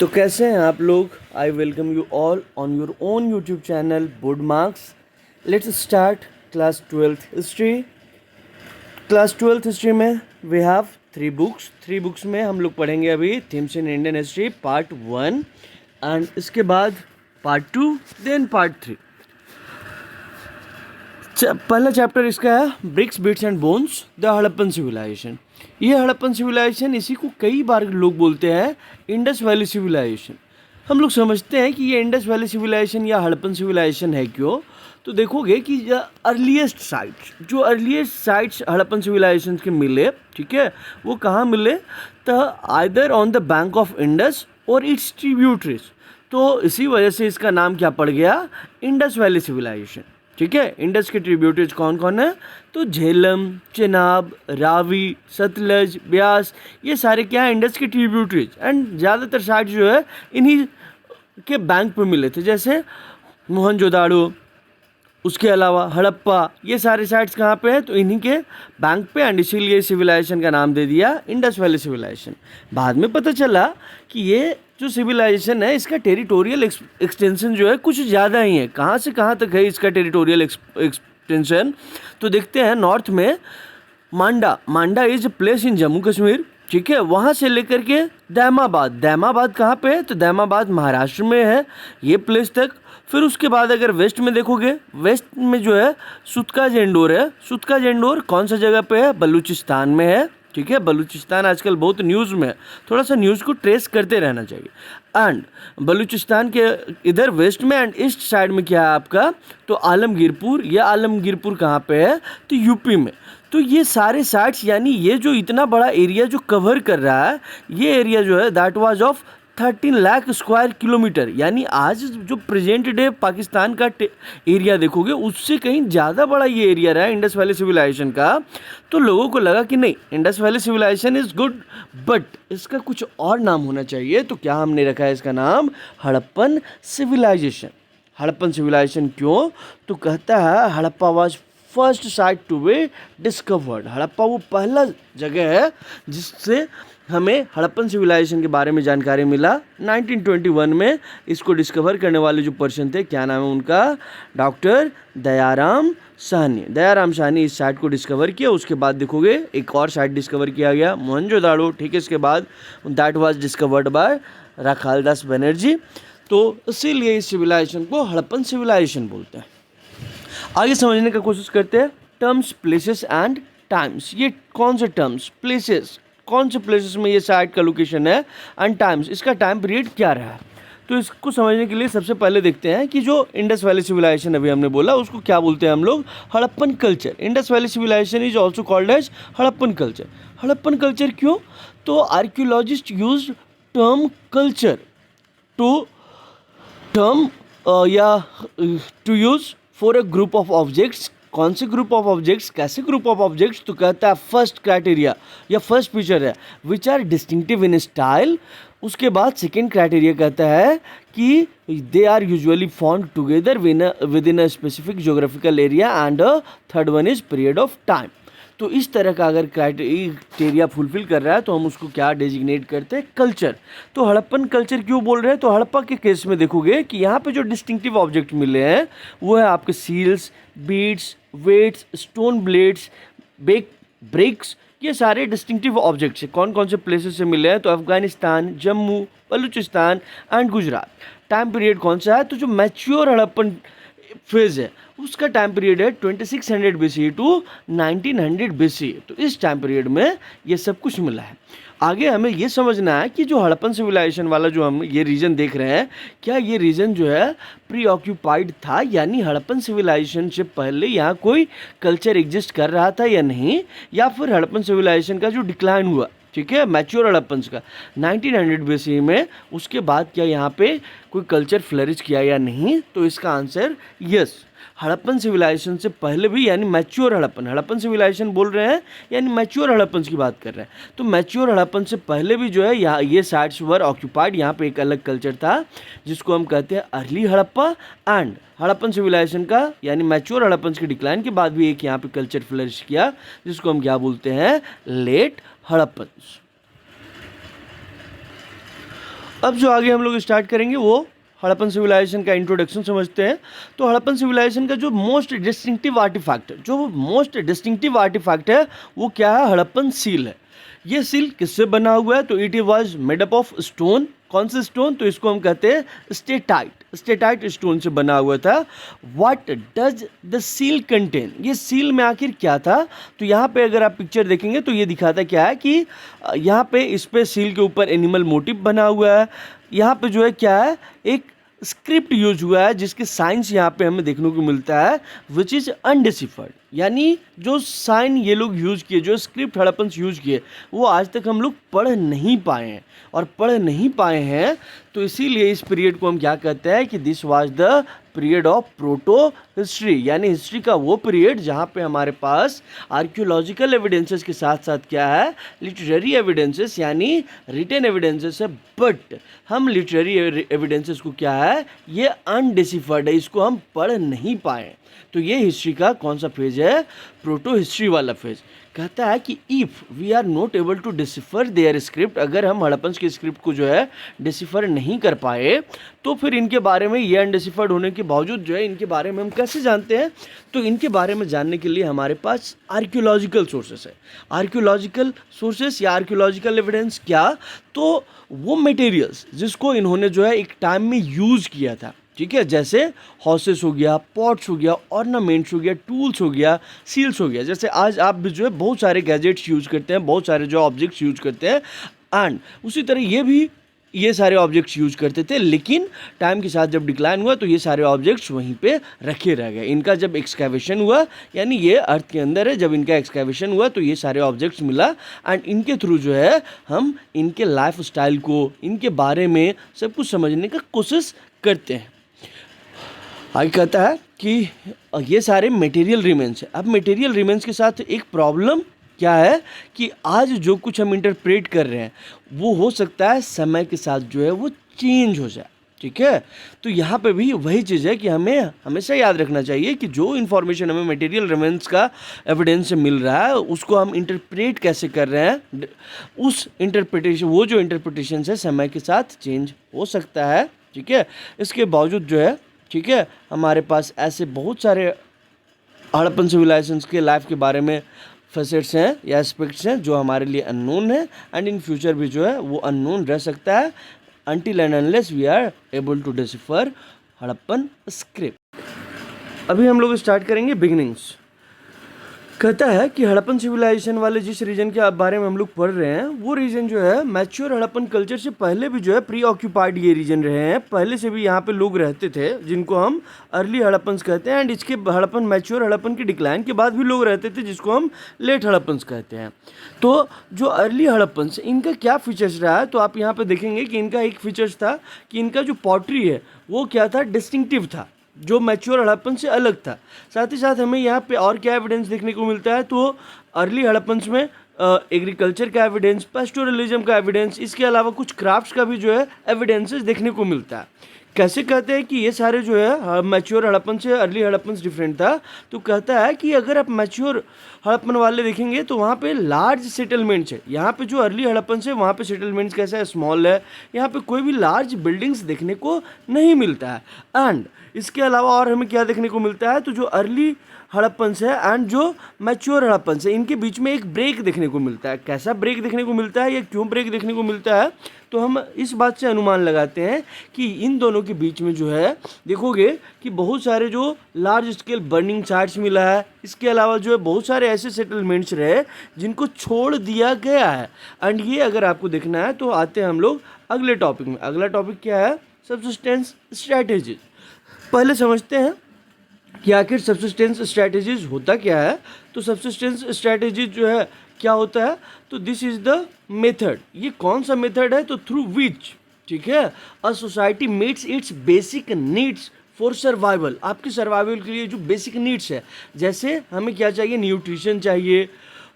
तो कैसे हैं आप लोग। I welcome you all on your own YouTube channel board marks. Let's start class 12th history. Class 12th history में we have three books में हम लोग पढ़ेंगे अभी themes in Indian history part 1 and इसके बाद पार्ट 2 देन पार्ट 3। पहला chapter इसका है bricks beads and bones the Harappan civilization. ये हड़प्पन सिविलाइजेशन, इसी को कई बार लोग बोलते हैं इंडस वैली सिविलाइजेशन। हम लोग समझते हैं कि ये इंडस वैली सिविलाइजेशन या हड़प्पन सिविलाइजेशन है क्यों, तो देखोगे कि अर्लीस्ट साइट्स हड़प्पन सिविलाइजेशन के मिले, ठीक है, वो कहाँ मिले, तो either on the bank of Indus और इट्स ट्रिब्यूटरीज। तो इसी वजह से इसका नाम क्या पड़ गया, इंडस वैली सिविलाइजेशन। ठीक है, इंडस के ट्रिब्यूटरीज कौन कौन है, तो झेलम, चेनाब, रावी, सतलज, ब्यास, ये सारे क्या है, इंडस के ट्रिब्यूटरीज। एंड ज़्यादातर साइट जो है इन्हीं के बैंक पे मिले थे, जैसे मोहनजोदाड़ो, उसके अलावा हड़प्पा, ये सारे साइट्स कहाँ पे हैं, तो इन्हीं के बैंक पे। एंड इसीलिए सिविलाइजेशन का नाम दे दिया इंडस वैली सिविलाइजेशन। बाद में पता चला कि ये जो सिविलाइजेशन है इसका टेरिटोरियल एक्सटेंशन जो है कुछ ज़्यादा ही है। कहाँ से कहाँ तक है इसका टेरिटोरियल एक्सटेंशन, तो देखते हैं नॉर्थ में Manda is a place in Jammu Kashmir, ठीक है, वहाँ से लेकर के दैमाबाद कहाँ पे है, तो दैमाबाद महाराष्ट्र में है ये प्लेस तक। फिर उसके बाद अगर वेस्ट में देखोगे, वेस्ट में जो है सुतका जेंडोर है। सुतका जेंडोर कौन सा जगह पे है, बलूचिस्तान में है, ठीक है। बलूचिस्तान आजकल बहुत न्यूज़ में है, थोड़ा सा न्यूज़ को ट्रेस करते रहना चाहिए। एंड बलूचिस्तान के इधर वेस्ट में एंड ईस्ट साइड में क्या है आपका, तो आलमगीरपुर। ये आलमगीरपुर कहाँ पे है, तो यूपी में। तो ये सारे साइट्स, यानी ये जो इतना बड़ा एरिया जो कवर कर रहा है, ये एरिया जो है that was of 13 lakh square kilometre. यानी आज जो प्रेजेंट डे पाकिस्तान का एरिया देखोगे उससे कहीं ज़्यादा बड़ा ये एरिया रहा है इंडस वैली सिविलाइजेशन का। तो लोगों को लगा कि नहीं, Indus valley civilization is good, but इसका कुछ और नाम होना चाहिए। तो क्या हमने रखा है इसका नाम, हड़प्पन सिविलाइजेशन। हड़प्पन सिविलाइजेशन क्यों, तो कहता है Harappa was first site to be discovered. Harappa वो पहला जगह है जिससे हमें हड़प्पन सिविलाइजेशन के बारे में जानकारी मिला। 1921 में इसको डिस्कवर करने वाले जो पर्सन थे, क्या नाम है उनका, डॉक्टर दयाराम साहनी इस साइट को डिस्कवर किया। उसके बाद देखोगे एक और साइट डिस्कवर किया गया, मोहनजोदाड़ो, ठीक है। इसके बाद that was discovered by Rakhaldas Banerjee. तो इसीलिए इस सिविलाइजेशन को हड़प्पन सिविलाइजेशन बोलते हैं। आगे समझने का कोशिश करते हैं, टर्म्स, प्लेसेस एंड टाइम्स। ये कौन से टर्म्स, प्लेसेस, कौन से प्लेसेस में ये साइट का लोकेशन है, एंड टाइम्स, इसका टाइम पीरियड क्या रहा है। तो इसको समझने के लिए सबसे पहले देखते हैं कि जो इंडस वैली सिविलाइजेशन अभी हमने बोला उसको क्या बोलते हैं हम लोग, Harappan culture. Indus valley civilization is also called as Harappan culture. Harappan culture क्यों, तो archaeologist use term culture to use for a group of objects. कौन से ग्रुप ऑफ ऑब्जेक्ट्स, कैसे ग्रुप ऑफ ऑब्जेक्ट्स, तो कहता है फर्स्ट क्राइटेरिया या फर्स्ट फीचर है which are distinctive in style. उसके बाद सेकेंड क्राइटेरिया कहता है कि they are usually found together within a specific geographical area and third one is period of time. तो इस तरह का अगर क्राइटेरिया फुलफिल कर रहा है तो हम उसको क्या डेजिग्नेट करते हैं, कल्चर। तो हड़प्पन कल्चर क्यों बोल रहे हैं, तो हड़प्पा के केस में देखोगे कि यहाँ पे जो डिस्टिंक्टिव ऑब्जेक्ट मिले हैं वो है आपके seals, beads, weights, stone blades, bricks, ये सारे डिस्टिंक्टिव ऑब्जेक्ट्स हैं। कौन कौन से प्लेसेस से मिले हैं, तो Afghanistan, Jammu, Balochistan and Gujarat. Time period कौन सा है, तो जो मैच्योर हड़प्पन फेज है उसका टाइम पीरियड है 2600 BC टू 1900 BC। तो इस टाइम पीरियड में ये सब कुछ मिला है। आगे हमें ये समझना है कि जो हड़प्पन सिविलाइजेशन वाला जो हम ये रीजन देख रहे हैं, क्या ये रीजन जो है प्री ऑक्यूपाइड था, यानी हड़प्पन सिविलाइजेशन से पहले यहाँ कोई कल्चर एग्जिस्ट कर रहा था या नहीं, या फिर हड़प्पन सिविलाइजेशन का जो डिक्लाइन हुआ, ठीक है, मैच्योर हड़प्पन्स का 1900 BC में, उसके बाद क्या यहाँ पे कोई कल्चर फ्लरिश किया या नहीं, तो इसका आंसर यस। हड़प्पन सिविलाइजेशन से पहले भी, यानी मैच्योर हड़प्पन सिविलाइजेशन बोल रहे हैं यानी मैच्योर हड़प्पन की बात कर रहे हैं। तो मैच्योर हड़प्पन से पहले भी जो है यहाँ ये साइट्स वर ऑक्यूपाइड। यहाँ पे एक अलग कल्चर था जिसको हम कहते हैं early Harappa. And Harappan civilization का यानी मैच्योर हड़प्पन के डिक्लाइन के बाद भी एक यहाँ पे कल्चर फ्लरिश किया जिसको हम क्या बोलते हैं, लेट हड़प्पन। अब जो आगे हम लोग स्टार्ट करेंगे वो हड़प्पन सिविलाइजेशन का इंट्रोडक्शन समझते हैं। तो हड़प्पन सिविलाइजेशन का जो मोस्ट डिस्टिंक्टिव आर्टिफैक्ट है वो क्या है, हड़प्पन सील है। ये सील किससे बना हुआ है, तो it was made up of stone. कौन से स्टोन, तो इसको हम कहते हैं स्टेटाइट स्टोन से बना हुआ था। What does the seal contain, ये सील में आखिर क्या था, तो यहाँ पे अगर आप पिक्चर देखेंगे तो ये दिखाता क्या है कि यहाँ पे इस पे सील के ऊपर एनिमल मोटिव बना हुआ है। यहाँ पे जो है क्या है, एक स्क्रिप्ट यूज हुआ है जिसके साइंस यहाँ पे हमें देखने को मिलता है, विच इज़ अनडिसिफर्ड। यानी जो साइन ये लोग यूज किए, जो स्क्रिप्ट हड़प्पन यूज किए, वो आज तक हम लोग पढ़ नहीं पाए हैं। और पढ़ नहीं पाए हैं तो इसीलिए इस पीरियड को हम क्या कहते हैं कि this was the period of proto history, यानी हिस्ट्री का वो पीरियड जहाँ पे हमारे पास आर्कियोलॉजिकल एविडेंसेस के साथ साथ क्या है, लिटरेरी एविडेंसेस यानी रिटन एविडेंसेस है। बट हम लिटरेरी एविडेंसेस को क्या है, ये अनडिसिफर्ड है, इसको हम पढ़ नहीं पाए। तो ये हिस्ट्री का कौन सा फेज है, प्रोटो हिस्ट्री वाला फेज। कहता है कि if we are not able to decipher their script, अगर हम हड़प्पन की स्क्रिप्ट को जो है डिसिफर नहीं कर पाए तो फिर इनके बारे में, ये अनडिसिफर्ड होने के बावजूद जो है इनके बारे में हम कैसे जानते हैं, तो इनके बारे में जानने के लिए हमारे पास आर्कियोलॉजिकल सोर्सेस है। आर्कियोलॉजिकल सोर्सेस या आर्कियोलॉजिकल एविडेंस क्या, तो वो मटेरियल्स जिसको इन्होंने जो है एक टाइम में यूज़ किया था, ठीक है, जैसे हॉसेस हो गया, पॉट्स हो गया, ऑर्नामेंट्स हो गया, टूल्स हो गया, सील्स हो गया। जैसे आज आप भी जो है बहुत सारे गैजेट्स यूज़ करते हैं, बहुत सारे जो ऑब्जेक्ट्स यूज़ करते हैं, एंड उसी तरह ये भी ये सारे ऑब्जेक्ट्स यूज़ करते थे। लेकिन टाइम के साथ जब डिक्लाइन हुआ तो ये सारे ऑब्जेक्ट्स वहीं पे रखे रह गए। इनका जब एक्सकैवेशन हुआ, यानी ये अर्थ के अंदर है, जब इनका एक्सकैवेशन हुआ तो ये सारे ऑब्जेक्ट्स मिला, एंड इनके थ्रू जो है हम इनके लाइफ स्टाइल को, इनके बारे में सब कुछ समझने का कोशिश करते हैं। आगे कहता है कि ये सारे मटेरियल रिमेन्स है। अब मटेरियल रिमेन्स के साथ एक प्रॉब्लम क्या है कि आज जो कुछ हम इंटरप्रेट कर रहे हैं वो हो सकता है समय के साथ जो है वो चेंज हो जाए, ठीक है। तो यहाँ पे भी वही चीज़ है कि हमें हमेशा याद रखना चाहिए कि जो इन्फॉर्मेशन हमें मटेरियल रिमेन्स का एविडेंस से मिल रहा है उसको हम इंटरप्रेट कैसे कर रहे हैं, उस इंटरप्रिटेशन, वो जो इंटरप्रिटेशन है समय के साथ चेंज हो सकता है, ठीक है। इसके बावजूद जो है, ठीक है, हमारे पास ऐसे बहुत सारे हड़प्पन सिविलाइजेशंस के लाइफ के बारे में फैसेट्स हैं या एस्पेक्ट्स हैं जो हमारे लिए अननोन है, एंड इन फ्यूचर भी जो है वो अननोन रह सकता है, until and unless we are able to decipher Harappan script. अभी हम लोग स्टार्ट करेंगे बिगिनिंग्स। कहता है कि हड़प्पन सिविलाइजेशन वाले जिस रीजन के बारे में हम लोग पढ़ रहे हैं वो रीजन जो है मैच्योर हड़प्पन कल्चर से पहले भी जो है प्री ऑक्यूपाइड ये रीजन रहे हैं। पहले से भी यहाँ पे लोग रहते थे जिनको हम अर्ली हड़प्पन्स कहते हैं, एंड इसके हड़प्पन, मैच्योर हड़प्पन की डिक्लाइन के बाद भी लोग रहते थे जिसको हम लेट हड़प्पन्स कहते हैं। तो जो अर्ली हड़प्पन्स, इनका क्या फीचर्स रहा है, तो आप यहाँ पर देखेंगे कि इनका एक फीचर्स था कि इनका जो पॉटरी है वो क्या था, डिस्टिंक्टिव था, जो मैच्योर हड़प्पन से अलग था। साथ ही साथ हमें यहाँ पे और क्या एविडेंस देखने को मिलता है, तो अर्ली हड़प्पन्स में एग्रीकल्चर का एविडेंस, पेस्टोरलिज्म का एविडेंस, इसके अलावा कुछ क्राफ्ट्स का भी जो है एविडेंसेस देखने को मिलता है। कैसे कहते हैं कि ये सारे जो है मैच्योर हड़प्पन से अर्ली हड़प्पन डिफरेंट था, तो कहता है कि अगर आप मैच्योर हड़प्पन वाले देखेंगे तो वहाँ पे लार्ज सेटलमेंट्स है। यहाँ पे जो अर्ली हड़प्पन से वहाँ पे सेटलमेंट्स कैसा है, स्मॉल है, यहाँ पे कोई भी लार्ज बिल्डिंग्स देखने को नहीं मिलता है। एंड इसके अलावा और हमें क्या देखने को मिलता है, तो जो अर्ली हड़प्पन से एंड जो मैच्योर हड़प्पन से, इनके बीच में एक ब्रेक देखने को मिलता है। कैसा ब्रेक देखने को मिलता है या क्यों ब्रेक देखने को मिलता है, तो हम इस बात से अनुमान लगाते हैं कि इन दोनों के बीच में जो है देखोगे कि बहुत सारे जो लार्ज स्केल बर्निंग साइट्स मिला है, इसके अलावा जो है बहुत सारे ऐसे सेटलमेंट्स रहे जिनको छोड़ दिया गया है। एंड ये अगर आपको देखना है तो आते हैं हम लोग अगले टॉपिक में। अगला टॉपिक क्या है, सब्सिस्टेंस स्ट्रैटेजीज। पहले समझते हैं कि आखिर सब्सिस्टेंस स्ट्रैटेजीज होता क्या है। तो सब्सिस्टेंस स्ट्रैटेजीज जो है क्या होता है, तो दिस इज द मेथड। ये कौन सा मेथड है, तो थ्रू विच, ठीक है, a society meets it's basic needs for survival. आपकी सर्वाइवल के लिए जो बेसिक नीड्स है, जैसे हमें क्या चाहिए, न्यूट्रिशन चाहिए,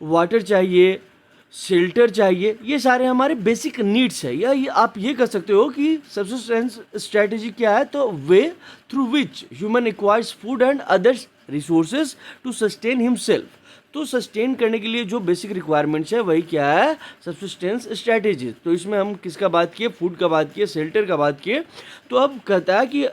वाटर चाहिए, शेल्टर चाहिए, ये सारे हमारे बेसिक नीड्स है। या ये आप ये कह सकते हो कि सब्सिस्टेंस स्ट्रैटेजी क्या है, तो way through which human acquires food and others resources to sustain himself. तो सस्टेन करने के लिए जो बेसिक रिक्वायरमेंट्स है वही क्या है, सब्सिस्टेंस स्ट्रैटेजी। तो इसमें हम किसका बात किए, फूड का बात किए, शेल्टर का बात किए। तो अब कहता है कि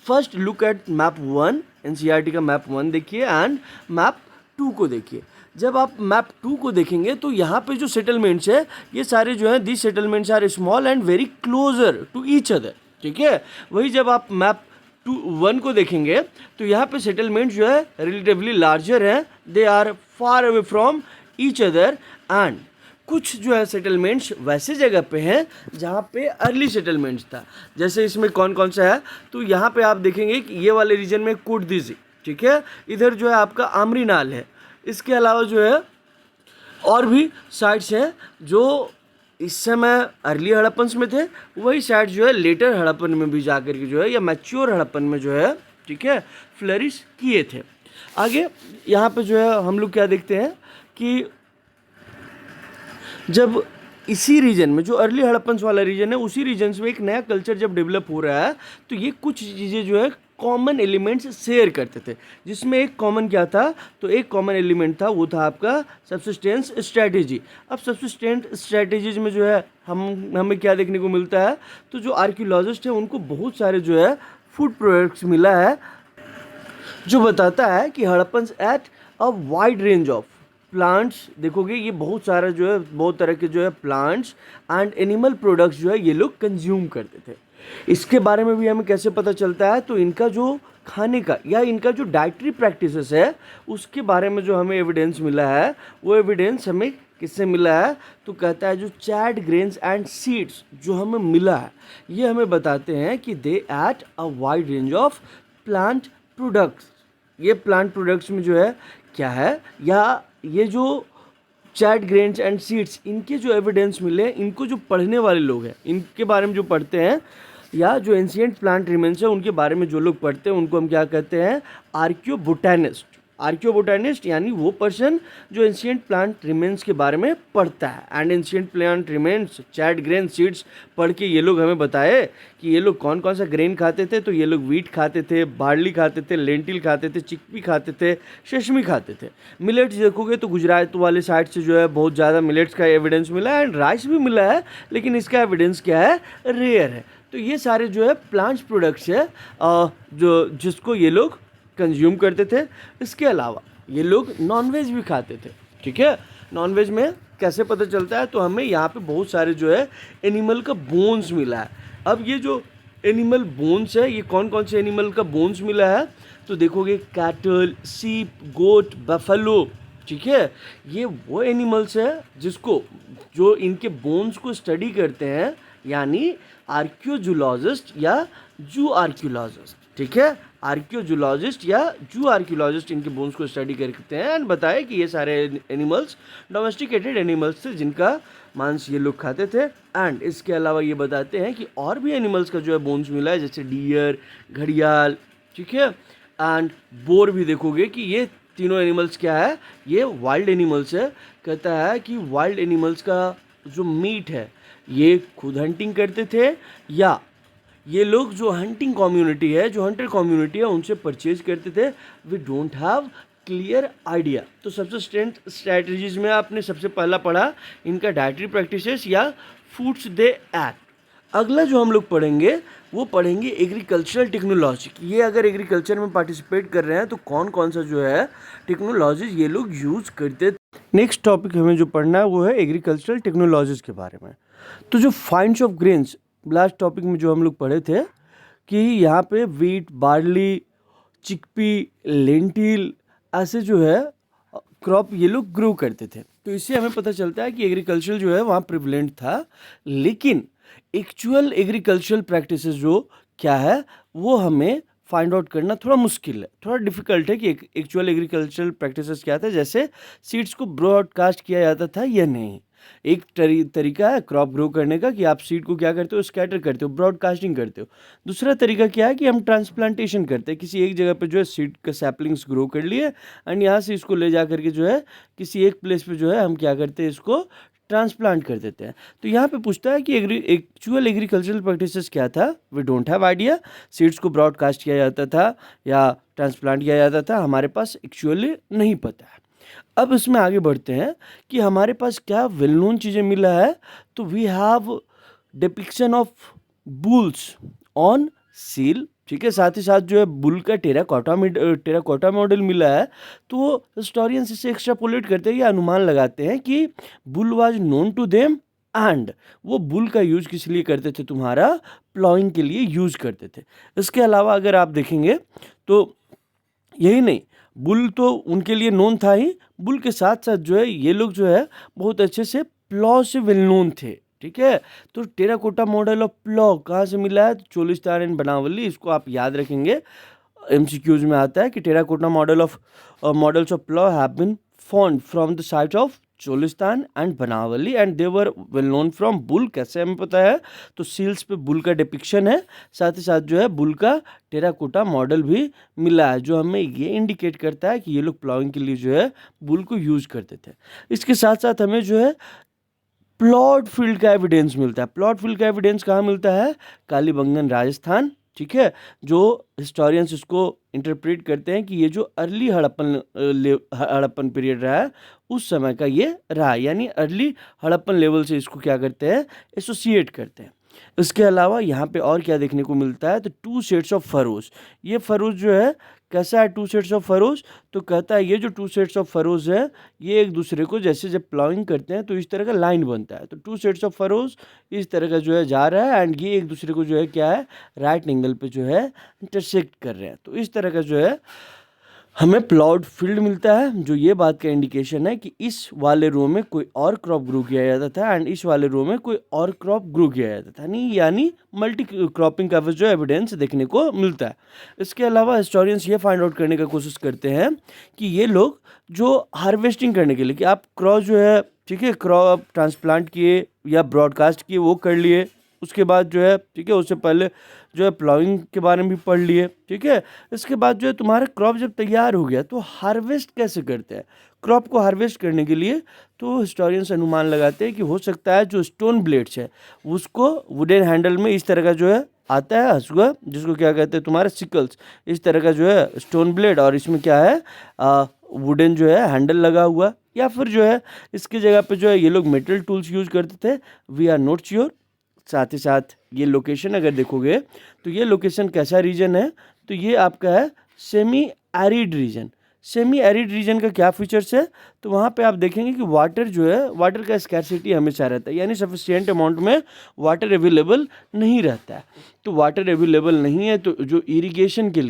first look at map 1, NCERT का मैप 1 देखिए एंड मैप 2 को देखिए। जब आप मैप 2 को देखेंगे तो यहाँ पे जो सेटलमेंट्स है ये सारे जो है, this settlements are small and very closer to each other, ठीक है। वही जब आप मैप 1 को देखेंगे तो यहाँ पे सेटलमेंट जो है रिलेटिवली लार्जर हैं, they are far away from each other and कुछ जो है सेटलमेंट्स वैसे जगह पे हैं जहाँ पे अर्ली सेटलमेंट्स था। जैसे इसमें कौन कौन सा है, तो यहाँ पे आप देखेंगे कि ये वाले रीजन में कोटदीजी, ठीक है, इधर जो है आपका आमरी नाल है। इसके अलावा जो है और भी साइट्स हैं जो इस समय अर्ली हड़प्पन में थे, वही साइट जो है लेटर हड़प्पन में भी जाकर के जो है या मैच्योर हड़प्पन में जो है, ठीक है, फ्लरिश किए थे। आगे यहाँ पे जो है हम लोग क्या देखते हैं कि जब इसी रीजन में जो अर्ली हड़प्पन वाला रीजन है उसी रीजन में एक नया कल्चर जब डेवलप हो रहा है तो ये कुछ चीज़ें जो है कॉमन एलिमेंट्स शेयर करते थे, जिसमें एक कॉमन क्या था, तो एक कॉमन एलिमेंट था वो था आपका सब्सिस्टेंस स्ट्रैटेजी। अब सब्सिस्टेंस स्ट्रैटेजीज में जो है हमें क्या देखने को मिलता है, तो जो आर्कियोलॉजिस्ट हैं उनको बहुत सारे जो है फूड प्रोडक्ट्स मिला है जो बताता है कि Harappans eight a wide range of plants. देखोगे ये बहुत सारा जो है, बहुत तरह के जो है प्लांट्स एंड एनिमल प्रोडक्ट्स जो है ये लोग कंज्यूम करते थे। इसके बारे में भी हमें कैसे पता चलता है, तो इनका जो खाने का या इनका जो डाइटरी प्रैक्टिसेस है उसके बारे में जो हमें एविडेंस मिला है, वो एविडेंस हमें किससे मिला है, तो कहता है जो चैड ग्रेन्स एंड सीड्स जो हमें मिला है ये हमें बताते हैं कि they ate a wide range of plant products. ये प्लांट प्रोडक्ट्स में जो है क्या है, या ये जो चैट ग्रेन्स एंड सीड्स इनके जो एविडेंस मिले, इनको जो पढ़ने वाले लोग हैं, इनके बारे में जो पढ़ते हैं, या जो एंशिएंट प्लांट रिमेन्स है उनके बारे में जो लोग पढ़ते हैं उनको हम क्या कहते हैं, आर्कियोबोटैनिस्ट। आर्कियोबोटैनिस्ट यानी वो पर्सन जो एंशिएंट प्लांट रिमेन्स के बारे में पढ़ता है। And ancient plant remains, chat grain, seeds पढ़ के ये लोग हमें बताए कि ये लोग कौन कौन सा ग्रेन खाते थे। तो ये लोग वीट खाते थे, बार्ली खाते थे, लेंटिल खाते थे, चिकपी खाते थे, सेसमी खाते थे। मिलेट्स देखोगे तो गुजरात वाले साइड से जो है बहुत ज़्यादा मिलेट्स का एविडेंस मिला है एंड राइस भी मिला है, लेकिन इसका एविडेंस क्या है, रेयर है। तो ये सारे जो है प्लांट्स प्रोडक्ट्स है जो जिसको ये लोग कंज्यूम करते थे। इसके अलावा ये लोग नॉनवेज भी खाते थे, ठीक है। नॉनवेज में कैसे पता चलता है, तो हमें यहाँ पे बहुत सारे जो है एनिमल का बोन्स मिला है। अब ये जो एनिमल बोन्स है, ये कौन कौन से एनिमल का बोन्स मिला है, तो देखोगे कैटल, सीप, गोट, बफेलो, ठीक है। ये वो एनिमल्स है जिसको जो इनके बोन्स को स्टडी करते हैं, यानी आर्कियोजूलॉजिस्ट या जू आर्कियोलॉजिस्ट, ठीक है। आर्कियोजूलॉजिस्ट या जू आर्कियोलॉजिस्ट इनके बोन्स को स्टडी करते हैं एंड बताए कि ये सारे एनिमल्स डोमेस्टिकेटेड एनिमल्स थे जिनका मांस ये लोग खाते थे। एंड इसके अलावा ये बताते हैं कि और भी एनिमल्स का जो है बोन्स मिला है, जैसे डियर, घड़ियाल, ठीक है, एंड बोर भी। देखोगे कि ये तीनों एनिमल्स क्या है, ये वाइल्ड एनिमल्स है। कहता है कि वाइल्ड एनिमल्स का जो मीट है ये खुद हंटिंग करते थे, या ये लोग जो हंटिंग कम्युनिटी है, जो हंटर कम्युनिटी है, उनसे परचेज करते थे। We don't have clear idea. तो सब्सिस्टेंस स्ट्रैटेजीज में आपने सबसे पहला पढ़ा इनका डाइटरी प्रैक्टिसेस या फूड्स दे एक्ट। अगला जो हम लोग पढ़ेंगे वो पढ़ेंगे एग्रीकल्चरल टेक्नोलॉजी। ये अगर एग्रीकल्चर में पार्टिसिपेट कर रहे हैं तो कौन कौन सा जो है टेक्नोलॉजीज ये लोग यूज़ करते। नेक्स्ट टॉपिक हमें जो पढ़ना है वो है एग्रीकल्चरल टेक्नोलॉजीज के बारे में। तो जो finds of grains last topic में जो हम लोग पढ़े थे कि यहाँ पे वीट, बार्ली, चिकपी, लेंटिल ऐसे जो है क्रॉप ये लोग ग्रो करते थे। तो इससे हमें पता चलता है कि एग्रीकल्चर जो है वहाँ प्रिवलेंट था, लेकिन एक्चुअल एग्रीकल्चरल प्रैक्टिसेस जो क्या है वो हमें फाइंड आउट करना थोड़ा मुश्किल है, थोड़ा डिफिकल्ट है कि एक्चुअल एग्रीकल्चरल प्रैक्टिसेस क्या था। जैसे सीड्स को ब्रॉडकास्ट किया जाता था या नहीं। एक तरीका है क्रॉप ग्रो करने का कि आप सीड को क्या करते हो, स्कैटर करते हो, ब्रॉडकास्टिंग करते हो। दूसरा तरीका क्या है कि हम ट्रांसप्लांटेशन करते हैं। किसी एक जगह पे जो है सीड का सैपलिंग्स ग्रो कर लिए एंड यहाँ से इसको ले जा करके जो है किसी एक प्लेस पे जो है हम क्या करते हैं, इसको ट्रांसप्लांट कर देते हैं। तो यहाँ पे पूछता है कि एक्चुअल एग्रीकल्चरल प्रैक्टिसेस क्या था। We don't have idea. Seeds को ब्रॉडकास्ट किया जाता था या ट्रांसप्लांट किया जाता था, हमारे पास एक्चुअली नहीं पता है। अब इसमें आगे बढ़ते हैं कि हमारे पास क्या वेल नोन चीज़ें मिला है। तो we have depiction of bulls on seal, ठीक है। साथ ही साथ जो है बुल का टेराकोटा मॉडल मिला है। तो हिस्टोरियंस इसे एक्सट्रापोलेट करते हैं या अनुमान लगाते हैं कि bull was known to them and वो बुल का यूज किस लिए करते थे, तुम्हारा प्लॉइंग के लिए यूज करते थे। इसके अलावा अगर आप देखेंगे तो यही नहीं, बुल तो उनके लिए नोन था ही, बुल के साथ साथ जो है ये लोग जो है बहुत अच्छे से प्लॉ से वेल नोन थे, ठीक है। तो टेराकोटा मॉडल ऑफ प्लॉ कहाँ से मिला है, तो चोलिस्तान एंड बनावली, इसको आप याद रखेंगे, एमसीक्यूज में आता है कि terracotta models of plough have been found from the site of Cholistan and Banawali and they were well known from bull. कैसे हमें पता है, तो सील्स पे बुल का डिपिक्शन है, साथ ही साथ जो है बुल का टेराकोटा मॉडल भी मिला है, जो हमें ये इंडिकेट करता है कि ये लोग प्लॉइंग के लिए जो है बुल को यूज करते थे। इसके साथ साथ हमें जो है प्लॉट फील्ड का एविडेंस मिलता है। प्लॉट फील्ड का एविडेंस कहाँ मिलता है, कालीबंगन राजस्थान, ठीक है। जो हिस्टोरियंस इसको इंटरप्रेट करते हैं कि ये जो अर्ली हड़प्पन पीरियड रहा है उस समय का ये रहा, यानी अर्ली हड़प्पन लेवल से इसको क्या करते हैं, एसोसिएट करते हैं। इसके अलावा यहाँ पे और क्या देखने को मिलता है, तो 2 सेट्स ऑफ फरोज। ये फरोज जो है कैसा है, 2 सेट्स ऑफ फरोज, तो कहता है ये जो 2 सेट्स ऑफ फरोज है ये एक दूसरे को जैसे जब प्लॉइंग करते हैं तो इस तरह का लाइन बनता है। तो 2 सेट्स ऑफ फरोज इस तरह का जो है जा रहा है एंड ये एक दूसरे को जो है क्या है, राइट एंगल पे जो है इंटरसेक्ट कर रहे हैं। तो इस तरह का जो है हमें प्लॉट फील्ड मिलता है, जो ये बात का इंडिकेशन है कि इस वाले रो में कोई और क्रॉप ग्रो किया जाता था एंड इस वाले रो में कोई और क्रॉप ग्रो किया जाता था, नहीं यानी मल्टी क्रॉपिंग का जो एविडेंस देखने को मिलता है। इसके अलावा हिस्टोरियंस ये फाइंड आउट करने का कोशिश करते हैं कि ये लोग जो हार्वेस्टिंग करने के लिए कि आप क्रॉप जो है, ठीक है, क्रॉप ट्रांसप्लांट किए या ब्रॉडकास्ट किए वो कर लिए, उसके बाद जो है, ठीक है, उससे पहले जो है प्लॉइंग के बारे में भी पढ़ लिए, ठीक है। इसके बाद जो है तुम्हारा क्रॉप जब तैयार हो गया तो हार्वेस्ट कैसे करते हैं, क्रॉप को हार्वेस्ट करने के लिए तो हिस्टोरियंस अनुमान लगाते हैं कि हो सकता है जो स्टोन ब्लेड्स है उसको वुडन हैंडल में इस तरह का जो है आता है हसुआ, जिसको क्या कहते हैं तुम्हारे सिकल्स, इस तरह का जो है स्टोन ब्लेड, और इसमें क्या है वुडन जो है हैंडल लगा हुआ, या फिर जो है इसकी जगह पे जो है ये लोग मेटल टूल्स यूज करते थे, वी आर नॉट श्योर। साथ ही साथ ये लोकेशन अगर देखोगे तो ये लोकेशन कैसा रीजन है, तो ये आपका है semi arid reason. Semi arid reason का क्या फीचर्स है, तो वहाँ पे आप देखेंगे कि वाटर जो है, वाटर का स्कैरसिटी हमेशा रहता है, यानी सफिशिएंट अमाउंट में वाटर अवेलेबल नहीं रहता है। तो वाटर अवेलेबल नहीं है तो जो इरिगेशन के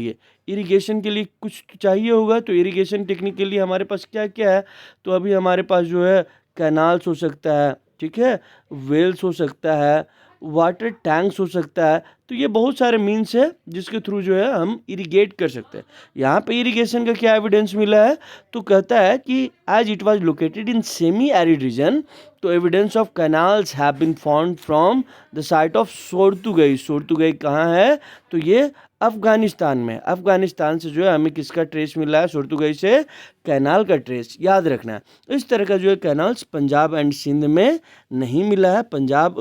लिए कुछ तो चाहिए होगा, तो इरिगेशन टेक्निक के लिए हमारे पास क्या क्या है, तो अभी हमारे पास जो है कैनाल्स हो सकता है, ठीक है, वेल्स हो सकता है, वाटर टैंक्स हो सकता है। तो ये बहुत सारे मीन्स है जिसके थ्रू जो है हम इरिगेट कर सकते हैं। यहाँ पे इरिगेशन का क्या एविडेंस मिला है, तो कहता है कि as it was located in semi arid region, तो evidence of canals have been found from the site of Shortugai. Shortugai कहाँ है, तो ये अफगानिस्तान में। अफगानिस्तान से जो है हमें किसका ट्रेस मिला है, सोर्तुगई से कैनाल का ट्रेस, याद रखना है। इस तरह का जो है कैनाल्स पंजाब एंड सिंध में नहीं मिला है, पंजाब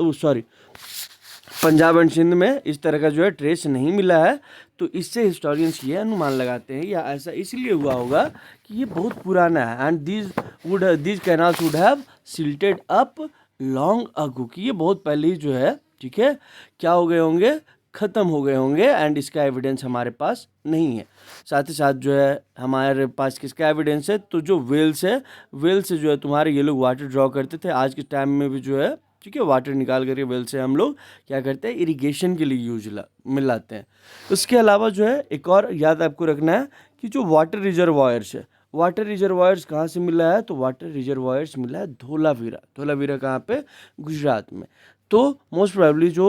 एंड सिंध में इस तरह का जो है ट्रेस नहीं मिला है। तो इससे हिस्टोरियंस ये अनुमान लगाते हैं, या ऐसा इसलिए हुआ होगा कि ये बहुत पुराना है and these canals would have silted up long ago, कि ये बहुत पहले ही जो है, ठीक है, क्या हो गए होंगे, ख़त्म हो गए होंगे एंड इसका एविडेंस हमारे पास नहीं है। साथ ही साथ जो है हमारे पास किसका एविडेंस है, तो जो वेल्स है, वेल से जो है तुम्हारे ये लोग वाटर ड्रॉ करते थे, आज के टाइम में भी जो है, ठीक है, वाटर निकाल करके वेल से हम लोग क्या करते हैं, इरिगेशन के लिए मिलाते हैं। उसके अलावा जो है एक और याद आपको रखना है कि जो वाटर रिजर्वायर्स है, वाटर रिजर्वायर्स कहाँ से मिला है, तो वाटर रिजर्वायर्स मिला है धोलावीरा। धोलावीरा कहाँ पे, गुजरात में। तो मोस्ट प्रोबेबली जो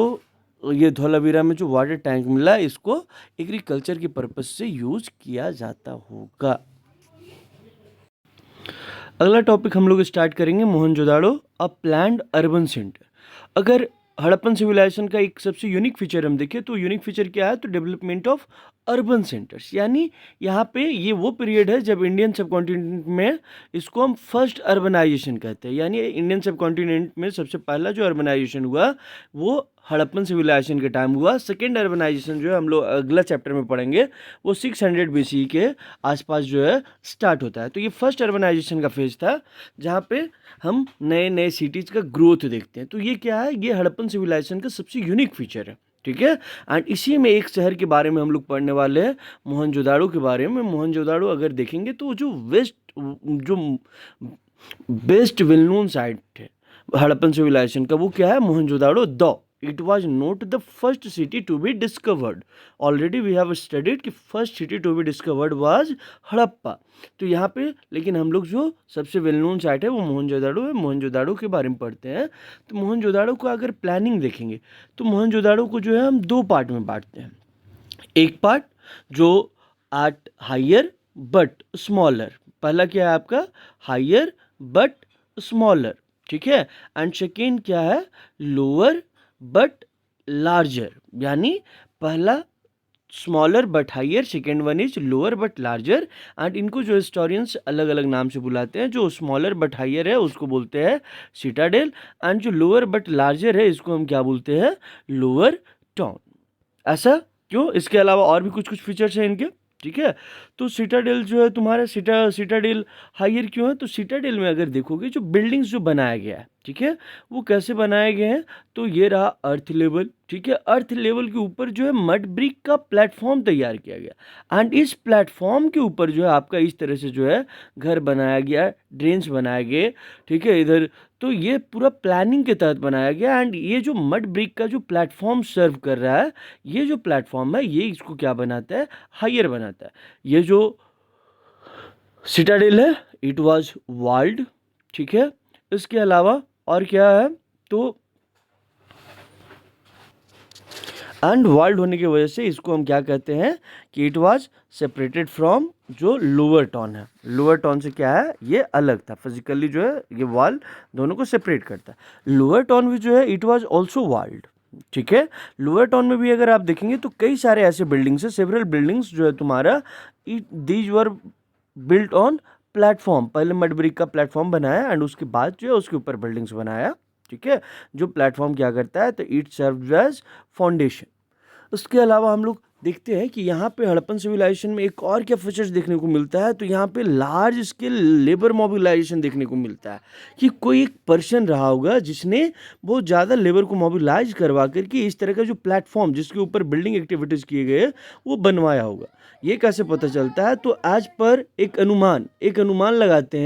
ये धोलावीरा में जो वाटर टैंक मिला है इसको एग्रीकल्चर के पर्पज से यूज किया जाता होगा। अगला टॉपिक हम लोग स्टार्ट करेंगे मोहनजोदाड़ो, अ प्लान्ड अर्बन सेंटर। अगर हड़प्पन सिविलाइजेशन का एक सबसे यूनिक फीचर हम देखें तो यूनिक फीचर क्या है, तो डेवलपमेंट ऑफ अर्बन सेंटर्स, यानी यहाँ पे ये वो पीरियड है जब इंडियन सब कॉन्टिनेंट में इसको हम फर्स्ट अर्बनाइजेशन कहते हैं, यानी इंडियन सब कॉन्टिनेंट में सबसे पहला जो अर्बनाइजेशन हुआ वो हड़प्पन सिविलाइजेशन के टाइम हुआ। सेकेंड अर्बनाइजेशन जो है हम लोग अगला चैप्टर में पढ़ेंगे, वो 600 BC के आसपास जो है स्टार्ट होता है। तो ये फर्स्ट अर्बनाइजेशन का फेज था जहाँ पे हम नए नए सिटीज़ का ग्रोथ देखते हैं। तो ये क्या है, ये हड़प्पन सिविलाइजेशन का सबसे यूनिक फीचर है, ठीक है। एंड इसी में एक शहर के बारे में हम लोग पढ़ने वाले हैं, मोहनजोदाड़ो के बारे में। मोहनजोदाड़ो अगर देखेंगे तो जो बेस्ट वेल नोन साइट है हड़प्पन सिविलाइजेशन का, वो क्या है, Mohenjodaro. Though it was not the first city to be discovered, already we have studied कि first city to be discovered was Harappa. तो यहाँ पे लेकिन हम लोग जो सबसे वेल नोन साइट है वो मोहनजोदाड़ो है। मोहनजोदाड़ो के बारे में पढ़ते हैं। तो मोहनजोदाड़ो को अगर प्लानिंग देखेंगे तो मोहनजोदाड़ो को जो है हम दो पार्ट में बांटते हैं। एक पार्ट जो एट हायर बट स्मॉलर, पहला क्या है आपका, हायर बट स्मॉलर, ठीक है। एंड सेकेंड क्या है, लोअर बट लार्जर, यानी पहला smaller but higher, second one is lower but larger. And इनको जो हिस्टोरियंस अलग अलग नाम से बुलाते हैं। जो स्मॉलर बट हायर है उसको बोलते हैं सिटाडेल, एंड जो लोअर बट लार्जर है इसको हम क्या बोलते हैं, लोअर टाउन। ऐसा क्यों, इसके अलावा और भी कुछ कुछ फीचर्स हैं इनके, ठीक है। तो सिटाडेल जो है तुम्हारा सिटाडेल हायर क्यों है, तो सिटाडेल में अगर देखोगे जो बिल्डिंग्स जो बनाया गया है, ठीक है, वो कैसे बनाए गए हैं, तो ये रहा अर्थ लेवल, ठीक है। अर्थ लेवल के ऊपर जो है मड ब्रिक का प्लेटफॉर्म तैयार किया गया, एंड इस प्लेटफॉर्म के ऊपर जो है आपका इस तरह से जो है घर बनाया गया, ड्रेन्स बनाए गए, ठीक है, इधर। तो ये पूरा प्लानिंग के तहत बनाया गया। एंड ये जो मड ब्रिक का जो प्लेटफॉर्म सर्व कर रहा है, ये जो प्लेटफॉर्म है ये इसको क्या बनाता है, हायर बनाता है। ये जो सिटाडेल है इट वाज वॉल्ड, ठीक है। इसके अलावा और क्या है, तो एंड वर्ल्ड होने की वजह से इसको हम क्या कहते हैं कि इट वाज सेपरेटेड फ्रॉम जो लोअर टाउन है। लोअर टाउन से क्या है, ये अलग था फिजिकली, जो है ये वॉल दोनों को सेपरेट करता है। लोअर टाउन भी जो है इट वाज आल्सो वॉल्ड, ठीक है। लोअर टाउन में भी अगर आप देखेंगे तो कई सारे ऐसे बिल्डिंग्स है, सेवरल बिल्डिंग्स जो है तुम्हारा, these were built on platform. पहले मड ब्रिक का प्लेटफॉर्म बनाया एंड उसके बाद जो है उसके ऊपर बिल्डिंग्स बनाया, ठीक है। जो प्लेटफॉर्म क्या करता है, तो इट सर्व्स एज फाउंडेशन। उसके अलावा हम लोग देखते हैं कि यहाँ पे हड़प्पन सिविलाइजेशन में एक और क्या फीचर्स देखने को मिलता है, तो यहाँ पे लार्ज स्केल लेबर मोबिलाइजेशन देखने को मिलता है कि कोई एक पर्सन रहा होगा जिसने बहुत ज़्यादा लेबर को मोबिलाइज करवा करके इस तरह का जो प्लेटफॉर्म जिसके ऊपर बिल्डिंग एक्टिविटीज़ किए गए वो बनवाया होगा। ये कैसे पता चलता है, तो आज पर एक अनुमान लगाते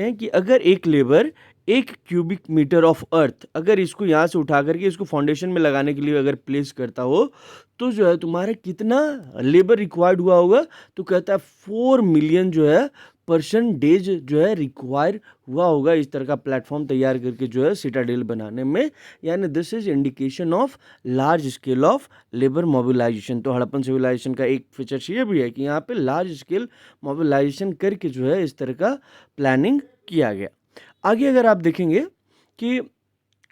हैं कि अगर एक labour 1 cubic metre of earth अगर इसको यहाँ से उठा करके इसको फाउंडेशन में लगाने के लिए अगर प्लेस करता हो, तो जो है तुम्हारा कितना लेबर रिक्वायर्ड हुआ होगा, तो कहता है 4 मिलियन जो है पर्सन डेज जो है रिक्वायर हुआ होगा इस तरह का प्लेटफॉर्म तैयार करके जो है सिटाडेल बनाने में। यानी this is indication of large scale of labour mobilisation. तो हड़प्पन सिविलाइजेशन का एक फीचर्स ये भी है कि यहाँ पे लार्ज स्केल मोबिलाइजेशन करके जो है इस तरह का प्लानिंग किया गया। आगे अगर आप देखेंगे कि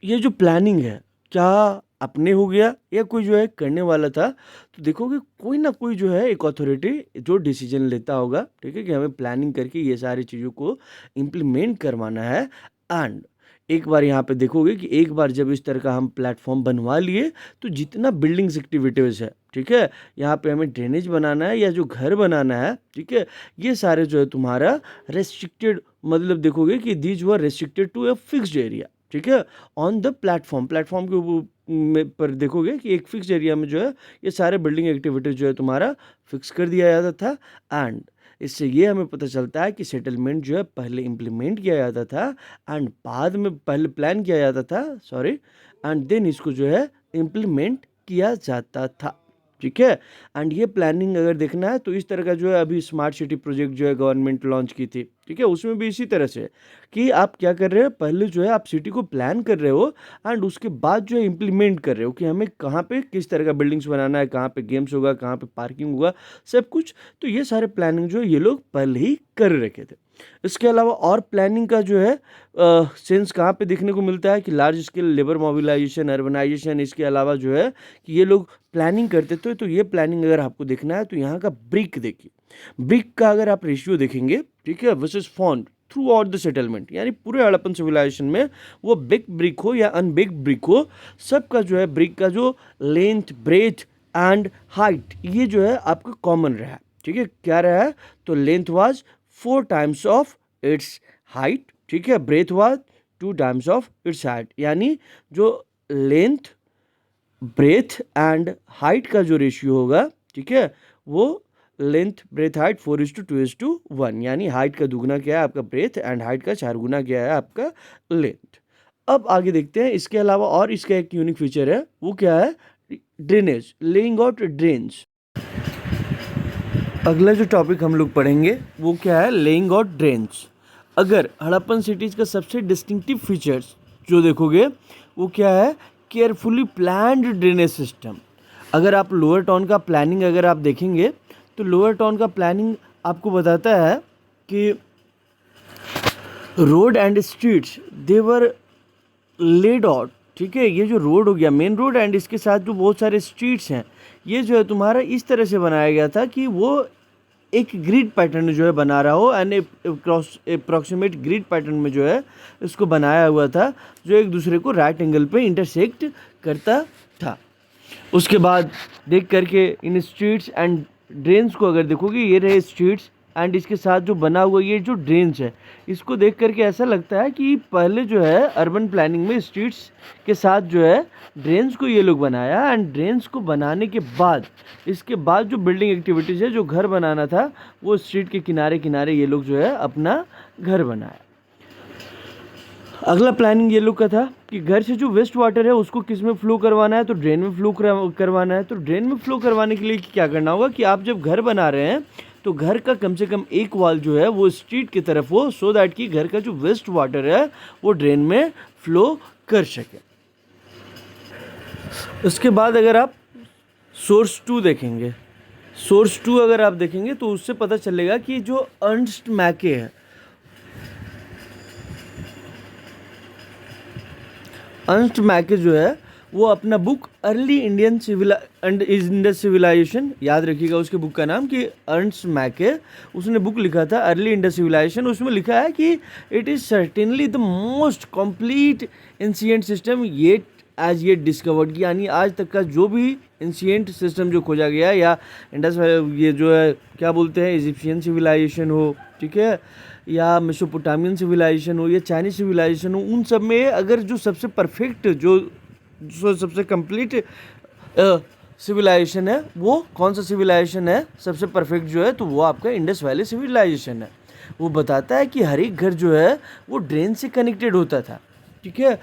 ये जो प्लानिंग है क्या अपने हो गया या कोई जो है करने वाला था, तो देखोगे कोई ना कोई जो है एक अथॉरिटी जो डिसीजन लेता होगा, ठीक है, कि हमें प्लानिंग करके ये सारी चीज़ों को इम्प्लीमेंट करवाना है। एंड एक बार यहाँ पे देखोगे कि एक बार जब इस तरह का हम प्लेटफॉर्म बनवा लिए तो जितना बिल्डिंग्स एक्टिविटीज़ है, ठीक है, यहाँ पे हमें ड्रेनेज बनाना है या जो घर बनाना है, ठीक है, ये सारे जो है तुम्हारा रेस्ट्रिक्टेड, मतलब देखोगे कि these were restricted to a fixed area, ठीक है, ऑन द प्लेटफॉर्म के पर देखोगे कि एक फिक्स एरिया में जो है ये सारे बिल्डिंग एक्टिविटीज जो है तुम्हारा फिक्स कर दिया जाता था। एंड इससे ये हमें पता चलता है कि सेटलमेंट जो है पहले इम्प्लीमेंट किया जाता था एंड बाद में पहले प्लान किया जाता था, एंड देन इसको जो है इम्प्लीमेंट किया जाता था, ठीक है। एंड ये प्लानिंग अगर देखना है तो इस तरह का जो है अभी स्मार्ट सिटी प्रोजेक्ट जो है गवर्नमेंट लॉन्च की थी, ठीक है, उसमें भी इसी तरह से है कि आप क्या कर रहे हो, पहले जो है आप सिटी को प्लान कर रहे हो एंड उसके बाद जो है इम्प्लीमेंट कर रहे हो कि हमें कहाँ पे किस तरह का बिल्डिंग्स बनाना है, कहाँ पे गेम्स होगा, कहाँ पे पार्किंग होगा, सब कुछ। तो ये सारे प्लानिंग जो है ये लोग पहले ही कर रखे थे। इसके अलावा और प्लानिंग का जो है सेंस कहाँ पे देखने को मिलता है कि large scale labour mobilisation, urbanisation. इसके अलावा जो है कि ये लोग प्लानिंग करते थे। तो ये प्लानिंग अगर आपको देखना है तो यहाँ का ब्रिक देखिए, ब्रिक का अगर आप रेशियो देखेंगे, ठीक है, versus font through out the settlement, यानी पूरे हड़प्पन सिविलाइजेशन में वो बिग ब्रिक हो या अनबिग ब्रिक हो, सबका जो है ब्रिक का जो लेंथ, ब्रेथ एंड हाइट ये जो है आपका कॉमन रहा है। ठीक है, क्या रहा है, तो length was 4 times of its height, ठीक है, breath was 2 times of its height, यानी जो लेंथ, ब्रेथ एंड हाइट का जो रेशियो होगा, ठीक है, वो लेंथ, ब्रेथ, हाइट 4:2:1, यानी हाइट का दुगना क्या है आपका ब्रेथ एंड हाइट का 4 गुना क्या है आपका लेंथ। अब आगे देखते हैं, इसके अलावा और इसका एक यूनिक फीचर है, वो क्या है, ड्रेनेज, लेइंग आउट ड्रेन्स। अगला जो टॉपिक हम लोग पढ़ेंगे वो क्या है, लेइंग आउट ड्रेन्स। अगर हड़प्पन सिटीज़ का सबसे डिस्टिंक्टिव फीचर्स जो देखोगे वो क्या है, केयरफुली प्लान्ड ड्रेनेज सिस्टम। अगर आप लोअर टाउन का प्लानिंग अगर आप देखेंगे तो लोअर टाउन का प्लानिंग आपको बताता है कि road and streets they were laid out, ठीक है, ये जो रोड हो गया मेन रोड एंड इसके साथ जो बहुत सारे स्ट्रीट्स हैं ये जो है तुम्हारा इस तरह से बनाया गया था कि वो एक ग्रिड पैटर्न जो है बना रहा हो एंड अप्रॉक्सीमेट ग्रिड पैटर्न में जो है इसको बनाया हुआ था, जो एक दूसरे को राइट एंगल पे इंटरसेक्ट करता था। उसके बाद देख करके इन स्ट्रीट्स एंड ड्रेन्स को अगर देखोगे, ये रहे स्ट्रीट्स एंड इसके साथ जो बना हुआ ये जो ड्रेन्स है, इसको देख करके ऐसा लगता है कि पहले जो है अर्बन प्लानिंग में स्ट्रीट्स के साथ जो है ड्रेन्स को ये लोग बनाया एंड ड्रेन्स को बनाने के बाद इसके बाद जो बिल्डिंग एक्टिविटीज़ है, जो घर बनाना था, वो स्ट्रीट के किनारे किनारे ये लोग जो है अपना घर बनाया। अगला प्लानिंग ये लोग का था कि घर से जो वेस्ट वाटर है उसको किस में फ्लो करवाना है, तो ड्रेन में फ्लो करवाना है। तो ड्रेन में फ्लो करवाने के लिए क्या करना होगा कि आप जब घर बना रहे हैं तो घर का कम से कम एक वॉल जो है वो स्ट्रीट की तरफ हो, सो दैट कि घर का जो वेस्ट वाटर है वो ड्रेन में फ्लो कर सके। उसके बाद अगर आप सोर्स 2 देखेंगे, सोर्स 2 अगर आप देखेंगे तो उससे पता चलेगा कि जो अर्नस्ट मैके है, अर्नस्ट मैके जो है वो अपना बुक अर्ली इंडियन सिविलाइजेशन, याद रखिएगा उसके बुक का नाम कि अर्नस्ट मैके, उसने बुक लिखा था अर्ली इंडस सिविलाइजेशन। उसमें लिखा है कि it is certainly the most complete ancient system yet as yet discovered, यानी आज तक का जो भी एंशिएंट सिस्टम जो खोजा गया, या इंडस ये जो है क्या बोलते हैं इजिप्शियन सिविलाइजेशन हो, ठीक है, या मेसोपोटामियन सिविलाइजेशन हो या चाइनीज सिविलाइजेशन हो, उन सब में अगर जो सबसे परफेक्ट जो सबसे कंप्लीट सिविलाइजेशन है वो कौन सा सिविलाइजेशन है सबसे परफेक्ट जो है, तो वो आपका इंडस वैली सिविलाइजेशन है। वो बताता है कि हर एक घर जो है वो ड्रेन से कनेक्टेड होता था, ठीक है,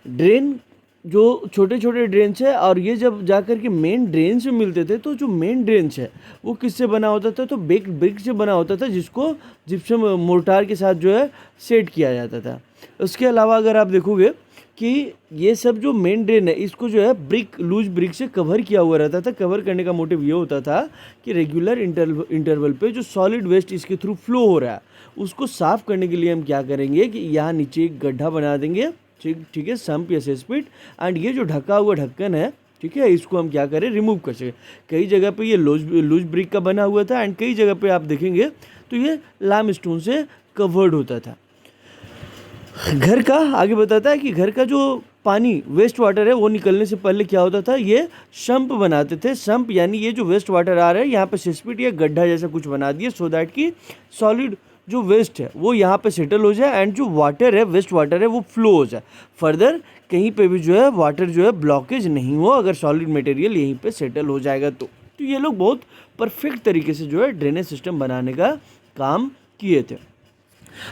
ड्रेन जो छोटे छोटे ड्रेन्स है, और ये जब जा कर के मेन ड्रेन से मिलते थे, तो जो मेन ड्रेन्स है वो किससे बना होता था, तो ब्रिक से बना होता था, जिसको जिप्सम मोर्टार के साथ जो है सेट किया जाता था। उसके अलावा अगर आप देखोगे कि ये सब जो मेन ड्रेन है इसको जो है ब्रिक, लूज ब्रिक से कवर किया हुआ रहता था। कवर करने का मोटिव ये होता था कि रेगुलर इंटरवल पे जो सॉलिड वेस्ट इसके थ्रू फ्लो हो रहा है उसको साफ़ करने के लिए हम क्या करेंगे कि यहाँ नीचे एक गड्ढा बना देंगे, ठीक है, सम्प या सेसपिट, एंड ये जो ढका हुआ ढक्कन है, ठीक है, इसको हम क्या करें, रिमूव कर सकें। कई जगह पे ये लूज ब्रिक का बना हुआ था एंड कई जगह पे आप देखेंगे तो ये लाइमस्टोन से कवर्ड होता था। घर का आगे बताता है कि घर का जो पानी वेस्ट वाटर है वो निकलने से पहले क्या होता था, ये सम्प बनाते थे। सम्प यानी ये जो वेस्ट वाटर आ रहा है यहाँ पे सेसपिट या गड्ढा जैसा कुछ बना दिए, सो दैट कि सॉलिड जो वेस्ट है वो यहाँ पे सेटल हो जाए एंड जो वाटर है, वेस्ट वाटर है, वो फ्लो हो जाए। फर्दर कहीं पे भी जो है वाटर जो है ब्लॉकेज नहीं हो, अगर सॉलिड मटेरियल यहीं पे सेटल हो जाएगा तो ये लोग बहुत परफेक्ट तरीके से जो है ड्रेनेज सिस्टम बनाने का काम किए थे।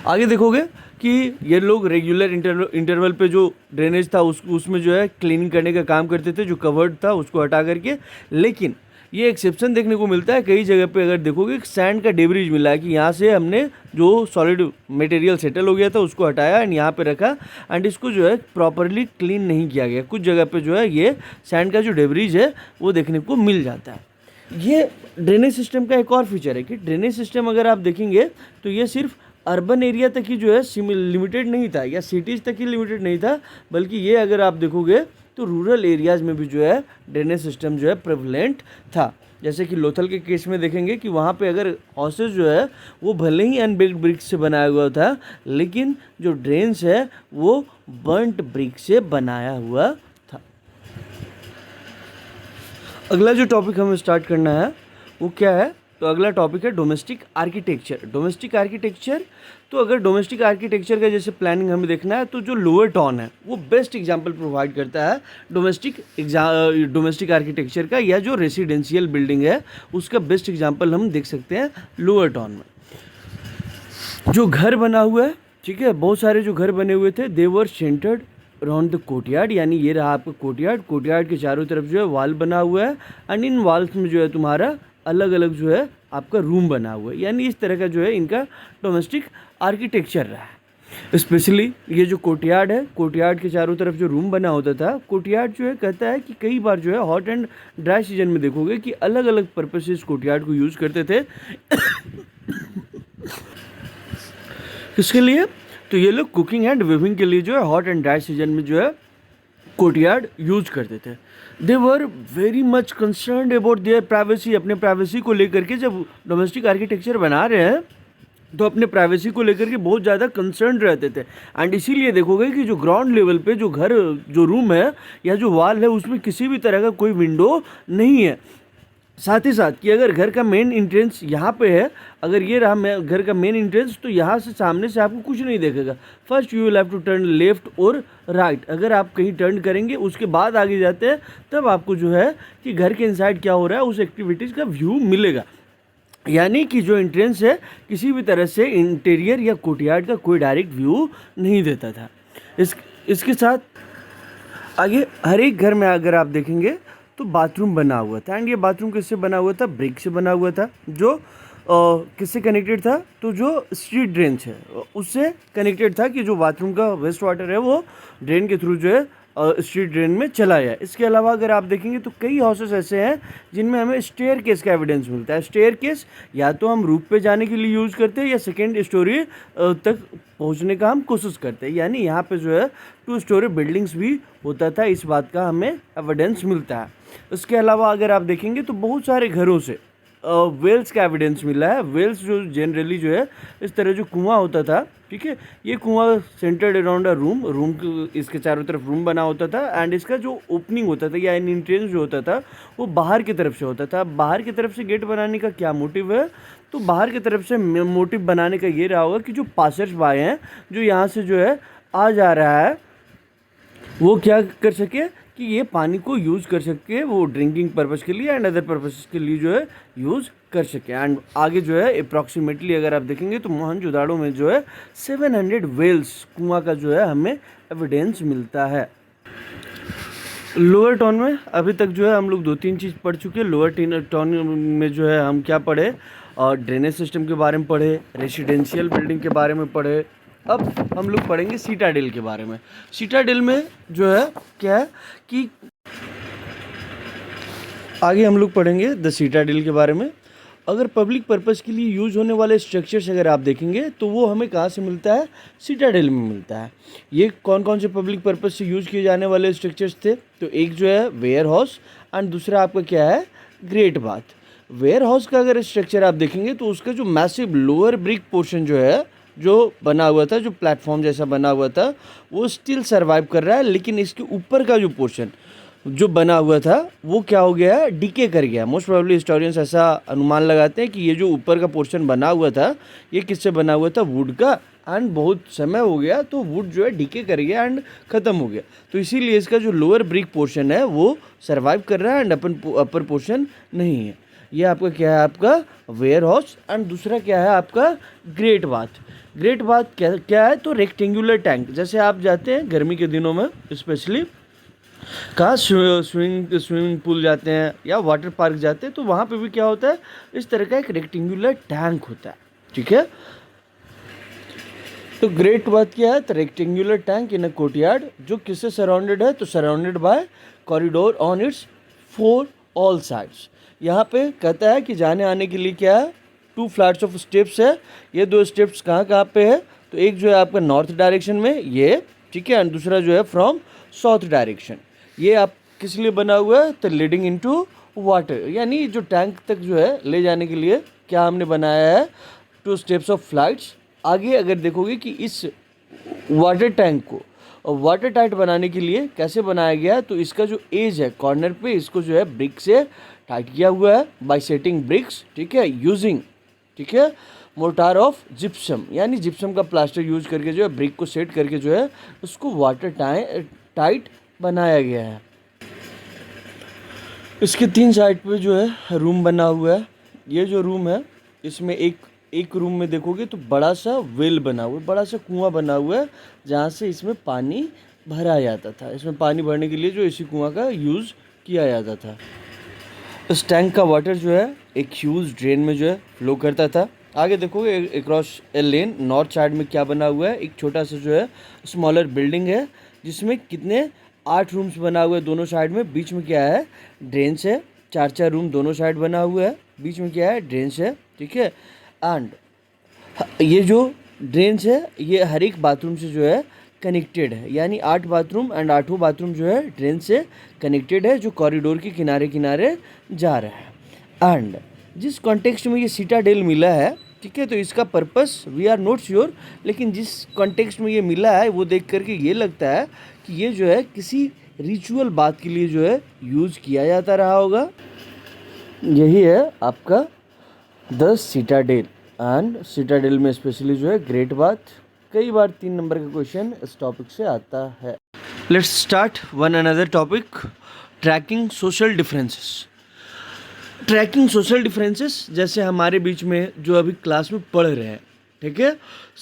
आगे देखोगे कि ये लोग रेगुलर इंटरवल पे जो ड्रेनेज था उसमें जो है क्लीनिंग करने का काम करते थे, जो कवर्ड था उसको हटा करके। लेकिन ये एक्सेप्शन देखने को मिलता है कई जगह पे। अगर देखोगे सैंड का डेब्रिज मिला है कि यहाँ से हमने जो सॉलिड मटेरियल सेटल हो गया था उसको हटाया एंड यहाँ पे रखा एंड इसको जो है प्रॉपरली क्लीन नहीं किया गया। कुछ जगह पे जो है ये सैंड का जो डेब्रिज है वो देखने को मिल जाता है। ये ड्रेनेज सिस्टम का एक और फीचर है कि ड्रेनेज सिस्टम अगर आप देखेंगे तो ये सिर्फ अर्बन एरिया तक ही जो है लिमिटेड नहीं था या सिटीज़ तक ही लिमिटेड नहीं था, बल्कि ये अगर आप देखोगे तो रूरल एरियाज़ में भी जो है ड्रेनेज सिस्टम जो है प्रेवलेंट था। जैसे कि लोथल के केस में देखेंगे कि वहाँ पे अगर हाउसेज जो है वो भले ही अनबेक्ड ब्रिक से बनाया हुआ था, लेकिन जो ड्रेन्स है वो बर्न्ट ब्रिक से बनाया हुआ था। अगला जो टॉपिक हमें स्टार्ट करना है वो क्या है, तो अगला टॉपिक है डोमेस्टिक आर्किटेक्चर। डोमेस्टिक आर्किटेक्चर, तो अगर डोमेस्टिक आर्किटेक्चर का जैसे प्लानिंग हमें देखना है तो जो लोअर टाउन है वो बेस्ट एग्जांपल प्रोवाइड करता है डोमेस्टिक आर्किटेक्चर का, या जो रेसिडेंशियल बिल्डिंग है उसका बेस्ट एग्जांपल हम देख सकते हैं लोअर टाउन में। जो घर बना हुआ है, ठीक है, बहुत सारे जो घर बने हुए थे they were centred around the courtyard, यानी ये रहा आपका कोर्टयार्ड। कोर्टयार्ड के चारों तरफ जो है वॉल बना हुआ है एंड इन वॉल्स में जो है तुम्हारा अलग अलग जो है आपका रूम बना हुआ है, यानी इस तरह का जो है इनका डोमेस्टिक आर्किटेक्चर रहा है। स्पेशली ये जो कोर्टयार्ड है, कोर्टयार्ड के चारों तरफ जो रूम बना होता था, कोर्टयार्ड जो है कहता है कि कई बार जो है हॉट एंड ड्राई सीजन में देखोगे कि अलग अलग पर्पसेस कोर्टयार्ड को यूज़ करते थे। किसके लिए, तो ये लोग कुकिंग एंड विविंग के लिए जो है हॉट एंड ड्राई सीजन में जो है कोर्टयार्ड यूज करते थे। They were very much concerned about their privacy, अपने प्राइवेसी को लेकर के जब डोमेस्टिक आर्किटेक्चर बना रहे हैं तो अपने प्राइवेसी को लेकर के बहुत ज़्यादा कंसर्न रहते थे। एंड इसीलिए देखोगे कि जो ग्राउंड लेवल पे जो घर जो रूम है या जो वॉल है उसमें किसी भी तरह का कोई विंडो नहीं है। साथ ही साथ कि अगर घर का मेन इंट्रेंस यहाँ पे है, अगर ये रहा घर का मेन इंट्रेंस, तो यहाँ से सामने से आपको कुछ नहीं देखेगा। First you will have to turn left और राइट। अगर आप कहीं टर्न करेंगे उसके बाद आगे जाते हैं तब आपको जो है कि घर के इनसाइड क्या हो रहा है उस एक्टिविटीज़ का व्यू मिलेगा। यानी कि जो एंट्रेंस है किसी भी तरह से इंटीरियर या कोर्टयार्ड का कोई डायरेक्ट व्यू नहीं देता था। इसके साथ आगे हर एक घर में अगर आप देखेंगे तो बाथरूम बना हुआ था एंड ये बाथरूम किससे बना हुआ था, ब्रिक से बना हुआ था। जो किससे कनेक्टेड था, तो जो स्ट्रीट ड्रेन है उससे कनेक्टेड था कि जो बाथरूम का वेस्ट वाटर है वो ड्रेन के थ्रू जो है स्ट्रीट ड्रेन में चला जाए। इसके अलावा अगर आप देखेंगे तो कई हाउसेस ऐसे हैं जिनमें हमें स्टेयर केस का एविडेंस मिलता है। स्टेयर केस या तो हम रूफ पे जाने के लिए यूज़ करते हैं या सेकेंड स्टोरी तक पहुंचने का हम कोशिश करते हैं, यानी यहाँ पे जो है 2 स्टोरी बिल्डिंग्स भी होता था, इस बात का हमें एविडेंस मिलता है। इसके अलावा अगर आप देखेंगे तो बहुत सारे घरों से वेल्स का एविडेंस मिला है। वेल्स जो जनरली जो है इस तरह जो कुआं होता था, ठीक है, ये कुआं सेंटर्ड अराउंड अ रूम इसके चारों तरफ रूम बना होता था एंड इसका जो ओपनिंग होता था या एंट्रेंस जो होता था वो बाहर की तरफ से होता था। बाहर की तरफ से गेट बनाने का क्या मोटिव है, तो बाहर की तरफ से मोटिव बनाने का ये रहा होगा कि जो पासर्स बाय हैं जो यहाँ से जो है आ जा रहा है वो क्या कर सके कि ये पानी को यूज़ कर सके, वो ड्रिंकिंग पर्पज़ के लिए एंड अदर पर्पसेस के लिए जो है यूज़ कर सके। एंड आगे जो है अप्रॉक्सीमेटली अगर आप देखेंगे तो मोहनजोदाड़ो में जो है 700 वेल्स कुआं का जो है हमें एविडेंस मिलता है। लोअर टाउन में अभी तक जो है हम लोग 2-3 चीज़ पढ़ चुके हैं। लोअर टाउन में जो है हम क्या पढ़े, और ड्रेनेज सिस्टम के बारे में पढ़े, रेसिडेंशियल बिल्डिंग के बारे में पढ़े। अब हम लोग पढ़ेंगे सीटाडेल के बारे में। सीटाडेल में जो है क्या है कि आगे हम लोग पढ़ेंगे द सीटाडेल के बारे में। अगर पब्लिक पर्पस के लिए यूज़ होने वाले स्ट्रक्चर्स अगर आप देखेंगे तो वो हमें कहाँ से मिलता है, सीटाडेल में मिलता है। ये कौन कौन से पब्लिक पर्पस से यूज़ किए जाने वाले स्ट्रक्चर्स थे, तो एक जो है वेयर हाउस एंड दूसरा आपका क्या है, ग्रेट बाथ। वेयर हाउस का अगर स्ट्रक्चर आप देखेंगे तो उसका जो मैसिव लोअर ब्रिक पोर्शन जो है जो बना हुआ था, जो प्लेटफॉर्म जैसा बना हुआ था, वो स्टिल सर्वाइव कर रहा है, लेकिन इसके ऊपर का जो पोर्शन जो बना हुआ था वो क्या हो गया है, डिके कर गया। मोस्ट प्रोबेबली हिस्टोरियंस ऐसा अनुमान लगाते हैं कि ये जो ऊपर का पोर्शन बना हुआ था ये किससे बना हुआ था, वुड का, एंड बहुत समय हो गया तो वुड जो है डिके कर गया एंड ख़त्म हो गया। तो इसीलिए इसका जो लोअर ब्रिक पोर्शन है वो सर्वाइव कर रहा है एंड अपर पोर्शन नहीं है। ये आपका क्या है, आपका वेयर हाउस। एंड दूसरा क्या है आपका ग्रेट बाथ। ग्रेट बाथ क्या है, तो रेक्टेंगुलर टैंक। जैसे आप जाते हैं गर्मी के दिनों में स्पेशली कहाँ स्विमिंग पूल जाते हैं या वाटर पार्क जाते हैं तो वहाँ पे भी क्या होता है, इस तरह का एक रेक्टेंगुलर टैंक होता है, ठीक है। तो ग्रेट बात क्या है, तो rectangular tank in a courtyard, जो किससे सराउंडेड है, तो surrounded by corridor on it's four all sides. यहाँ पे कहता है कि जाने आने के लिए क्या है, 2 फ्लाइट्स ऑफ स्टेप्स है। ये 2 स्टेप्स कहाँ कहाँ पे है, तो एक जो है आपका नॉर्थ डायरेक्शन में ये, ठीक है, एंड दूसरा जो है फ्रॉम साउथ डायरेक्शन। ये आप किस लिए बना हुआ है, तो लीडिंग इनटू वाटर, यानी जो टैंक तक जो है ले जाने के लिए क्या हमने बनाया है, 2 स्टेप्स ऑफ फ्लाइट्स। आगे अगर देखोगे कि इस वाटर टैंक को वाटर टाइट बनाने के लिए कैसे बनाया गया है, तो इसका जो एज है कॉर्नर पे, इसको जो है ब्रिक से टाइट किया हुआ है बाय सेटिंग ब्रिक्स, ठीक है, यूजिंग, ठीक है, मोर्टार ऑफ जिप्सम, यानी जिप्सम का प्लास्टर यूज करके जो है ब्रिक को सेट करके जो है उसको वाटर टाइट बनाया गया है। इसके 3 साइड पे जो है रूम बना हुआ है। ये जो रूम है इसमें एक रूम में देखोगे तो बड़ा सा वेल बना हुआ है, बड़ा सा कुआं बना हुआ है, जहाँ से इसमें पानी भरा जाता था। इसमें पानी भरने के लिए जो इसी कुआं का यूज़ किया जाता था। इस टैंक का वाटर जो है एक ह्यूज ड्रेन में जो है फ्लो करता था। आगे देखोगे अक्रॉस ए लेन नॉर्थ साइड में क्या बना हुआ है, एक छोटा सा जो है स्मॉलर बिल्डिंग है, जिसमें कितने 8 रूम्स बना हुआ है दोनों साइड में। बीच में क्या है, ड्रेन्स है, 4 रूम दोनों साइड बना हुआ है, बीच में क्या है, ड्रेन्स है, ठीक है। एंड ये जो ड्रेन्स है ये हर एक बाथरूम से जो है कनेक्टेड है, यानी 8 बाथरूम एंड 8 बाथरूम जो है ड्रेन से कनेक्टेड है, जो कॉरिडोर के किनारे किनारे जा रहा है। एंड जिस कॉन्टेक्स्ट में ये सिटाडेल मिला है, ठीक है, तो इसका purpose we are not sure, लेकिन जिस कॉन्टेक्स्ट में ये मिला है वो देख करके ये लगता है कि ये जो है किसी रिचुअल बात के लिए जो है यूज़ किया जाता रहा होगा। यही है आपका द सिटाडेल। एंड सिटाडेल में स्पेशली जो है ग्रेट बात, कई बार 3 नंबर का क्वेश्चन इस टॉपिक से आता है। Let's start one another topic, tracking social differences. Tracking social differences, जैसे हमारे बीच में जो अभी क्लास में पढ़ रहे हैं, ठीक है,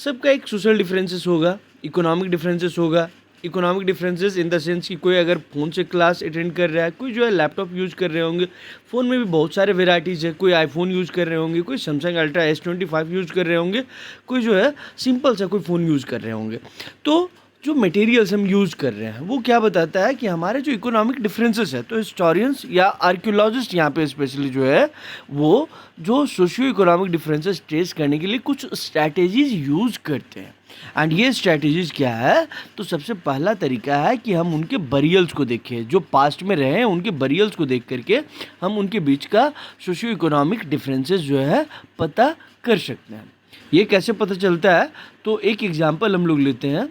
सबका एक सोशल डिफरेंसेस होगा, इकोनॉमिक डिफरेंसेस होगा। Economic differences in the sense कि कोई अगर फ़ोन से क्लास अटेंड कर रहा है, कोई जो है लैपटॉप यूज़ कर रहे होंगे, फ़ोन में भी बहुत सारे वेराइटीज़ है, कोई आईफोन यूज़ कर रहे होंगे, कोई सैमसंग अल्ट्रा S25 यूज़ कर रहे होंगे, कोई जो है सिंपल सा कोई फ़ोन यूज़ कर रहे होंगे। तो जो मटेरियल्स हम यूज़ कर रहे हैं वो क्या बताता है कि हमारे जो इकोनॉमिक डिफरेंसेस है, तो हिस्टोरियंस या आर्कियोलॉजिस्ट यहाँ पे स्पेशली जो है वो जो सोशियो इकोनॉमिक डिफरेंसेस ट्रेस करने के लिए कुछ स्ट्रैटेजीज यूज़ करते हैं। एंड ये स्ट्रैटेजीज क्या है, तो सबसे पहला तरीका है कि हम उनके बरियल्स को देखें, जो पास्ट में रहे हैं उनके बरियल्स को देख करके हम उनके बीच का सोशियो इकोनॉमिक डिफरेंसेस जो है पता कर सकते हैं। ये कैसे पता चलता है, तो एक एग्जांपल हम लोग लेते हैं।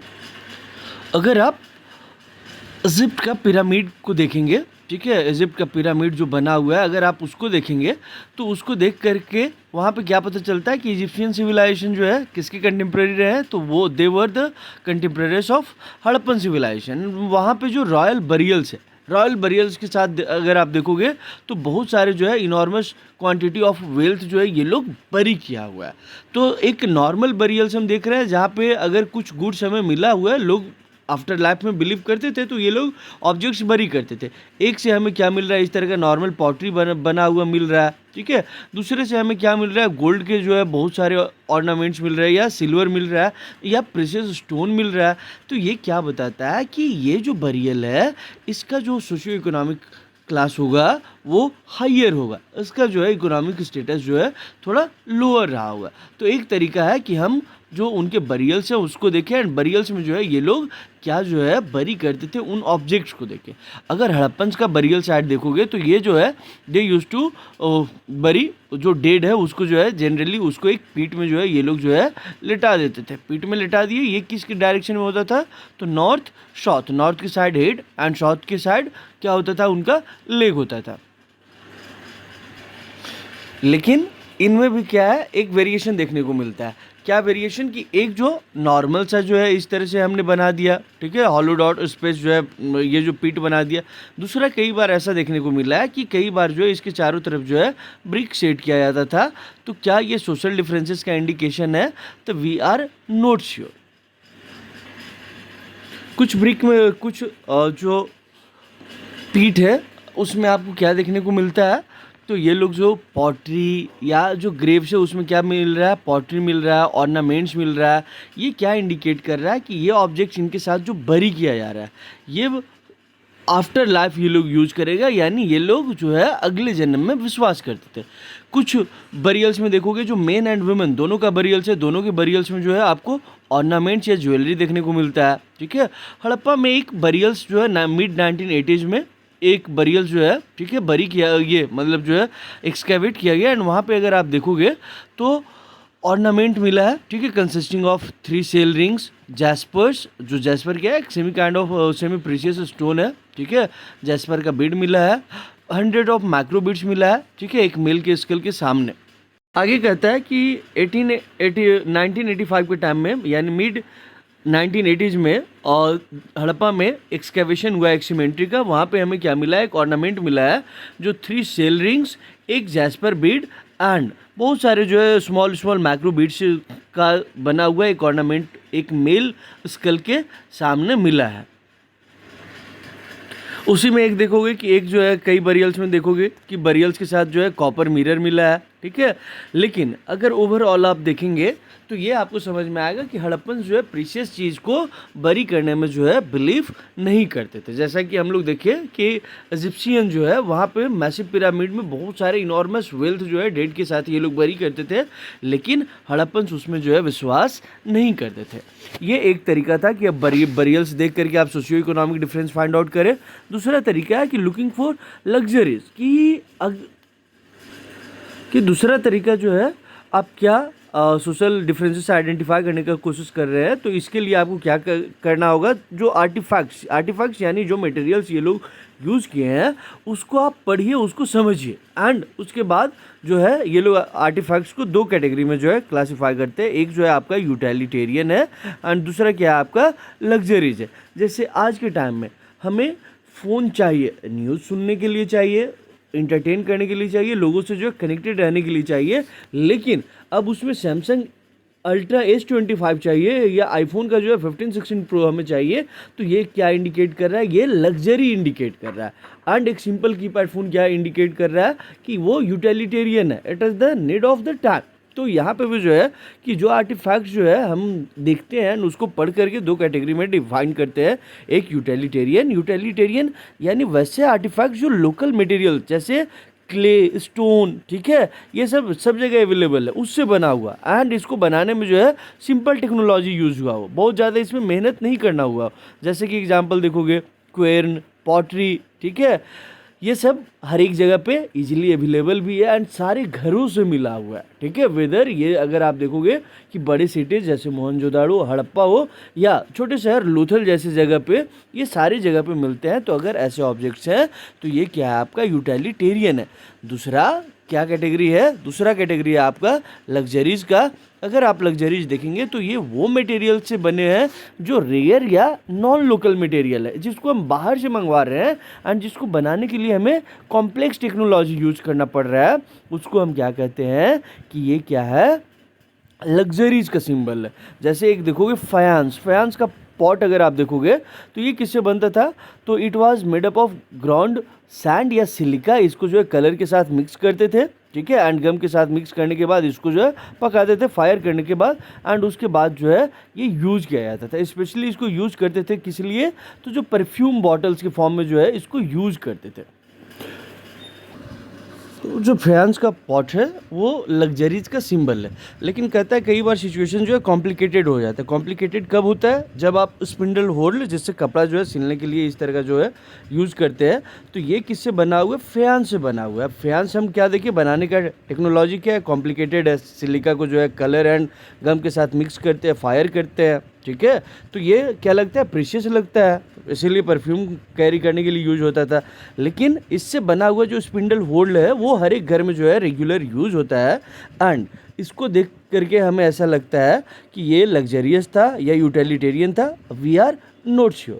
अगर आप इजिप्ट का पिरामिड को देखेंगे, ठीक है, इजिप्ट का पिरामिड जो बना हुआ है, अगर आप उसको देखेंगे तो उसको देख करके वहाँ पे क्या पता चलता है कि इजिप्शियन सिविलाइजेशन जो है किसके कंटेम्प्रेरी रहे, तो वो they were the contemporaries of Harappan civilization. वहाँ पे जो रॉयल बरियल्स है, रॉयल बरियल्स के साथ अगर आप देखोगे तो बहुत सारे जो है इनॉर्मस क्वांटिटी ऑफ वेल्थ जो है ये लोग बरी किया हुआ है। तो एक नॉर्मल बरियल्स हम देख रहे हैं जहाँ पे अगर कुछ गुड्स हमें मिला हुआ है, लोग आफ्टर लाइफ में बिलीव करते थे, तो ये लोग ऑब्जेक्ट्स बरी करते थे। एक से हमें क्या मिल रहा है, इस तरह का नॉर्मल पॉटरी बना हुआ मिल रहा है, ठीक है। दूसरे से हमें क्या मिल रहा है, गोल्ड के जो है बहुत सारे ऑर्नामेंट्स मिल रहे हैं, या सिल्वर मिल रहा है, या प्रेशियस स्टोन मिल रहा है। तो ये क्या बताता है कि ये जो बरियल है इसका जो सोशियो इकोनॉमिक क्लास होगा वो हाइयर होगा, इसका जो है इकोनॉमिक स्टेटस जो है थोड़ा लोअर रहा होगा। तो एक तरीका है कि हम जो उनके बरियल्स हैं उसको देखें, एंड बरियल्स में जो है ये लोग क्या जो है बरी करते थे उन ऑब्जेक्ट्स को देखें। अगर हड़प्पन्स का बरियल साइड देखोगे तो ये जो है दे यूज टू बरी जो डेड है उसको जो है जनरली उसको एक पीठ में जो है ये लोग जो है लिटा देते थे, पीठ में लिटा दिए। ये किसके डायरेक्शन में होता था, तो नॉर्थ साउथ, नॉर्थ की साइड हेड एंड साउथ की साइड क्या होता था, उनका लेग होता था। लेकिन इनमें भी क्या है, एक वेरिएशन देखने को मिलता है। क्या वेरिएशन, कि एक जो नॉर्मल सा जो है इस तरह से हमने बना दिया, ठीक है, हॉलो डॉट स्पेस जो है ये जो पीठ बना दिया। दूसरा कई बार ऐसा देखने को मिला है कि कई बार जो है इसके चारों तरफ जो है ब्रिक सेट किया जाता था। तो क्या ये सोशल डिफरेंसेस का इंडिकेशन है, तो वी आर नॉट श्योर। कुछ ब्रिक में कुछ जो पीठ है, उसमें आपको क्या देखने को मिलता है? तो ये लोग जो पॉटरी या जो ग्रेव्स है उसमें क्या मिल रहा है? पॉटरी मिल रहा है, ऑर्नामेंट्स मिल रहा है। ये क्या इंडिकेट कर रहा है कि ये ऑब्जेक्ट्स इनके साथ जो बरी किया जा रहा है, ये आफ्टर लाइफ ये लोग यूज करेगा, यानी ये लोग जो है अगले जन्म में विश्वास करते थे। कुछ बरियल्स में देखोगे जो मेन एंड वुमेन दोनों का बरियल्स है, दोनों के बरियल्स में जो है आपको ऑर्नामेंट्स या ज्वेलरी देखने को मिलता है। ठीक है, हड़प्पा में एक बरियल्स जो है मिड 1980s में एक बरियल जो है, ठीक है, बरी किया, ये मतलब जो है एक्सकेवेट किया गया, एंड वहाँ पे अगर आप देखोगे तो ऑर्नामेंट मिला है, ठीक है, कंसिस्टिंग ऑफ 3 सेल रिंग्स, जैस्पर्स, जो जैस्पर क्या है, एक semi kind of semi precious stone है, ठीक है, जैस्पर का बीड मिला है, 100 ऑफ मैक्रो बीड्स मिला है, ठीक है, एक मेल के स्केल के सामने। आगे कहता है कि 1985 के टाइम में, यानी मिड 1980s में, और हड़प्पा में एक्सकेवेशन हुआ एक सीमेंट्री का, वहाँ पे हमें क्या मिला है? एक ऑर्नामेंट मिला है जो 3 सेल रिंग्स, एक जैस्पर बीड एंड बहुत सारे जो है स्मॉल स्मॉल मैक्रो बीड्स का बना हुआ एक ऑर्नामेंट एक मेल स्कल के सामने मिला है। उसी में एक देखोगे कि एक जो है, कई बरियल्स में देखोगे कि बरियल्स के साथ जो है कॉपर मिरर मिला है, ठीक है। लेकिन अगर ओवरऑल आप देखेंगे तो ये आपको समझ में आएगा कि हड़प्पन जो है प्रीशियस चीज़ को बरी करने में जो है बिलीव नहीं करते थे। जैसा कि हम लोग देखें कि इजिप्शियन जो है वहाँ पे मैसिव पिरामिड में बहुत सारे इनॉर्मस वेल्थ जो है डेड के साथ ये लोग बरी करते थे, लेकिन हड़प्पन उसमें जो है विश्वास नहीं करते थे। ये एक तरीका था कि अब बरियल्स देख करके आप socio economic difference find out करें। दूसरा तरीका है कि लुकिंग फॉर लग्जरीज, कि दूसरा तरीका जो है आप क्या सोशल डिफरेंसेस आइडेंटिफाई करने का कोशिश कर रहे हैं। तो इसके लिए आपको क्या करना होगा? जो आर्टिफैक्ट्स यानी जो मटेरियल्स ये लोग यूज़ किए हैं उसको आप पढ़िए, उसको समझिए, एंड उसके बाद जो है ये लोग आर्टिफैक्ट्स को 2 कैटेगरी में जो है क्लासीफाई करते हैं। एक जो है आपका यूटिलिटेरियन है एंड दूसरा क्या है आपका लग्जरीज है। जैसे आज के टाइम में हमें फ़ोन चाहिए, न्यूज़ सुनने के लिए चाहिए, इंटरटेन करने के लिए चाहिए, लोगों से जो है कनेक्टेड रहने के लिए चाहिए, लेकिन अब उसमें सैमसंग अल्ट्रा S25 चाहिए या आईफोन का जो है 15-16 प्रो हमें चाहिए। तो ये क्या इंडिकेट कर रहा है? ये लग्जरी इंडिकेट कर रहा है। एंड एक सिंपल कीपैड फ़ोन क्या इंडिकेट कर रहा है? कि वो यूटिलिटेरियन है, it is the need of the time. तो यहाँ पे भी जो है कि जो आर्टिफैक्ट्स जो है हम देखते हैं उसको पढ़ करके 2 कैटेगरी में डिफाइन करते हैं। एक यूटिलिटेरियन यानी वैसे आर्टिफैक्ट्स जो लोकल मटेरियल जैसे क्ले, स्टोन, ठीक है, ये सब जगह अवेलेबल है, उससे बना हुआ, एंड इसको बनाने में जो है सिंपल टेक्नोलॉजी यूज़ हुआ हो, बहुत ज़्यादा इसमें मेहनत नहीं करना हुआ। जैसे कि एग्जांपल देखोगे क्वेर्न, पॉटरी, ठीक है, ये सब हर एक जगह पे इजीली अवेलेबल भी है एंड सारे घरों से मिला हुआ है, ठीक है। वेदर ये अगर आप देखोगे कि बड़े सिटीज़ जैसे मोहनजोदाड़ो, हड़प्पा हो या छोटे शहर लोथल जैसे जगह पे, ये सारी जगह पे मिलते हैं। तो अगर ऐसे ऑब्जेक्ट्स हैं तो ये क्या है? आपका यूटिलिटेरियन है। दूसरा क्या कैटेगरी है? दूसरा कैटेगरी है आपका लग्जरीज का। अगर आप लग्जरीज देखेंगे तो ये वो मटेरियल से बने हैं जो रेयर या नॉन लोकल मटेरियल है, जिसको हम बाहर से मंगवा रहे हैं एंड जिसको बनाने के लिए हमें कॉम्प्लेक्स टेक्नोलॉजी यूज़ करना पड़ रहा है। उसको हम क्या कहते हैं कि ये क्या है? लग्जरीज का सिंबल है। जैसे एक देखोगे फयांस का पॉट अगर आप देखोगे तो ये किससे बनता था? तो it was made up of ground sand या सिलिका। इसको जो है कलर के साथ मिक्स करते थे, ठीक है, एंड गम के साथ मिक्स करने के बाद इसको जो है पकाते थे फायर करने के बाद, एंड उसके बाद जो है ये यूज़ किया जाता था। स्पेशली इसको यूज़ करते थे किस लिए? तो जो परफ्यूम बॉटल्स के फॉर्म में जो है इसको यूज़ करते थे। तो जो फ्रांस का पॉट है वो लग्जरीज का सिंबल है, लेकिन कहता है कई बार सिचुएशन जो है कॉम्प्लिकेटेड हो जाता है। कॉम्प्लिकेटेड कब होता है? जब आप स्पिंडल होल्ड जिससे कपड़ा जो है सिलने के लिए इस तरह का जो है यूज़ करते हैं। तो ये किससे बना हुआ है? फ्रांस से बना हुआ है। फ्रांस हम क्या देखिए बनाने का टेक्नोलॉजी क्या है? कॉम्प्लिकेटेड है। सिलिका को जो है कलर एंड गम के साथ मिक्स करते हैं, फायर करते हैं, ठीक है। तो ये क्या लगता है? प्रीशियस लगता है, इसीलिए परफ्यूम कैरी करने के लिए यूज होता था। लेकिन इससे बना हुआ जो स्पिंडल होल्ड है वो हर एक घर में जो है रेगुलर यूज होता है, एंड इसको देख करके हमें ऐसा लगता है कि ये लग्जरियस था या यूटिलिटेरियन था। We are not sure.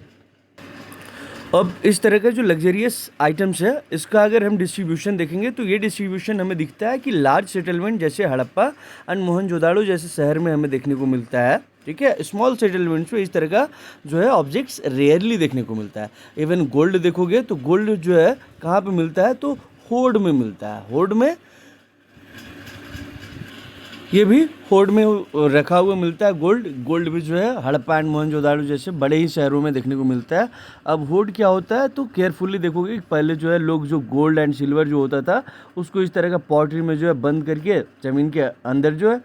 अब इस तरह का जो लग्जरियस आइटम्स है इसका अगर हम डिस्ट्रीब्यूशन देखेंगे तो ये डिस्ट्रीब्यूशन हमें दिखता है कि लार्ज सेटलमेंट जैसे हड़प्पा एंड मोहनजोदाड़ो जैसे शहर में हमें देखने को मिलता है, ठीक है, स्मॉल सेटलमेंट्स में इस तरह का जो है ऑब्जेक्ट्स रेयरली देखने को मिलता है। इवन गोल्ड देखोगे तो गोल्ड जो है कहाँ पे मिलता है, तो होड़ में मिलता है। होड़ में, ये भी होड़ में रखा हुआ मिलता है गोल्ड। गोल्ड भी जो है हड़प्पा एंड मोहनजोदाड़ो जैसे बड़े ही शहरों में देखने को मिलता है। अब होड़ क्या होता है, तो केयरफुली देखोगे कि पहले जो है लोग जो गोल्ड एंड सिल्वर जो होता था उसको इस तरह का पॉटरी में जो है बंद करके ज़मीन के अंदर जो है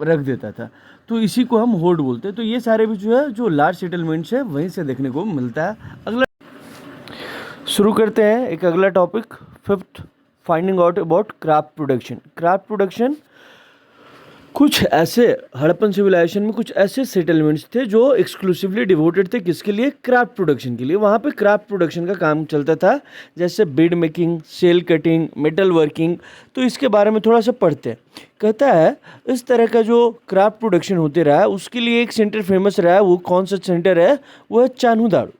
रख देता था, तो इसी को हम होड़ बोलते हैं। तो ये सारे भी जो है जो लार्ज सेटलमेंट्स है वहीं से देखने को मिलता है। अगला शुरू करते हैं एक अगला topic, fifth, finding out about craft production. Craft production, कुछ ऐसे हड़प्पन सिविलाइजेशन में कुछ ऐसे सेटलमेंट्स थे जो एक्सक्लूसिवली डिवोटेड थे किसके लिए, क्राफ्ट प्रोडक्शन के लिए। वहाँ पे क्राफ्ट प्रोडक्शन का काम चलता था, जैसे bead making, shell cutting, metal working. तो इसके बारे में थोड़ा सा पढ़ते हैं। कहता है इस तरह का जो क्राफ्ट प्रोडक्शन होते रहा है उसके लिए एक सेंटर फेमस रहा है। वो कौन सा सेंटर है, वो है चान्हुदाड़ो।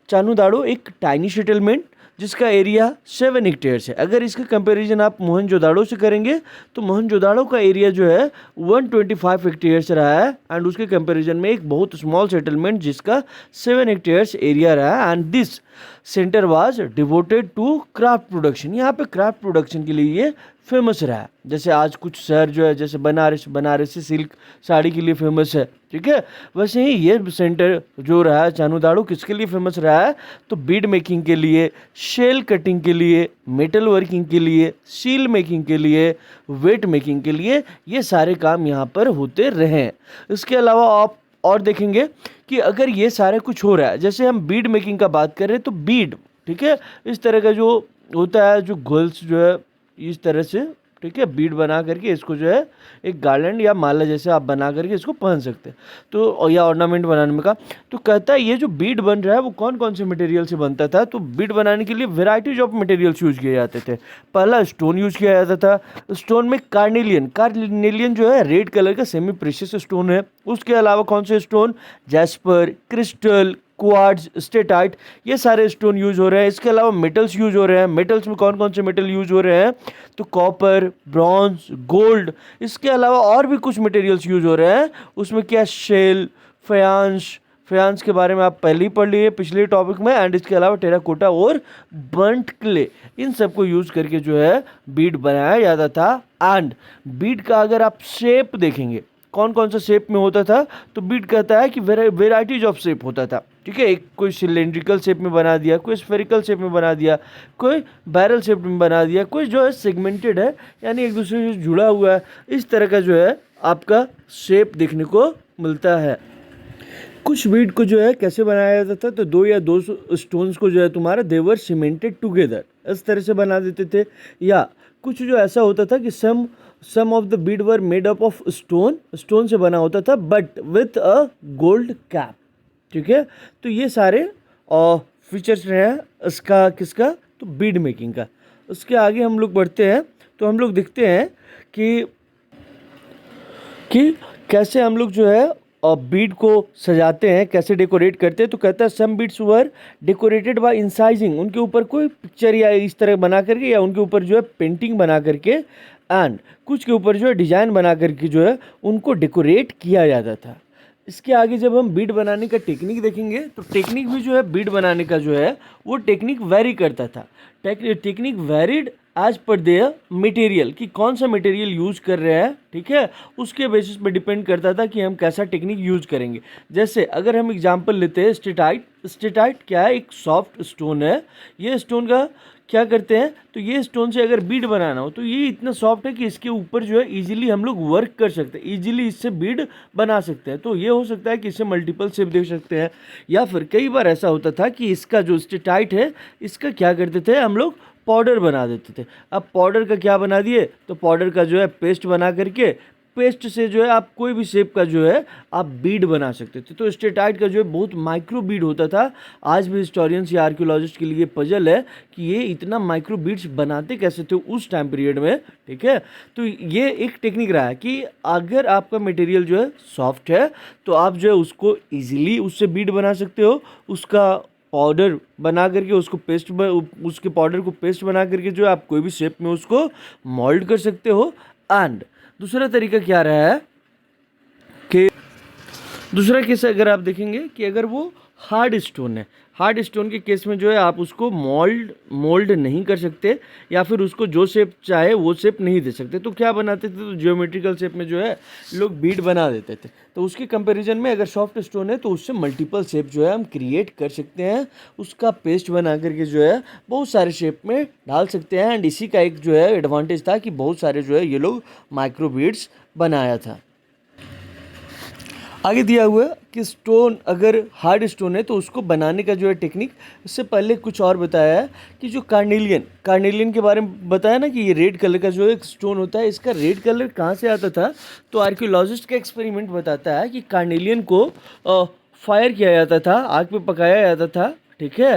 चान्हुदाड़ो एक टाइनी सेटलमेंट जिसका एरिया 7 हेक्टेयर्स है। अगर इसका कंपैरिजन आप मोहनजोदाड़ो से करेंगे तो मोहनजोदाड़ो का एरिया जो है 125 हेक्टेयर्स रहा है, एंड उसके कंपैरिजन में एक बहुत स्मॉल सेटलमेंट जिसका 7 हेक्टेयर्स एरिया रहा है। And this centre was devoted to craft production. यहाँ पे क्राफ्ट प्रोडक्शन के लिए ये फेमस रहा है। जैसे आज कुछ शहर जो है, जैसे बनारसी सिल्क साड़ी के लिए फेमस है, ठीक है, वैसे ही ये सेंटर जो रहा है चान्हुदाड़ो किसके लिए फेमस रहा है, तो बीड मेकिंग के लिए, शेल कटिंग के लिए, मेटल वर्किंग के लिए, सील मेकिंग के लिए, वेट मेकिंग के लिए, ये सारे काम यहाँ पर होते रहे हैं। इसके अलावा आप और देखेंगे कि अगर ये सारे कुछ हो रहा है, जैसे हम बीड मेकिंग का बात करें तो बीड, ठीक है, इस तरह का जो होता है, जो गर्ल्स जो है इस तरह से, ठीक है, बीड बना करके इसको जो है एक गार्लैंड या माला जैसे आप बना करके इसको पहन सकते हैं, तो या ऑर्नामेंट बनाने में का। तो कहता है ये जो बीड बन रहा है वो कौन कौन से मटेरियल से बनता था, तो बीड बनाने के लिए वेराइटीज ऑफ मटेरियल्स यूज किए जाते थे। पहला स्टोन यूज किया जाता था। स्टोन में कार्नेलियन जो है रेड कलर का सेमी प्रेशियस स्टोन है। उसके अलावा कौन से stone, jasper, crystal, quartz, steatite, ये सारे स्टोन यूज हो रहे हैं। इसके अलावा मेटल्स यूज हो रहे हैं। मेटल्स में कौन कौन से मेटल यूज हो रहे हैं, तो कॉपर, ब्रॉन्ज, गोल्ड। इसके अलावा और भी कुछ मटेरियल्स यूज हो रहे हैं। उसमें क्या, शेल, फयांस के बारे में आप पहले ही पढ़ लिए पिछले टॉपिक में। एंड इसके अलावा टेराकोटा और बर्न्ट क्ले, इन सबको यूज करके जो है बीड बनाया जाता था। एंड बीड का अगर आप शेप देखेंगे कौन कौन सा शेप में होता था, तो बीड कहता है कि वेराइटीज ऑफ शेप होता था, ठीक है। एक कोई सिलेंड्रिकल शेप में बना दिया, कोई स्फेरिकल शेप में बना दिया, कोई बैरल शेप में बना दिया, कोई जो है सेगमेंटेड है यानी एक दूसरे से जुड़ा हुआ है। इस तरह का जो है आपका शेप देखने को मिलता है। कुछ बीड को जो है कैसे बनाया जाता था, तो दो स्टोन्स को जो है तुम्हारा देवर सीमेंटेड टुगेदर, इस तरह से बना देते थे। या कुछ जो ऐसा होता था कि some of the bead were made up of stone से बना होता था but with a gold cap, ठीक है। तो ये सारे फीचर्स रहे हैं इसका, किसका, तो बीड मेकिंग का। उसके आगे हम लोग बढ़ते हैं तो हम लोग देखते हैं कि कैसे हम लोग जो है बीड को सजाते हैं, कैसे डेकोरेट करते हैं। तो कहता है सम बीड्स वर डेकोरेटेड बाय इंसाइजिंग, उनके ऊपर कोई पिक्चर या इस तरह बना करके या उनके ऊपर जो है पेंटिंग बना करके, एंड कुछ के ऊपर जो है डिजाइन बना करके जो है उनको डेकोरेट किया जाता था। इसके आगे जब हम बीड बनाने का टेक्निक देखेंगे तो टेक्निक भी जो है बीड बनाने का जो है वो टेक्निक वेरी करता था। Technique varied as per their material, कि कौन सा मटेरियल यूज कर रहे हैं, ठीक है, उसके बेसिस पे डिपेंड करता था कि हम कैसा टेक्निक यूज करेंगे। जैसे अगर हम एग्जांपल लेते हैं स्टेटाइट क्या है, एक सॉफ्ट स्टोन है। ये स्टोन का क्या करते हैं, तो ये स्टोन से अगर बीड बनाना हो तो ये इतना सॉफ्ट है कि इसके ऊपर जो है इजीली हम लोग वर्क कर सकते हैं, इजीली इससे बीड बना सकते हैं। तो ये हो सकता है कि इससे मल्टीपल शेप दे सकते हैं। या फिर कई बार ऐसा होता था कि इसका जो स्टेटाइट है इसका क्या करते थे हम लोग, पाउडर बना देते थे। अब पाउडर का क्या बना दिए, तो पाउडर का जो है पेस्ट बना करके, पेस्ट से जो है आप कोई भी शेप का जो है आप बीड बना सकते थे। तो स्टेटाइट का जो है बहुत माइक्रो बीड होता था। आज भी हिस्टोरियंस या आर्कियोलॉजिस्ट के लिए पजल है कि ये इतना माइक्रो बीड्स बनाते कैसे थे उस टाइम पीरियड में, ठीक है। तो ये एक टेक्निक रहा है कि अगर आपका मटेरियल जो है सॉफ्ट है तो आप जो है उसको ईजिली उससे बीड बना सकते हो। उसका पाउडर बना करके उसके पाउडर को पेस्ट बना करके जो है आप कोई भी शेप में उसको मोल्ड कर सकते हो। एंड दूसरा तरीका क्या रहा है कि दूसरा केस अगर आप देखेंगे कि अगर वो हार्ड स्टोन है, हार्ड स्टोन के केस में जो है आप उसको मोल्ड नहीं कर सकते या फिर उसको जो शेप चाहे वो शेप नहीं दे सकते, तो क्या बनाते थे, तो जियोमेट्रिकल शेप में जो है लोग बीड बना देते थे। तो उसके कंपैरिजन में अगर सॉफ्ट स्टोन है तो उससे मल्टीपल शेप जो है हम क्रिएट कर सकते हैं, उसका पेस्ट बना करके जो है बहुत सारे शेप में डाल सकते हैं। एंड इसी का एक जो है एडवांटेज था कि बहुत सारे जो है ये लोग माइक्रो बीड्स बनाया था। आगे दिया हुआ है कि स्टोन अगर हार्ड स्टोन है तो उसको बनाने का जो है टेक्निक, इससे पहले कुछ और बताया है कि जो कार्नेलियन के बारे में बताया ना कि ये रेड कलर का जो एक स्टोन होता है, इसका रेड कलर कहाँ से आता था, तो आर्कियोलॉजिस्ट का एक्सपेरिमेंट बताता है कि कार्नेलियन को फायर किया जाता था, आग पे पकाया जाता था, ठीक है,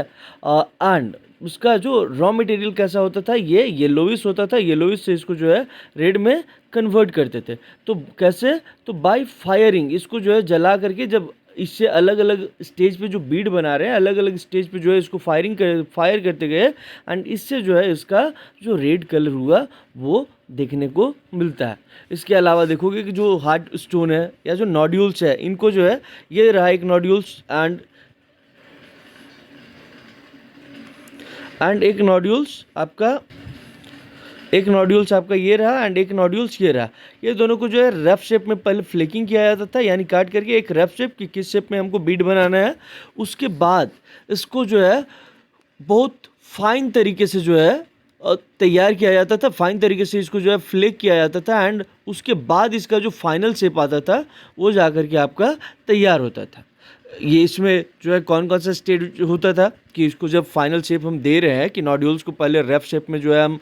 एंड उसका जो रॉ मटेरियल कैसा होता था, ये येलोविश होता था, येलोविश से इसको जो है रेड में कन्वर्ट करते थे। तो कैसे, तो बाय फायरिंग, इसको जो है जला करके, जब इससे अलग अलग स्टेज पे जो बीड बना रहे हैं, अलग अलग स्टेज पे जो है इसको फायर करते गए, एंड इससे जो है इसका जो रेड कलर हुआ वो देखने को मिलता है। इसके अलावा देखोगे कि जो हार्ड स्टोन है या जो नोड्यूल्स है, इनको जो है, ये रहा एक नोड्यूल्स एंड एक नोड्यूल्स आपका ये रहा एंड एक नोड्यूल्स ये रहा। ये दोनों को जो है रफ शेप में पहले फ्लेकिंग किया जाता था, यानी काट करके एक रफ शेप कि किस शेप में हमको बीड बनाना है। उसके बाद इसको जो है बहुत फाइन तरीके से जो है तैयार किया जाता था, फाइन तरीके से इसको जो है फ्लेक किया जाता था, एंड उसके बाद इसका जो फाइनल शेप आता था वो जा कर के आपका तैयार होता था। ये इसमें जो है कौन कौन सा स्टेज होता था कि इसको जब फाइनल शेप हम दे रहे हैं, कि नोड्यूल्स को पहले रफ शेप में जो है हम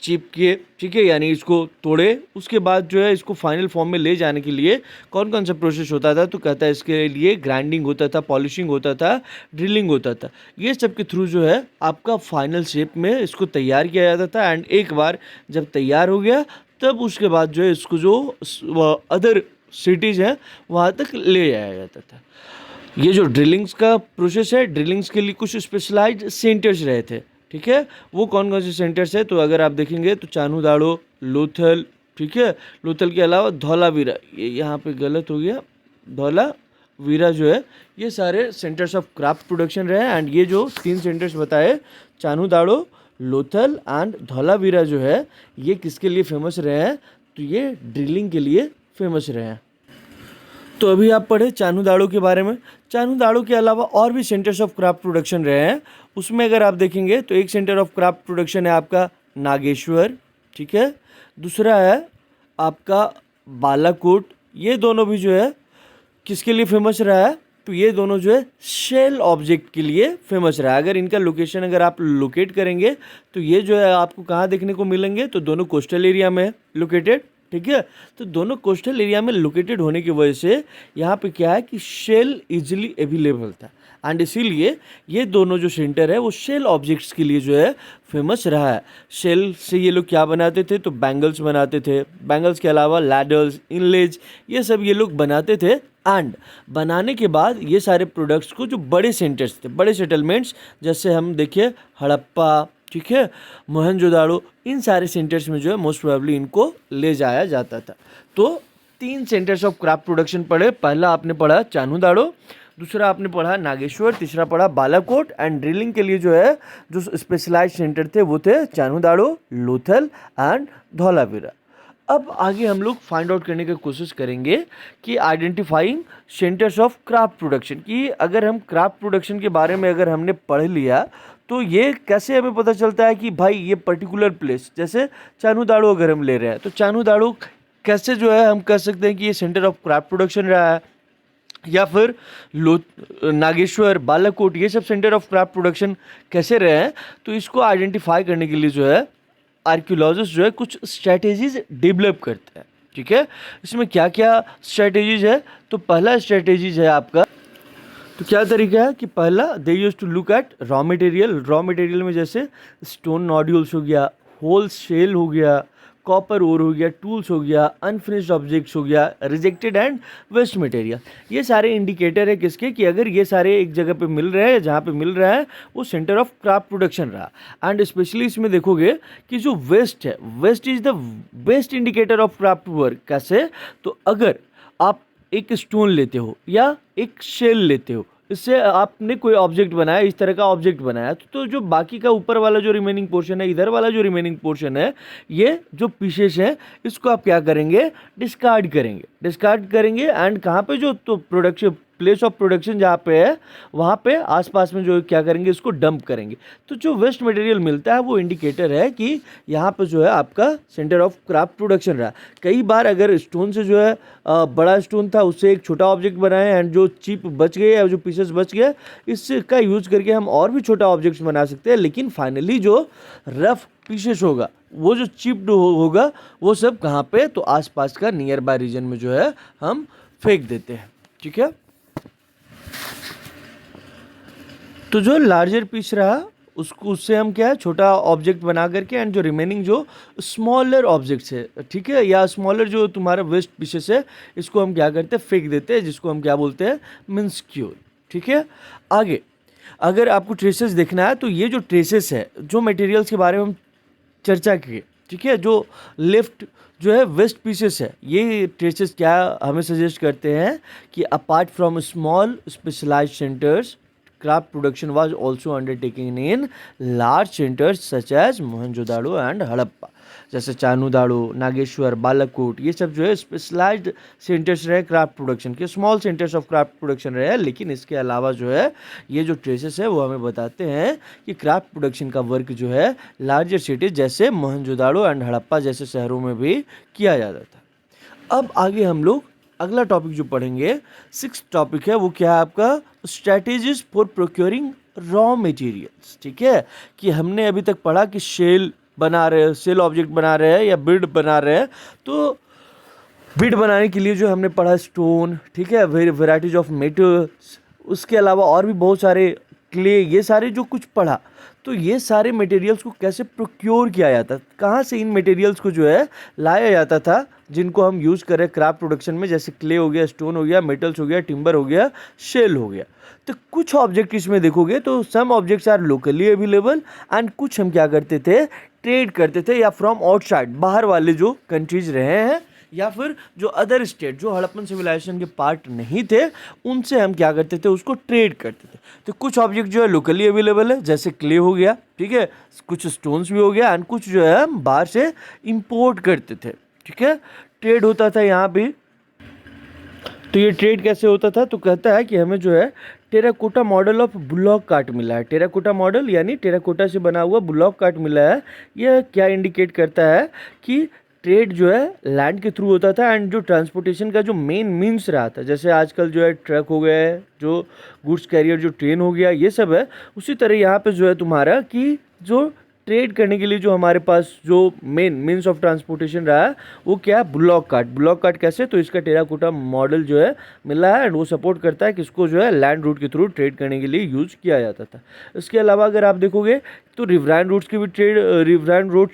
चिप किए, ठीक है, यानी इसको तोड़े, उसके बाद जो है इसको फाइनल फॉर्म में ले जाने के लिए कौन कौन सा प्रोसेस होता था, तो कहता है इसके लिए ग्राइंडिंग होता था, पॉलिशिंग होता था, ड्रिलिंग होता था। ये सब के थ्रू जो है आपका फाइनल शेप में इसको तैयार किया जाता था, एंड एक बार जब तैयार हो गया तब उसके बाद जो है इसको जो अदर सिटीज़ हैं वहाँ तक ले जाया जाता था। ये जो ड्रिलिंग्स का प्रोसेस है, ड्रिलिंग्स के लिए कुछ स्पेशलाइज्ड सेंटर्स रहे थे, ठीक है, वो कौन कौन से सेंटर्स है, तो अगर आप देखेंगे तो चान्हू दाड़ो, लोथल, ठीक है, लोथल के अलावा धौलावीरा, ये यहाँ पे गलत हो गया, धौलावीरा जो है, ये सारे सेंटर्स ऑफ क्राफ्ट प्रोडक्शन रहे। एंड ये जो 3 सेंटर्स बताए, चान्हू दाड़ो, लोथल एंड धौलावीरा जो है, ये किसके लिए फेमस रहे हैं, तो ये ड्रिलिंग के लिए फेमस रहे हैं। तो अभी आप पढ़े चान्हू दाड़ो के बारे में। चान्हू दाड़ो के अलावा और भी सेंटर्स ऑफ क्राफ्ट प्रोडक्शन रहे हैं, उसमें अगर आप देखेंगे तो एक सेंटर ऑफ क्राफ्ट प्रोडक्शन है आपका नागेश्वर, ठीक है, दूसरा है आपका बालाकोट। ये दोनों भी जो है किसके लिए फेमस रहा है, तो ये दोनों जो है शेल ऑब्जेक्ट के लिए फेमस रहा है। अगर इनका लोकेशन अगर आप लोकेट करेंगे तो ये जो है आपको कहाँ देखने को मिलेंगे, तो दोनों कोस्टल एरिया में लोकेटेड, ठीक है, तो दोनों कोस्टल एरिया में लोकेटेड होने की वजह से यहाँ पे क्या है कि शेल इजीली अवेलेबल था, एंड इसीलिए ये दोनों जो सेंटर है वो शेल ऑब्जेक्ट्स के लिए जो है फेमस रहा है। शेल से ये लोग क्या बनाते थे, तो बैंगल्स बनाते थे, बैंगल्स के अलावा लैडर्स, इनलेज, ये सब ये लोग बनाते थे। एंड बनाने के बाद ये सारे प्रोडक्ट्स को जो बड़े सेंटर्स थे, बड़े सेटलमेंट्स, जैसे हम देखिए हड़प्पा, ठीक है, मोहनजोदाड़ो, इन सारे सेंटर्स में जो है मोस्ट प्रोबेबली इनको ले जाया जाता था। तो 3 सेंटर्स ऑफ क्राफ्ट प्रोडक्शन पढ़े, पहला आपने पढ़ा चान्हू दाड़ो, दूसरा आपने पढ़ा नागेश्वर, तीसरा पढ़ा बालाकोट, एंड ड्रिलिंग के लिए जो है जो स्पेशलाइज्ड सेंटर थे वो थे चान्हू दाड़ो, लोथल एंड धौलावीरा। अब आगे हम लोग फाइंड आउट करने की कोशिश करेंगे कि identifying centres of craft production, कि अगर हम क्राफ्ट प्रोडक्शन के बारे में अगर हमने पढ़ लिया तो ये कैसे हमें पता चलता है कि भाई ये पर्टिकुलर प्लेस, जैसे चान्हू दाड़ो अगर हम ले रहे हैं तो चान्हू दाड़ो कैसे जो है हम कह सकते हैं कि ये सेंटर ऑफ क्राफ्ट प्रोडक्शन रहा है, या फिर नागेश्वर, बालाकोट, ये sub centre of craft production कैसे रहे हैं। तो इसको आइडेंटिफाई करने के लिए जो है आर्कियोलॉजिस्ट जो है कुछ स्ट्रैटेजीज डेवलप करते हैं, ठीक है। इसमें क्या क्या स्ट्रैटेजीज है, तो पहला स्ट्रैटेजीज है आपका, तो क्या तरीका है कि पहला they use to look at raw material में जैसे स्टोन नोड्यूल्स हो गया, होल शेल हो गया, कॉपर ओर हो गया, टूल्स हो गया, अनफिनिश्ड ऑब्जेक्ट्स हो गया, रिजेक्टेड एंड वेस्ट मटेरियल। ये सारे इंडिकेटर है किसके, कि अगर ये सारे एक जगह पे मिल रहे हैं, जहाँ पे मिल रहा है वो सेंटर ऑफ क्राफ्ट प्रोडक्शन रहा। एंड स्पेशली इसमें देखोगे कि जो वेस्ट है, waste is the best indicator of craft work. कैसे, तो अगर आप एक स्टोन लेते हो या एक शेल लेते हो, इससे आपने कोई ऑब्जेक्ट बनाया, इस तरह का ऑब्जेक्ट बनाया, तो जो बाकी का ऊपर वाला जो रिमेनिंग पोर्शन है, इधर वाला जो रिमेनिंग पोर्शन है, ये जो पीसेस है, इसको आप क्या करेंगे, डिस्कार्ड करेंगे एंड कहाँ पे जो तो प्रोडक्शन प्लेस ऑफ प्रोडक्शन जहाँ पे है वहाँ पे आसपास में जो क्या करेंगे, इसको डंप करेंगे। तो जो वेस्ट मटेरियल मिलता है वो इंडिकेटर है कि यहाँ पे जो है आपका सेंटर ऑफ क्राफ्ट प्रोडक्शन रहा। कई बार अगर स्टोन से जो है बड़ा स्टोन था, उससे एक छोटा ऑब्जेक्ट बनाए एंड जो चिप बच गए या जो पीसेस बच गए, इसका यूज करके हम और भी छोटा ऑब्जेक्ट्स बना सकते हैं। लेकिन फाइनली जो रफ पीसेस होगा, वो जो चिप्ड होगा, वो सब कहाँ पे, तो आसपास का नियर बाय रीजन में जो है हम फेंक देते हैं। ठीक है, तो जो लार्जर पीस रहा उससे हम क्या है, छोटा ऑब्जेक्ट बना करके एंड जो रिमेनिंग जो स्मॉलर ऑब्जेक्ट्स है, ठीक है, या स्मॉलर जो तुम्हारा वेस्ट पीसेस है, इसको हम क्या करते हैं, फेंक देते हैं, जिसको हम क्या बोलते हैं, मिन्स्क्यूल। ठीक है, आगे अगर आपको ट्रेसेस देखना है तो ये जो ट्रेसेस है, जो मटेरियल्स के बारे में हम चर्चा किए, ठीक है, जो लेफ्ट जो है वेस्ट पीसेस है, ये ट्रेसेस क्या हमें सजेस्ट करते हैं कि apart from small specialised centres, craft production was also undertaken in large centers such as Mohenjodaro and Harappa, जैसे चानूदाड़ो, नागेश्वर, बालाकोट, ये सब जो है स्पेशलाइज्ड सेंटर्स रहे क्राफ्ट प्रोडक्शन के, small centres of craft production रहे। लेकिन इसके अलावा जो है ये जो ट्रेसेस है वो हमें बताते हैं कि क्राफ्ट प्रोडक्शन का वर्क जो है लार्जर सिटीज जैसे मोहनजोदाड़ो एंड हड़प्पा जैसे शहरों में भी किया जाता था। अब आगे हम लोग अगला टॉपिक जो पढ़ेंगे, 6th टॉपिक है, वो क्या है आपका, strategies for procuring raw materials. ठीक है, कि हमने अभी तक पढ़ा कि शेल बना रहे हैं, सेल ऑब्जेक्ट बना रहे हैं या बिड बना रहे हैं, तो बिड बनाने के लिए जो हमने पढ़ा स्टोन, ठीक है, वेराइटीज ऑफ मेटल्स, उसके अलावा और भी बहुत सारे क्ले, ये सारे जो कुछ पढ़ा, तो ये सारे मटेरियल्स को कैसे प्रोक्योर किया जाता, कहाँ से इन मटेरियल्स को जो है लाया जाता था, जिनको हम यूज़ करें क्राफ्ट प्रोडक्शन में, जैसे क्ले हो गया, स्टोन हो गया, मेटल्स हो गया, टिम्बर हो गया, शेल हो गया। तो कुछ ऑब्जेक्ट इसमें देखोगे तो some objects are locally available and कुछ हम क्या करते थे, ट्रेड करते थे, या फ्रॉम आउटसाइड, बाहर वाले जो कंट्रीज रहे हैं या फिर जो अदर स्टेट जो हड़प्पन सिविलाइजेशन के पार्ट नहीं थे, उनसे हम क्या करते थे, उसको ट्रेड करते थे। तो कुछ ऑब्जेक्ट जो है लोकली अवेलेबल है, जैसे क्ले हो गया, ठीक है, कुछ स्टोन्स भी हो गया एंड कुछ जो है हम बाहर से इंपोर्ट करते थे। ठीक है, ट्रेड होता था यहाँ भी। तो ये ट्रेड कैसे होता था, तो कहता है कि हमें जो है terracotta model of bullock cart मिला है। टेराकोटा मॉडल यानी टेराकोटा से बना हुआ बुलॉक कार्ट मिला है। यह क्या इंडिकेट करता है कि ट्रेड जो है लैंड के थ्रू होता था एंड जो ट्रांसपोर्टेशन का जो मेन मीन्स रहा था, जैसे आजकल जो है ट्रक हो गया है, जो गुड्स कैरियर जो ट्रेन हो गया, ये सब है, उसी तरह यहाँ पे जो है तुम्हारा कि जो ट्रेड करने के लिए जो हमारे पास जो मेन मीन्स ऑफ ट्रांसपोर्टेशन रहा है वो क्या है, बुलॉक कार्ट। बुलॉक कार्ट कैसे, तो इसका टेराकोटा मॉडल जो है मिला है एंड वो सपोर्ट करता है कि इसको जो है लैंड रूट के थ्रू ट्रेड करने के लिए यूज किया जाता था। इसके अलावा अगर आप देखोगे तो रिवराइन रूट्स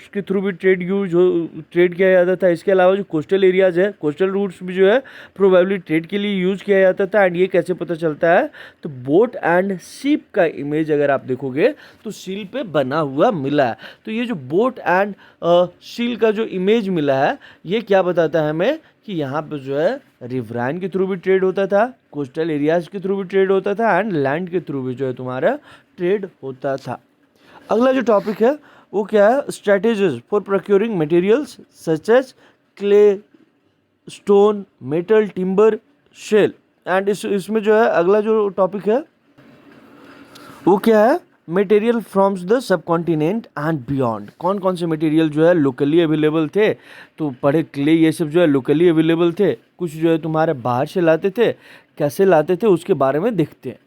के थ्रू भी ट्रेड किया जाता था। इसके अलावा जो कोस्टल एरियाज है, कोस्टल रूट्स भी जो है प्रोबेबली ट्रेड के लिए यूज किया जाता था। एंड ये कैसे पता चलता है, तो बोट एंड शिप का इमेज अगर आप देखोगे तो सील पे बना हुआ मिला है। तो ये जो बोट एंड सील का जो इमेज मिला है, ये क्या बताता है हमें कि यहाँ पे जो है रिवराइन के थ्रू भी ट्रेड होता था, कोस्टल एरियाज के थ्रू भी ट्रेड होता था एंड लैंड के थ्रू भी जो है तुम्हारा ट्रेड होता था। अगला जो टॉपिक है वो क्या है, strategies for procuring materials such as clay, stone, metal, timber, shell. And इसमें जो है अगला जो टॉपिक है वो क्या है, material firms the sub continent and beyond. कौन कौन से मटेरियल जो है लोकली अवेलेबल थे, तो पढ़े क्ले, ये सब जो है लोकली अवेलेबल थे, कुछ जो है तुम्हारे बाहर से लाते थे, कैसे लाते थे उसके बारे में देखते हैं।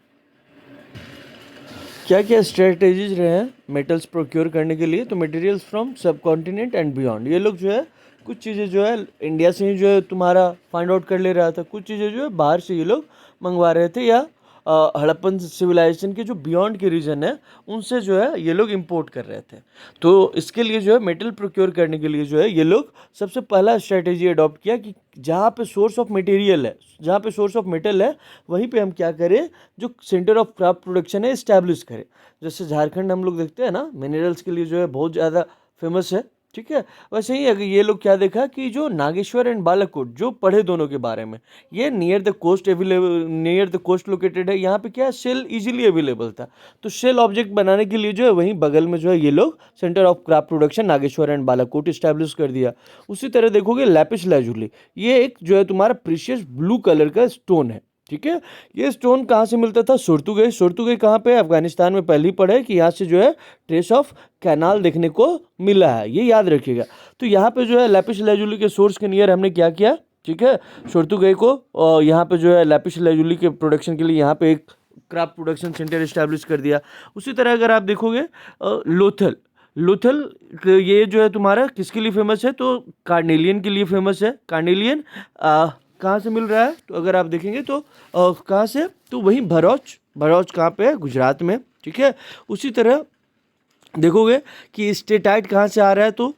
क्या क्या स्ट्रेटेजीज रहे हैं मेटल्स प्रोक्योर करने के लिए, तो मटेरियल्स फ्रॉम सब कॉन्टिनेंट एंड बियॉन्ड, ये लोग जो है कुछ चीज़ें जो है इंडिया से ही जो है तुम्हारा फाइंड आउट कर ले रहा था, कुछ चीज़ें जो है बाहर से ये लोग मंगवा रहे थे, या हड़प्पन सिविलाइजेशन के जो बियॉन्ड के रीजन है उनसे जो है ये लोग इंपोर्ट कर रहे थे। तो इसके लिए जो है मेटल प्रोक्योर करने के लिए जो है ये लोग सबसे पहला स्ट्रेटेजी अडॉप्ट किया कि जहाँ पे सोर्स ऑफ मटेरियल है, जहाँ पे सोर्स ऑफ मेटल है, वहीं पे हम क्या करें, जो सेंटर ऑफ क्राफ्ट प्रोडक्शन है इस्टेब्लिश करें। जैसे झारखंड हम लोग देखते हैं ना, मिनरल्स के लिए जो है बहुत ज़्यादा फेमस है, ठीक है। वैसे ही अगर ये लोग क्या देखा कि जो नागेश्वर एंड बालाकोट जो पढ़े दोनों के बारे में, ये near the coast available, near the coast located है। यहाँ पे क्या शेल इजीली अवेलेबल था, तो शेल ऑब्जेक्ट बनाने के लिए जो है वहीं बगल में जो है ये लोग centre of craft production Nageshwar and Balakot establish कर दिया। उसी तरह देखोगे लैपिस लाजुली, ये एक जो है तुम्हारा प्रीशियस ब्लू कलर का स्टोन है। ठीक है, ये स्टोन कहाँ से मिलता था? सुरतुगई। सुरतुगई कहाँ पे? अफगानिस्तान में। पहले ही पढ़े कि यहाँ से जो है ट्रेस ऑफ कैनाल देखने को मिला है, ये याद रखिएगा। तो यहाँ पे जो है लैपिस लाजुली के सोर्स के नियर हमने क्या किया? ठीक है, सुरतुगई को यहाँ पे जो है लैपिस लाजुली के प्रोडक्शन के लिए यहाँ पे एक क्राफ्ट प्रोडक्शन सेंटर इस्टेब्लिश कर दिया। उसी तरह अगर आप देखोगे लोथल, लोथल ये जो है तुम्हारा किसके लिए फेमस है? तो कार्नेलियन के लिए फेमस है। कार्नेलियन कहाँ से मिल रहा है? तो अगर आप देखेंगे तो कहाँ से? तो वहीं भरूच। भरूच कहाँ पे है? गुजरात में। ठीक है, उसी तरह देखोगे कि स्टेटाइट कहाँ से आ रहा है? तो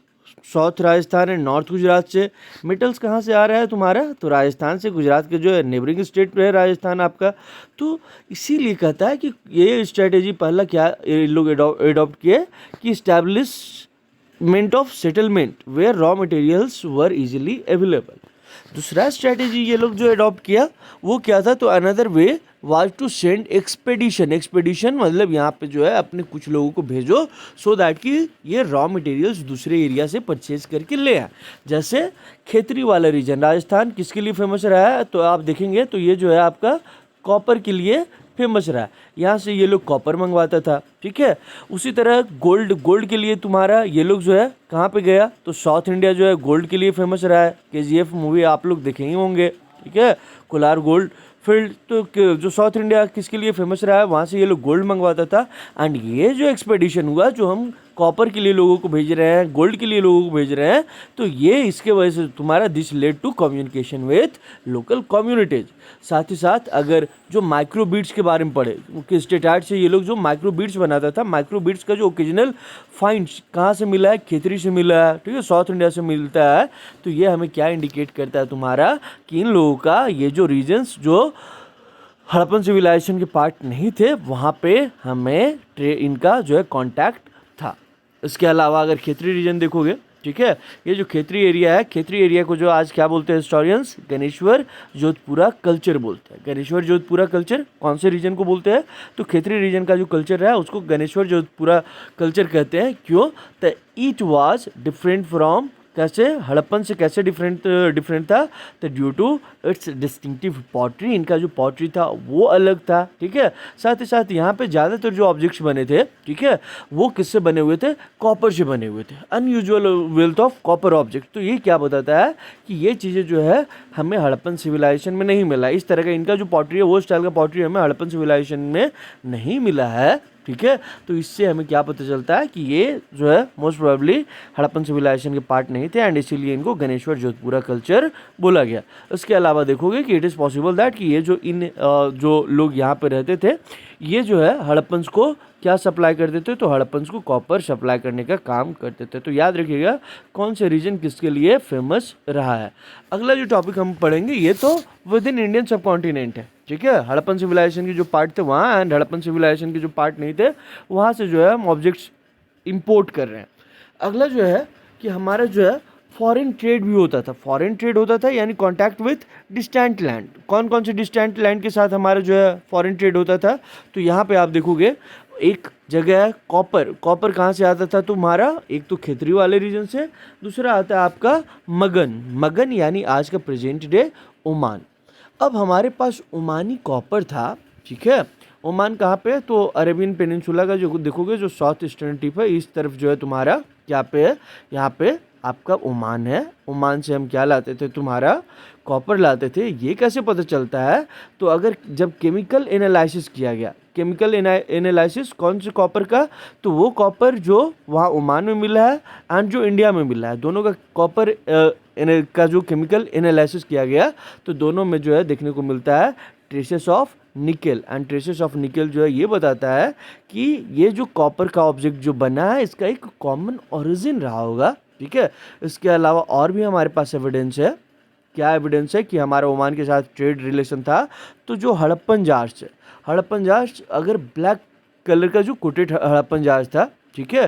south Rajasthan and north Gujarat से। मेटल्स कहाँ से आ रहा है तुम्हारा? तो राजस्थान से। गुजरात के जो है नेबरिंग स्टेट है राजस्थान आपका। तो इसीलिए कहता है कि ये स्ट्रेटेजी पहला क्या ये लोग एडॉप्ट किए कि establishment of settlement where raw materials were easily available. दूसरा स्ट्रेटेजी ये लोग जो अडॉप्ट किया वो क्या था? तो another way was to send expedition. Expedition मतलब यहाँ पे जो है अपने कुछ लोगों को भेजो सो दैट कि ये रॉ मटेरियल्स दूसरे एरिया से परचेज करके ले आए। जैसे खेतरी वाला रीजन राजस्थान किसके लिए फेमस रहा है? तो आप देखेंगे तो ये जो है आपका कॉपर के लिए फेमस रहा है। यहाँ से ये लोग कॉपर मंगवाता था। ठीक है, उसी तरह गोल्ड, गोल्ड के लिए तुम्हारा ये लोग जो है कहाँ पे गया? तो साउथ इंडिया जो है गोल्ड के लिए फेमस रहा है। KGF मूवी आप लोग देखे ही होंगे। ठीक है, कोलार गोल्ड फील्ड, तो जो साउथ इंडिया किसके लिए फेमस रहा है? वहाँ से ये लोग गोल्ड मंगवाता था। एंड ये जो एक्सपेडिशन हुआ, जो हम कॉपर के लिए लोगों को भेज रहे हैं, गोल्ड के लिए लोगों को भेज रहे हैं, तो ये इसके वजह से तुम्हारा this led to communication with local communities. साथ ही साथ अगर जो माइक्रो बीट्स के बारे में पढ़े कि स्टेट आर्ट से ये लोग जो माइक्रो बीट्स बनाता था, माइक्रो बीट्स का जो ओरिजिनल फाइंड्स कहाँ से मिला है? खेतरी से मिला है। ठीक है, साउथ इंडिया से मिलता है। तो ये हमें क्या इंडिकेट करता है तुम्हारा कि इन लोगों का ये जो रीजन्स जो हड़प्पन सिविलाइजेशन के पार्ट नहीं थे, वहाँ पे हमें इनका जो है कॉन्टैक्ट था। इसके अलावा अगर खेतरी रीजन देखोगे, ठीक है, ये जो खेतरी एरिया है, खेतरी एरिया को जो आज क्या बोलते हैं हिस्टोरियंस? गणेश्वर जोधपुरा कल्चर बोलते हैं। गणेश्वर जोधपुरा कल्चर कौन से रीजन को बोलते हैं? तो खेतरी रीजन का जो कल्चर है उसको गणेश्वर जोधपुरा कल्चर कहते हैं। क्यों? तो इट वाज डिफरेंट फ्रॉम, कैसे? हड़प्पन से कैसे डिफरेंट था? तो due to its distinctive pottery, इनका जो पॉटरी था वो अलग था। ठीक है, साथ ही साथ यहाँ पे ज़्यादातर जो ऑब्जेक्ट्स बने थे, ठीक है, वो किससे बने हुए थे? कॉपर से बने हुए थे। Unusual wealth of copper object. तो ये क्या बताता है कि ये चीज़ें जो है हमें हड़प्पन सिविलाइजेशन में नहीं मिला। इस तरह का इनका जो पॉटरी है वो स्टाइल का पॉटरी हमें हड़प्पन सिविलाइजेशन में नहीं मिला है। ठीक है, तो इससे हमें क्या पता चलता है कि ये जो है मोस्ट प्रोबेबली हड़प्पन सिविलाइजेशन के पार्ट नहीं थे एंड इसीलिए इनको गणेश्वर जोधपुरा कल्चर बोला गया। इसके अलावा देखोगे कि इट इज़ पॉसिबल दैट कि ये जो जो लोग यहाँ पे रहते थे, ये जो है हड़प्पन्स को क्या सप्लाई करते थे? तो हड़प्पन्स को कॉपर सप्लाई करने का काम करते थे। तो याद रखिएगा कौन से रीजन किसके लिए फेमस रहा है। अगला जो टॉपिक हम पढ़ेंगे ये तो विद इन इंडियन सब कॉन्टिनेंट है। ठीक है, हड़प्पन सिविलाइजेशन के जो पार्ट थे वहाँ एंड हड़प्पन सिविलाइजेशन के जो पार्ट नहीं थे वहाँ से जो है हम ऑब्जेक्ट्स इंपोर्ट कर रहे हैं। अगला जो है कि हमारा जो है फॉरेन ट्रेड भी होता था। फॉरेन ट्रेड होता था यानी कॉन्टैक्ट विथ डिस्टेंट लैंड। कौन कौन से डिस्टेंट लैंड के साथ हमारा जो है फॉरेन ट्रेड होता था? तो यहाँ पे आप देखोगे एक जगह है कॉपर। कॉपर कहाँ से आता था तुम्हारा? एक तो खेतरी वाले रीजन से, दूसरा आता है आपका मगन। मगन यानी आज का प्रेजेंट डे ओमान। अब हमारे पास ओमानी कॉपर था। ठीक है, ओमान कहाँ पे? तो अरेबियन पेनिनसुला का जो देखोगे जो साउथ ईस्टर्न टिप है इस तरफ जो है तुम्हारा क्या पे है? यहाँ पे आपका ओमान है। ओमान से हम क्या लाते थे? तुम्हारा कॉपर लाते थे। ये कैसे पता चलता है? तो अगर जब केमिकल एनालिसिस किया गया, केमिकल एनालिसिस कौन से कॉपर का? तो वो कॉपर जो वहाँ ओमान में मिला है एंड जो इंडिया में मिला है, दोनों का कॉपर का जो केमिकल एनालिसिस किया गया तो दोनों में जो है देखने को मिलता है ट्रेसेस ऑफ निकल। एंड ट्रेसेस ऑफ निकल जो है ये बताता है कि ये जो कॉपर का ऑब्जेक्ट जो बना है इसका एक कॉमन ओरिजिन रहा होगा। ठीक है, इसके अलावा और भी हमारे पास एविडेंस है। क्या एविडेंस है? कि हमारा ओमान के साथ ट्रेड रिलेशन था। तो जो हड़प्पन जहाज है, हड़प्पन जहाज अगर ब्लैक कलर का जो कोटेड हड़प्पन जहाज था, ठीक है।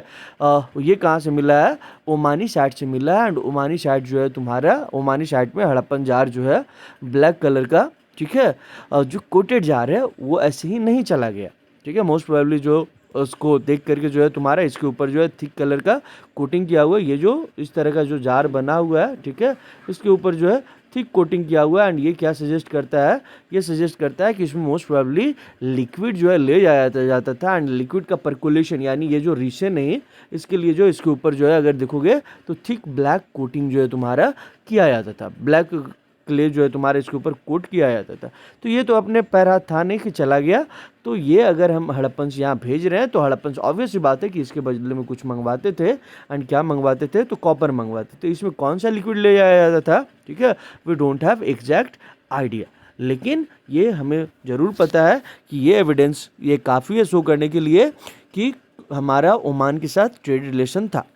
ये कहाँ से मिला है? ओमानी साइट से मिला है। एंड ओमानी साइट जो है तुम्हारा, ओमानी साइट में हड़प्पन जार जो है ब्लैक कलर का, ठीक है, जो कोटेड जार है वो ऐसे ही नहीं चला गया, ठीक है। मोस्ट प्रोबेबली जो उसको देख करके जो है तुम्हारा इसके ऊपर जो है थिक कलर का कोटिंग किया हुआ है। ये जो इस तरह का जो जार बना हुआ है, ठीक है, इसके ऊपर जो है थिक कोटिंग किया हुआ है। एंड ये क्या सजेस्ट करता है? ये सजेस्ट करता है कि इसमें मोस्ट प्रोबेबली लिक्विड जो है ले जाया जाता था। एंड लिक्विड का पर्कुलेशन यानी ये जो रीशन है, इसके लिए जो इसके ऊपर जो है अगर देखोगे तो थिक ब्लैक कोटिंग जो है तुम्हारा किया जाता था। ब्लैक क्ले जो है तुम्हारे इसके ऊपर कोट किया जाता था। तो ये तो अपने पैर हाथ था नहीं कि चला गया। तो ये अगर हम हड़प्पन से यहाँ भेज रहे हैं तो हड़प्पन से ऑब्वियस सी बात है कि इसके बदले में कुछ मंगवाते थे। एंड क्या मंगवाते थे? तो कॉपर मंगवाते थे। इसमें कौन सा लिक्विड ले जाया जाता था, ठीक है, we don't have exact idea. लेकिन ये हमें ज़रूर पता है कि ये एविडेंस ये काफ़ी है शो करने के लिए कि हमारा ओमान के साथ ट्रेड रिलेशन था।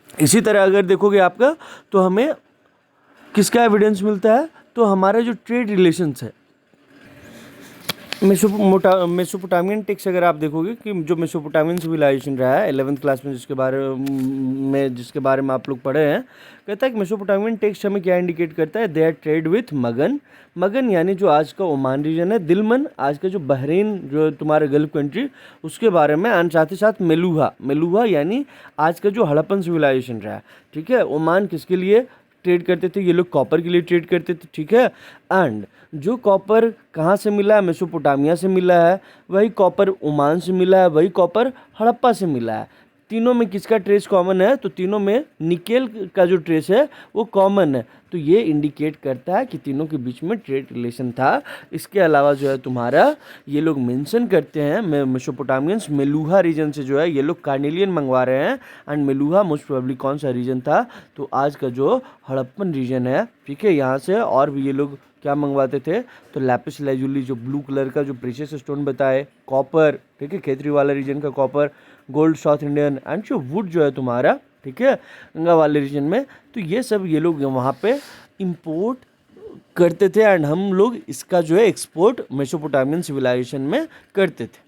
इसी तरह अगर देखोगे आपका तो हमें किसका एविडेंस मिलता है? तो हमारा जो ट्रेड रिलेशंस है, मेसोपोटामियन टेक्स्ट अगर आप देखोगे कि जो मेसोपोटामियन सिविलाइजेशन रहा है 11th क्लास में जिसके बारे में आप लोग पढ़े हैं, कहता है कि मेसोपोटामियन टेक्स्ट हमें क्या इंडिकेट करता है? दे आर ट्रेड विथ मगन। मगन यानी जो आज का ओमान रीजन है, दिलमन आज का जो बहरीन जो तुम्हारा गल्फ कंट्री, उसके बारे में। एंड साथ ही साथ मेलुहा यानी आज का जो हड़प्पन सिविलाइजेशन रहा है, ठीक है। ओमान किसके लिए ट्रेड करते थे? ये लोग कॉपर के लिए ट्रेड करते थे, ठीक है। एंड जो कॉपर कहाँ से मिला है? मेसोपोटामिया से मिला है। वही कॉपर ओमान से मिला है, वही कॉपर हड़प्पा से मिला है। तीनों में किसका ट्रेस कॉमन है? तो तीनों में निकेल का जो ट्रेस है वो कॉमन है। तो ये इंडिकेट करता है कि तीनों के बीच में ट्रेड रिलेशन था। इसके अलावा जो है तुम्हारा ये लोग मेंशन करते हैं मेसोपोटामियंस मेलुहा रीजन से जो है ये लोग कार्नेलियन मंगवा रहे हैं। एंड मेलुहा मोस्ट प्रोबेबली कौन सा रीजन था? तो आज का जो हड़प्पन रीजन है, ठीक है, यहाँ से। और भी ये लोग क्या मंगवाते थे? तो लैपिस लाजुली जो ब्लू कलर का जो प्रेशियस स्टोन बताए, कॉपर, ठीक है, खेतरी वाला रीजन का copper, gold south Indian, and जो वुड जो है तुम्हारा, ठीक है, गंगा वाले रीजन में। तो ये सब ये लोग वहाँ पे इंपोर्ट करते थे। एंड हम लोग इसका जो है एक्सपोर्ट मेसोपोटामियन सिविलाइजेशन में करते थे।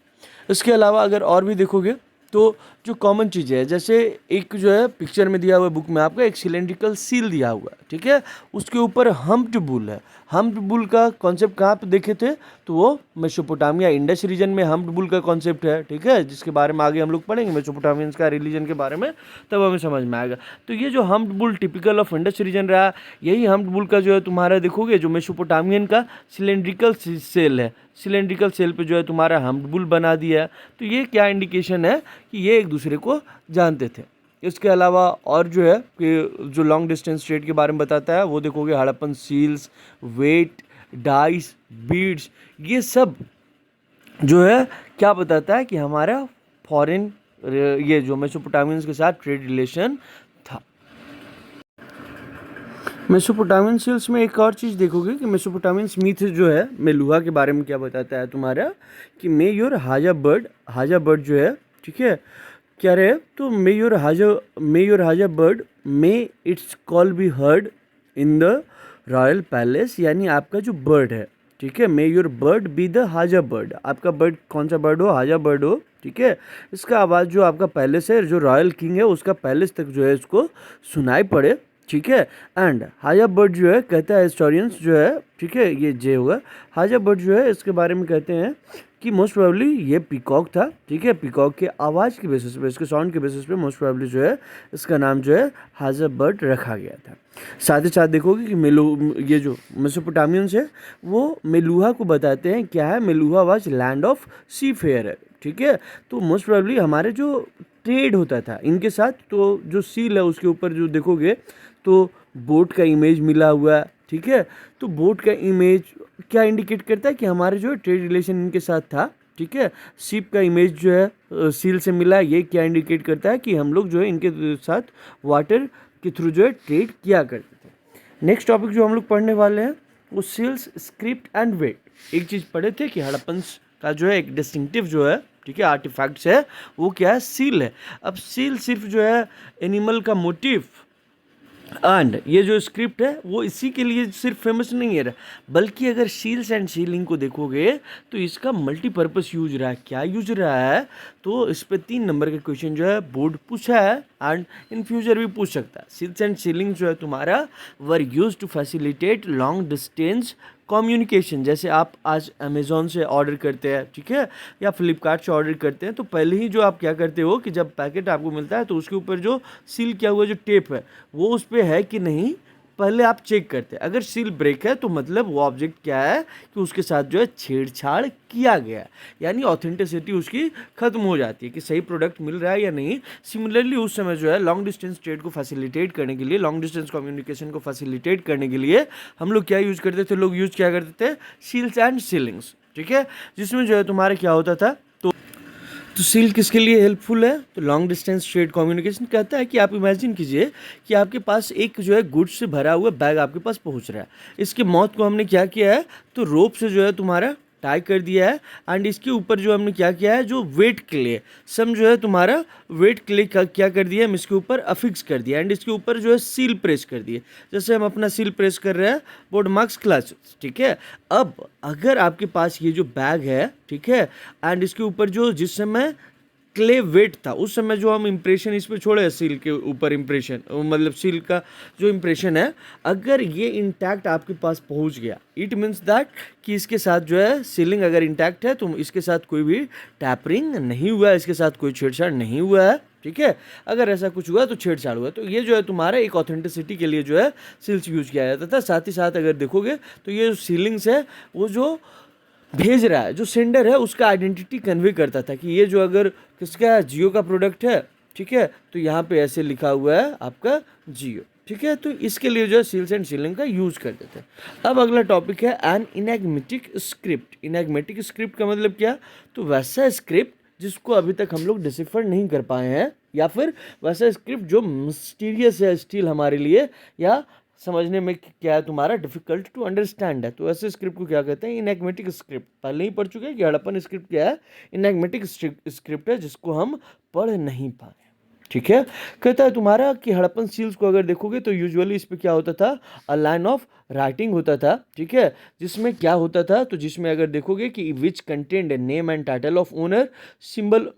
इसके अलावा अगर और भी देखोगे तो जो कॉमन चीज़ें है, जैसे एक जो है पिक्चर में दिया हुआ है बुक में आपका, एक सिलेंड्रिकल सील दिया हुआ है, ठीक है, उसके ऊपर हम्प्ड बुल है। हम्प्ड बुल का कॉन्सेप्ट कहाँ पे देखे थे? तो वो मेसोपोटामिया इंडस रीजन में हम्प्ड बुल का कॉन्सेप्ट है, ठीक है, जिसके बारे में आगे हम लोग पढ़ेंगे मेसोपोटामियंस का रिलीजन के बारे में, तब हमें समझ में आएगा। तो ये जो humped bull typical of Indus region रहा, यही हम्प्ड बुल का जो है तुम्हारा देखोगे जो मेसोपोटामियन का सिलेंड्रिकल सेल है, सिलेंड्रिकल सेल पे जो है तुम्हारा हम्प्ड बुल बना दिया है। तो ये क्या इंडिकेशन है कि ये एक दूसरे को जानते थे। इसके अलावा और जो है कि जो लॉन्ग डिस्टेंस ट्रेड के बारे में बताता है वो देखोगे Harappan seals, weight, dice, beads, ये सब जो है क्या बताता है कि हमारा फॉरेन ये जो मेसोपोटामियंस के साथ ट्रेड रिलेशन था। मेसोपोटामियन सील्स में एक और चीज़ देखोगे कि मेसोपोटामियन स्मिथ जो है मेलुहा के बारे में क्या बताता है तुम्हारा कि मे योर हाजा बर्ड जो है, ठीक है, क्या रहे? तो मे योर हाजा bird may its call be heard in the royal palace, यानी आपका जो बर्ड है, ठीक है, may your bird be the हाजा बर्ड, आपका बर्ड कौन सा बर्ड हो? हाजा बर्ड हो, ठीक है। इसका आवाज़ जो आपका पैलेस है, जो रॉयल किंग है उसका पैलेस तक जो है इसको सुनाई पड़े, ठीक है। एंड हाजा बर्ड जो है कहता है हिस्टोरियंस जो है, ठीक है, ये जे होगा, हाजा बर्ड जो है इसके बारे में कहते हैं कि मोस्ट प्रोबेबली ये पीकॉक था, ठीक है। पीकॉक के आवाज़ की बेसिस पे, इसके साउंड के बेसिस पे मोस्ट प्रोबेबली जो है इसका नाम जो है हाजा बर्ड रखा गया था। साथ ही साथ देखोगे कि ये जो मेसोपोटामियंस है वो मेलुहा को बताते हैं क्या है? Meluhha was land of sea fare है, ठीक है। तो मोस्ट प्रोबेबली हमारे जो ट्रेड होता था इनके साथ, तो जो सील है उसके ऊपर जो देखोगे तो बोट का इमेज मिला हुआ है, ठीक है। तो बोट का इमेज क्या इंडिकेट करता है कि हमारे जो ट्रेड रिलेशन इनके साथ था, ठीक है। शिप का इमेज जो है सील से मिला है, ये क्या इंडिकेट करता है कि हम लोग जो है इनके साथ वाटर के थ्रू जो है ट्रेड किया करते थे। नेक्स्ट टॉपिक जो हम लोग पढ़ने वाले हैं वो सील्स, स्क्रिप्ट एंड वेट। एक चीज़ पढ़े थे कि हड़प्पन्स का जो है एक डिस्टिंक्टिव जो है, ठीक है, आर्टिफैक्ट्स है, वो क्या है? सील है। अब सील सिर्फ जो है एनिमल का मोटिव एंड ये जो स्क्रिप्ट है वो इसी के लिए सिर्फ फेमस नहीं है, बल्कि अगर शील्स एंड सीलिंग को देखोगे तो इसका मल्टीपर्पस यूज रहा है। क्या यूज रहा है? तो इस पे 3 नंबर का क्वेश्चन जो है बोर्ड पूछा है एंड इन फ्यूचर भी पूछ सकता है। शील्स एंड सीलिंग जो है तुम्हारा were used to facilitate long distance communication. जैसे आप आज अमेज़ॉन से ऑर्डर करते हैं, ठीक है, या फ्लिपकार्ट से ऑर्डर करते हैं, तो पहले ही जो आप क्या करते हो कि जब पैकेट आपको मिलता है तो उसके ऊपर जो सील किया हुआ जो टेप है वो उस पर है कि नहीं, पहले आप चेक करते हैं। अगर सील ब्रेक है तो मतलब वो ऑब्जेक्ट क्या है कि उसके साथ जो है छेड़छाड़ किया गया है, यानी ऑथेंटिसिटी उसकी खत्म हो जाती है कि सही प्रोडक्ट मिल रहा है या नहीं। सिमिलरली उस समय जो है लॉन्ग डिस्टेंस ट्रेड को फैसिलिटेट करने के लिए, लॉन्ग डिस्टेंस कम्युनिकेशन को फैसिलिटेट करने के लिए हम लोग क्या यूज़ करते थे? लोग यूज़ क्या करते थे? सील्स एंड सीलिंग्स, ठीक है, जिसमें जो है तुम्हारा क्या होता था, तो सील किसके लिए हेल्पफुल है? तो लॉन्ग डिस्टेंस ट्रेड कम्युनिकेशन कहता है कि आप इमेजिन कीजिए कि आपके पास एक जो है गुड्स से भरा हुआ बैग आपके पास पहुंच रहा है। इसके मौत को हमने क्या किया है? तो रोप से जो है तुम्हारा टाई कर दिया है एंड इसके ऊपर जो हमने क्या किया है, जो वेट क्ले सम जो है तुम्हारा वेट क्ले का क्या कर दिया, हम इसके ऊपर अफिक्स कर दिया एंड इसके ऊपर जो है सील प्रेस कर दिए, जैसे हम अपना सील प्रेस कर रहे हैं बोर्ड मार्क्स क्लासेस, ठीक है। अब अगर आपके पास ये जो बैग है, ठीक है, एंड इसके ऊपर जो जिस समय क्ले वेट था उस समय जो हम इम्प्रेशन इस पे छोड़े सील के ऊपर, इम्प्रेशन मतलब सील का जो इम्प्रेशन है, अगर ये इंटैक्ट आपके पास पहुंच गया, इट मीन्स दैट कि इसके साथ जो है सीलिंग अगर इंटैक्ट है तो इसके साथ कोई भी टैपरिंग नहीं हुआ है, इसके साथ कोई छेड़छाड़ नहीं हुआ है, ठीक है। अगर ऐसा कुछ हुआ तो छेड़छाड़ हुआ, तो ये जो है तुम्हारा एक ऑथेंटिसिटी के लिए जो है सील्स यूज किया जाता था। साथ ही साथ अगर देखोगे तो ये जो सीलिंग्स है वो जो भेज रहा है, जो सेंडर है, उसका आइडेंटिटी कन्वे करता था कि ये जो अगर किसका है, जियो का प्रोडक्ट है, ठीक है, तो यहाँ पे ऐसे लिखा हुआ है आपका जियो, ठीक है। तो इसके लिए जो है सील्स एंड सीलिंग का यूज करते थे। अब अगला टॉपिक है एन इनएग्मेटिक स्क्रिप्ट। इनएग्मेटिक स्क्रिप्ट का मतलब क्या? तो वैसा स्क्रिप्ट जिसको अभी तक हम लोग डिसिफर नहीं कर पाए हैं, या फिर वैसा स्क्रिप्ट जो मिस्टीरियस है स्टिल हमारे लिए, या समझने में क्या है तुम्हारा डिफिकल्ट टू अंडरस्टैंड है। तो ऐसे स्क्रिप्ट को क्या कहते हैं? इनएग्मेटिक स्क्रिप्ट। पहले ही पढ़ चुके हैं कि हड़प्पन स्क्रिप्ट क्या है? इनएग्मेटिक स्क्रिप्ट है जिसको हम पढ़ नहीं पा रहे, ठीक है। कहता है तुम्हारा कि हड़प्पन सील्स को अगर देखोगे तो यूजुअली इस पे क्या होता था? अ लाइन ऑफ राइटिंग होता था, ठीक है, जिसमें क्या होता था, तो जिसमें अगर देखोगे कि which contained name and title of owner, symbol,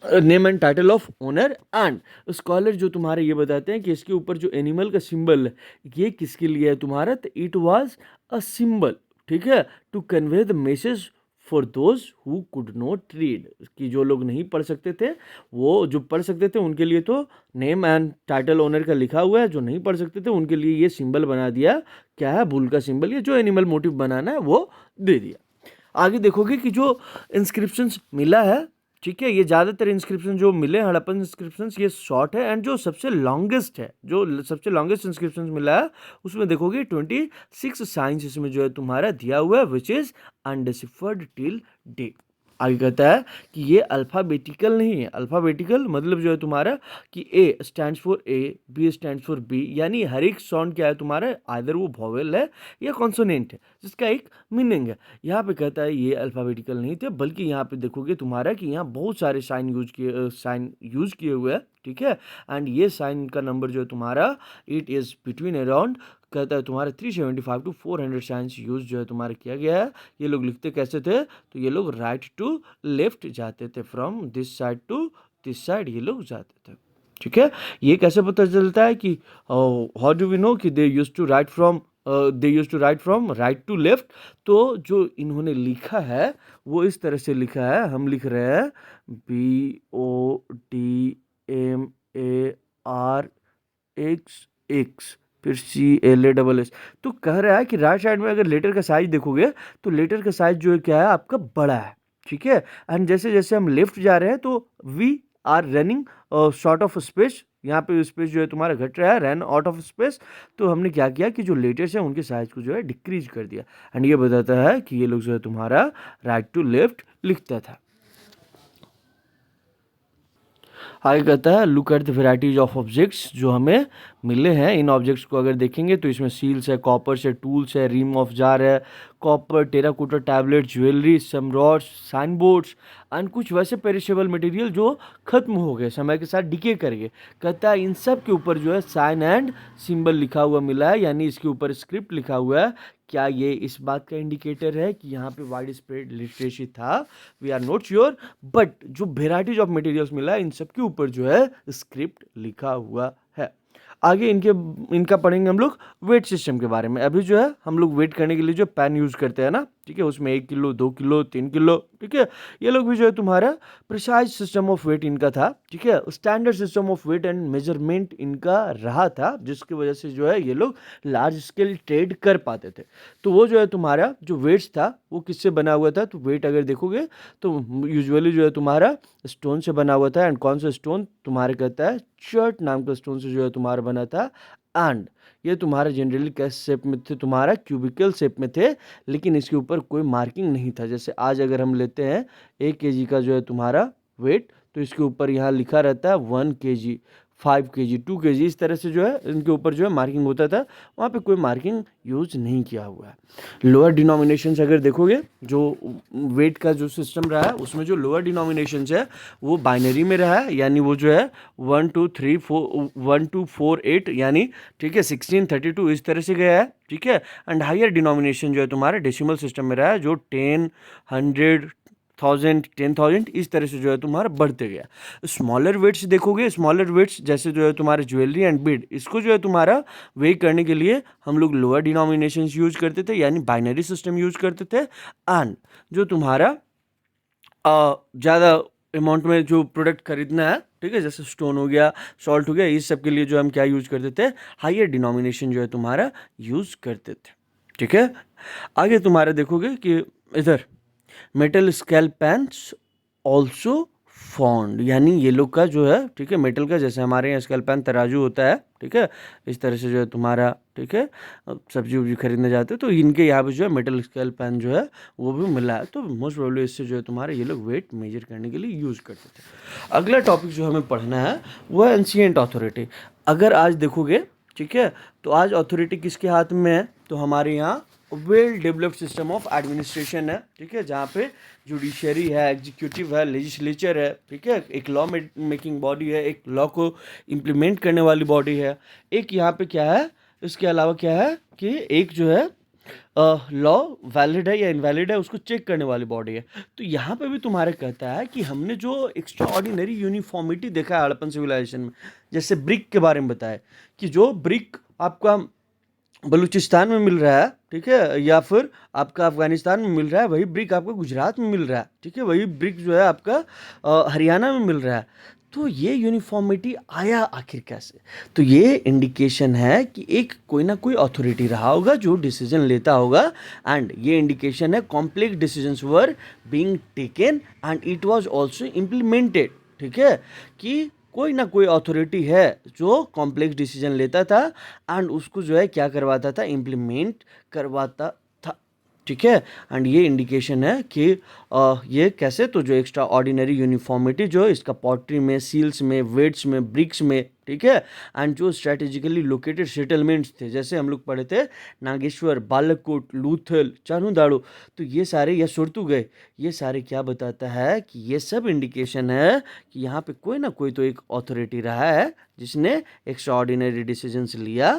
name and title of owner and scholar जो तुम्हारे ये बताते हैं कि इसके ऊपर जो एनिमल का सिंबल है ये किसके लिए है तुम्हारा? तो इट वाज अ सिंबल, ठीक है, to convey the message for those who could not read, कि जो लोग नहीं पढ़ सकते थे, वो जो पढ़ सकते थे उनके लिए तो नेम एंड टाइटल ओनर का लिखा हुआ है, जो नहीं पढ़ सकते थे उनके लिए ये सिंबल बना दिया। क्या है? बुल का सिंबल, ये जो एनिमल मोटिव बनाना है वो दे दिया। आगे देखोगे कि जो इंस्क्रिप्शंस मिला है, ठीक है, ये ज़्यादातर इंस्क्रिप्शन जो मिले हड़प्पन इंस्क्रिप्शन ये शॉर्ट है एंड जो सबसे लॉन्गेस्ट है, जो सबसे लॉन्गेस्ट इंस्क्रिप्शन मिला है उसमें देखोगे 26 साइंस इसमें जो है तुम्हारा दिया हुआ है, विच इज़ अनडिसिफर्ड टिल डेट। आगे कहता है कि ये अल्फ़ाबेटिकल नहीं है। अल्फ़ाबेटिकल मतलब जो है तुम्हारा कि A stands for A, B stands for B, यानी हर एक साउंड क्या है तुम्हारा, आइदर वो वॉवेल है या कॉन्सोनेंट है, जिसका एक मीनिंग है। यहाँ पे कहता है ये अल्फ़ाबेटिकल नहीं थे, बल्कि यहाँ पे देखोगे तुम्हारा कि यहाँ बहुत सारे साइन यूज किए हुए हैं, ठीक है, एंड ये साइन का नंबर जो है तुम्हारा इट इज़ बिटवीन अराउंड, कहता है तुम्हारा 375 टू 400 साइंस यूज जो है तुम्हारा किया गया है। ये लोग लिखते कैसे थे? तो ये लोग राइट टू लेफ्ट जाते थे, from this side to this side ये लोग जाते थे, ठीक है। ये कैसे पता चलता है कि हाउ डू वी नो कि they use to write from right to left? तो जो इन्होंने लिखा है वो इस तरह से लिखा है, हम लिख रहे हैं BODMARX, फिर CLASS। तो कह रहा है कि राइट साइड में अगर लेटर का साइज देखोगे तो लेटर का साइज जो है क्या है आपका बड़ा है, ठीक है, एंड जैसे जैसे हम लेफ्ट जा रहे हैं तो we are running short of space, यहाँ पे स्पेस जो है तुम्हारा घट रहा है, रन आउट ऑफ स्पेस। तो हमने क्या किया कि जो लेटर्स हैं उनके साइज को जो है डिक्रीज कर दिया, एंड ये बताता है कि ये लोग जो है तुम्हारा राइट टू लेफ्ट लिखता था। आगे कहता है look at the varieties of objects जो हमें मिले हैं। इन ऑब्जेक्ट्स को अगर देखेंगे तो इसमें सील्स है, कॉपर्स है, टूल्स है, रिम ऑफ जार है, copper, terracotta tablet, jewellery, some rods, sign boards and कुछ वैसे पेरिशेबल मटेरियल जो खत्म हो गए, समय के साथ डिके कर गए। कहता है इन सब के ऊपर जो है साइन एंड सिंबल लिखा हुआ मिला है, यानी इसके ऊपर स्क्रिप्ट लिखा हुआ है। क्या ये इस बात का इंडिकेटर है कि यहाँ पे वाइड स्प्रेड लिटरेसी था? We are not sure, but जो वेराइटीज ऑफ मटेरियल्स मिला है इन सब के ऊपर जो है स्क्रिप्ट लिखा हुआ है। आगे इनका पढ़ेंगे हम लोग वेट सिस्टम के बारे में। अभी जो है हम लोग वेट करने के लिए जो पैन यूज़ करते हैं ना, ठीक है, उसमें 1 किलो, 2 किलो, 3 किलो, ठीक है, ये लोग भी जो है तुम्हारा प्रिसाइज सिस्टम ऑफ वेट इनका था, ठीक है, standard system of weight and measurement इनका रहा था, जिसकी वजह से जो है ये लोग लार्ज स्केल ट्रेड कर पाते थे। तो वो जो है तुम्हारा जो वेट्स था वो किससे बना हुआ था? तो वेट अगर देखोगे तो यूजुअली जो है तुम्हारा स्टोन से बना हुआ था। एंड कौन सा स्टोन? तुम्हारे कहता है चर्ट नाम का स्टोन से जो है तुम्हारा बना था। एंड ये तुम्हारा जनरली कैस शेप में थे? तुम्हारा क्यूबिकल शेप में थे, लेकिन इसके ऊपर कोई मार्किंग नहीं था। जैसे आज अगर हम लेते हैं 1 केजी का जो है तुम्हारा वेट, तो इसके ऊपर यहाँ लिखा रहता है 1 केजी, 5 केजी, 2 केजी, इस तरह से जो है इनके ऊपर जो है मार्किंग होता था। वहाँ पे कोई मार्किंग यूज नहीं किया हुआ है। लोअर डिनोमिनेशंस अगर देखोगे, जो वेट का जो सिस्टम रहा है उसमें जो लोअर डिनोमिनेशंस है वो बाइनरी में रहा है, यानी वो जो है 1 2 3 4 1 2 4 8 यानी, ठीक है, 16 32 इस तरह से गया है, ठीक है। एंड हायर डिनोमिनेशन जो है तुम्हारा डेसिमल सिस्टम में रहा है, जो 10 100 1000 10,000 इस तरह से जो है तुम्हारा बढ़ते गया। स्मॉलर वेट्स देखोगे, स्मॉलर वेट्स जैसे जो है तुम्हारे ज्वेलरी एंड बीड, इसको जो है तुम्हारा वे करने के लिए हम लोग लोअर डिनोमिनेशंस यूज करते थे, यानी बाइनरी सिस्टम यूज करते थे। एंड जो तुम्हारा ज़्यादा अमाउंट में जो प्रोडक्ट खरीदना है, ठीक है, जैसे स्टोन हो गया, सॉल्ट हो गया, इस सब के लिए जो हम क्या यूज करते थे? हायर डिनोमिनेशन जो है तुम्हारा यूज करते थे, ठीक है। आगे तुम्हारे देखोगे कि इधर मेटल स्केल पैंस ऑल्सो फाउंड, यानी ये लोग का जो है, ठीक है, मेटल का, जैसे हमारे यहाँ स्केल पैन तराजू होता है, ठीक है, इस तरह से जो है तुम्हारा, ठीक है, सब्जी उब्जी खरीदने जाते हैं तो इनके यहाँ पे जो है मेटल स्केल पैन जो है वो भी मिला है। तो मोस्ट प्रोबेबली इससे जो है तुम्हारे ये लोग वेट मेजर करने के लिए यूज़ करते थे। अगला टॉपिक जो हमें पढ़ना है वो है एंशिएंट अथॉरिटी। अगर आज देखोगे, ठीक है, तो आज अथॉरिटी किसके हाथ में है? तो हमारे यहाँ well developed system of administration है, ठीक है, जहाँ पे जुडिशरी है, एग्जीक्यूटिव है, लेजिस्लेचर है, ठीक है, एक लॉ मेकिंग बॉडी है, एक लॉ को इम्प्लीमेंट करने वाली बॉडी है, एक यहाँ पे क्या है, इसके अलावा क्या है कि एक जो है लॉ वैलिड है या इनवैलिड है उसको चेक करने वाली बॉडी है। तो यहाँ पे भी तुम्हारे कहता है कि हमने जो एक्स्ट्रा ऑर्डिनरी यूनिफॉर्मिटी देखा है हड़प्पन सिविलाइजेशन में, जैसे ब्रिक के बारे में बताया कि जो ब्रिक आपका बलूचिस्तान में मिल रहा है, ठीक है, या फिर आपका अफगानिस्तान में मिल रहा है, वही ब्रिक आपको गुजरात में मिल रहा है, ठीक है, वही ब्रिक जो है आपका हरियाणा में मिल रहा है। तो ये यूनिफॉर्मिटी आया आखिर कैसे? तो ये इंडिकेशन है कि एक कोई ना कोई अथॉरिटी रहा होगा जो डिसीजन लेता होगा। एंड ये इंडिकेशन है complex decisions were being taken and it was also implemented, ठीक है, कि कोई ना कोई अथॉरिटी है जो कॉम्प्लेक्स डिसीजन लेता था एंड उसको जो है क्या करवाता था? इम्प्लीमेंट करवाता था, ठीक है। एंड ये इंडिकेशन है कि ये कैसे? तो जो एक्स्ट्रा ऑर्डिनरी यूनिफॉर्मिटी जो इसका पॉटरी में, सील्स में, वेट्स में, ब्रिक्स में, ठीक है, एंड जो स्ट्रेटेजिकली लोकेटेड सेटलमेंट्स थे, जैसे हम लोग पढ़े थे नागेश्वर, बालकोट, लूथल, चानुदाड़ो, तो ये सारे, या सुरतु गए, ये सारे क्या बताता है कि ये सब इंडिकेशन है कि यहाँ पे कोई ना कोई तो एक अथॉरिटी रहा है जिसने एक्स्ट्रा ऑर्डिनरी डिसीजंस लिया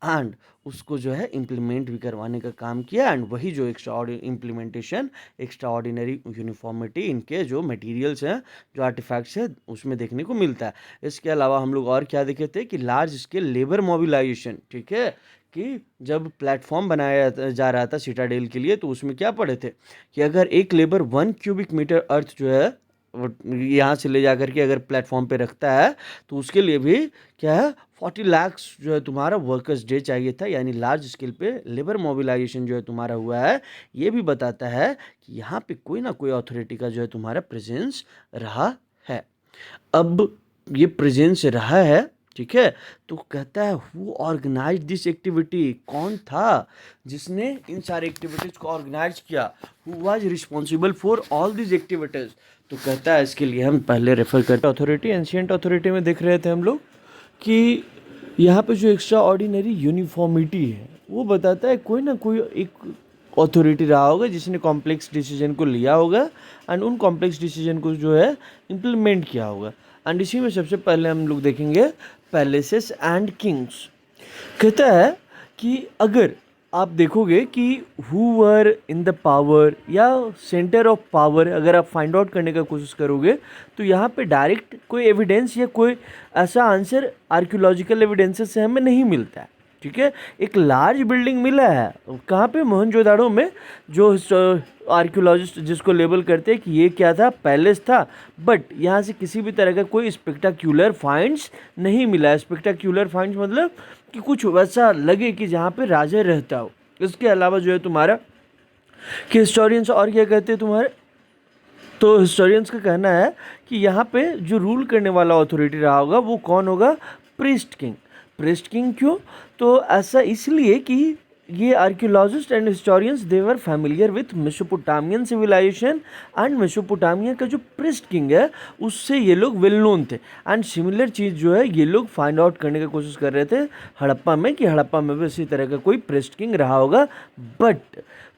एंड उसको जो है इम्प्लीमेंट भी करवाने का काम किया। एंड वही जो extra implementation, extra ordinary uniformity इनके जो मटेरियल्स हैं, जो आर्टिफैक्ट्स है, उसमें देखने को मिलता है। इसके अलावा हम लोग और क्या देखे थे कि लार्ज स्केल लेबर मोबिलाइजेशन, ठीक है, कि जब प्लेटफॉर्म बनाया जा रहा था सिटाडेल के लिए, तो उसमें क्या पढ़े थे कि अगर एक लेबर 1 क्यूबिक मीटर अर्थ जो है यहाँ से ले जा करके अगर प्लेटफॉर्म पे रखता है तो उसके लिए भी क्या है 40 लाख जो है तुम्हारा वर्कर्स डे चाहिए था। यानी लार्ज स्केल पे लेबर मोबिलाइजेशन जो है तुम्हारा हुआ है। ये भी बताता है कि यहाँ पे कोई ना कोई अथॉरिटी का जो है तुम्हारा प्रेजेंस रहा है। अब ये प्रेजेंस रहा है, ठीक है, तो कहता है हु ऑर्गेनाइज दिस एक्टिविटी, कौन था जिसने इन सारे एक्टिविटीज़ को ऑर्गेनाइज किया, who was responsible for all this activities. तो कहता है इसके लिए हम पहले रेफर करते अथॉरिटी, एंशियंट अथॉरिटी में देख रहे थे हम लोग कि यहाँ पे जो एक्स्ट्रा ऑर्डिनरी यूनिफॉर्मिटी है वो बताता है कोई ना कोई एक अथॉरिटी रहा होगा जिसने कॉम्प्लेक्स डिसीजन को लिया होगा एंड उन कॉम्प्लेक्स डिसीजन को जो है इम्प्लीमेंट किया होगा। एंड इसी में सबसे पहले हम लोग देखेंगे पैलेसेस एंड किंग्स। कहता है कि अगर आप देखोगे कि who were in the power या सेंटर ऑफ पावर अगर आप फाइंड आउट करने का कोशिश करोगे तो यहाँ पे डायरेक्ट कोई एविडेंस या कोई ऐसा आंसर आर्कियोलॉजिकल एविडेंसेस से हमें नहीं मिलता है। ठीक है, एक लार्ज बिल्डिंग मिला है कहाँ पे, मोहनजोदाड़ो में, जो आर्कियोलॉजिस्ट जिसको लेबल करते हैं कि ये क्या था, पैलेस था, बट यहाँ से किसी भी तरह का कोई स्पेक्टाक्यूलर फाइंड्स नहीं मिला है। स्पेक्टाक्यूलर फाइंड्स मतलब कि कुछ वैसा लगे कि जहाँ पे राजा रहता हो। इसके अलावा जो है तुम्हारा कि हिस्टोरियंस और क्या कहते हैं तुम्हारे, तो हिस्टोरियंस का कहना है कि यहाँ पे जो रूल करने वाला अथॉरिटी रहा होगा वो कौन होगा, प्रीस्ट किंग। प्रीस्ट किंग क्यों, तो ऐसा इसलिए कि ये archaeologist and historians they were familiar with Mesopotamian civilisation and Mesopotamia का जो प्रीस्ट किंग है उससे ये लोग वेल नोन थे। एंड सिमिलर चीज़ जो है ये लोग फाइंड आउट करने की कोशिश कर रहे थे हड़प्पा में कि हड़प्पा में भी इसी तरह का कोई प्रीस्ट किंग रहा होगा। बट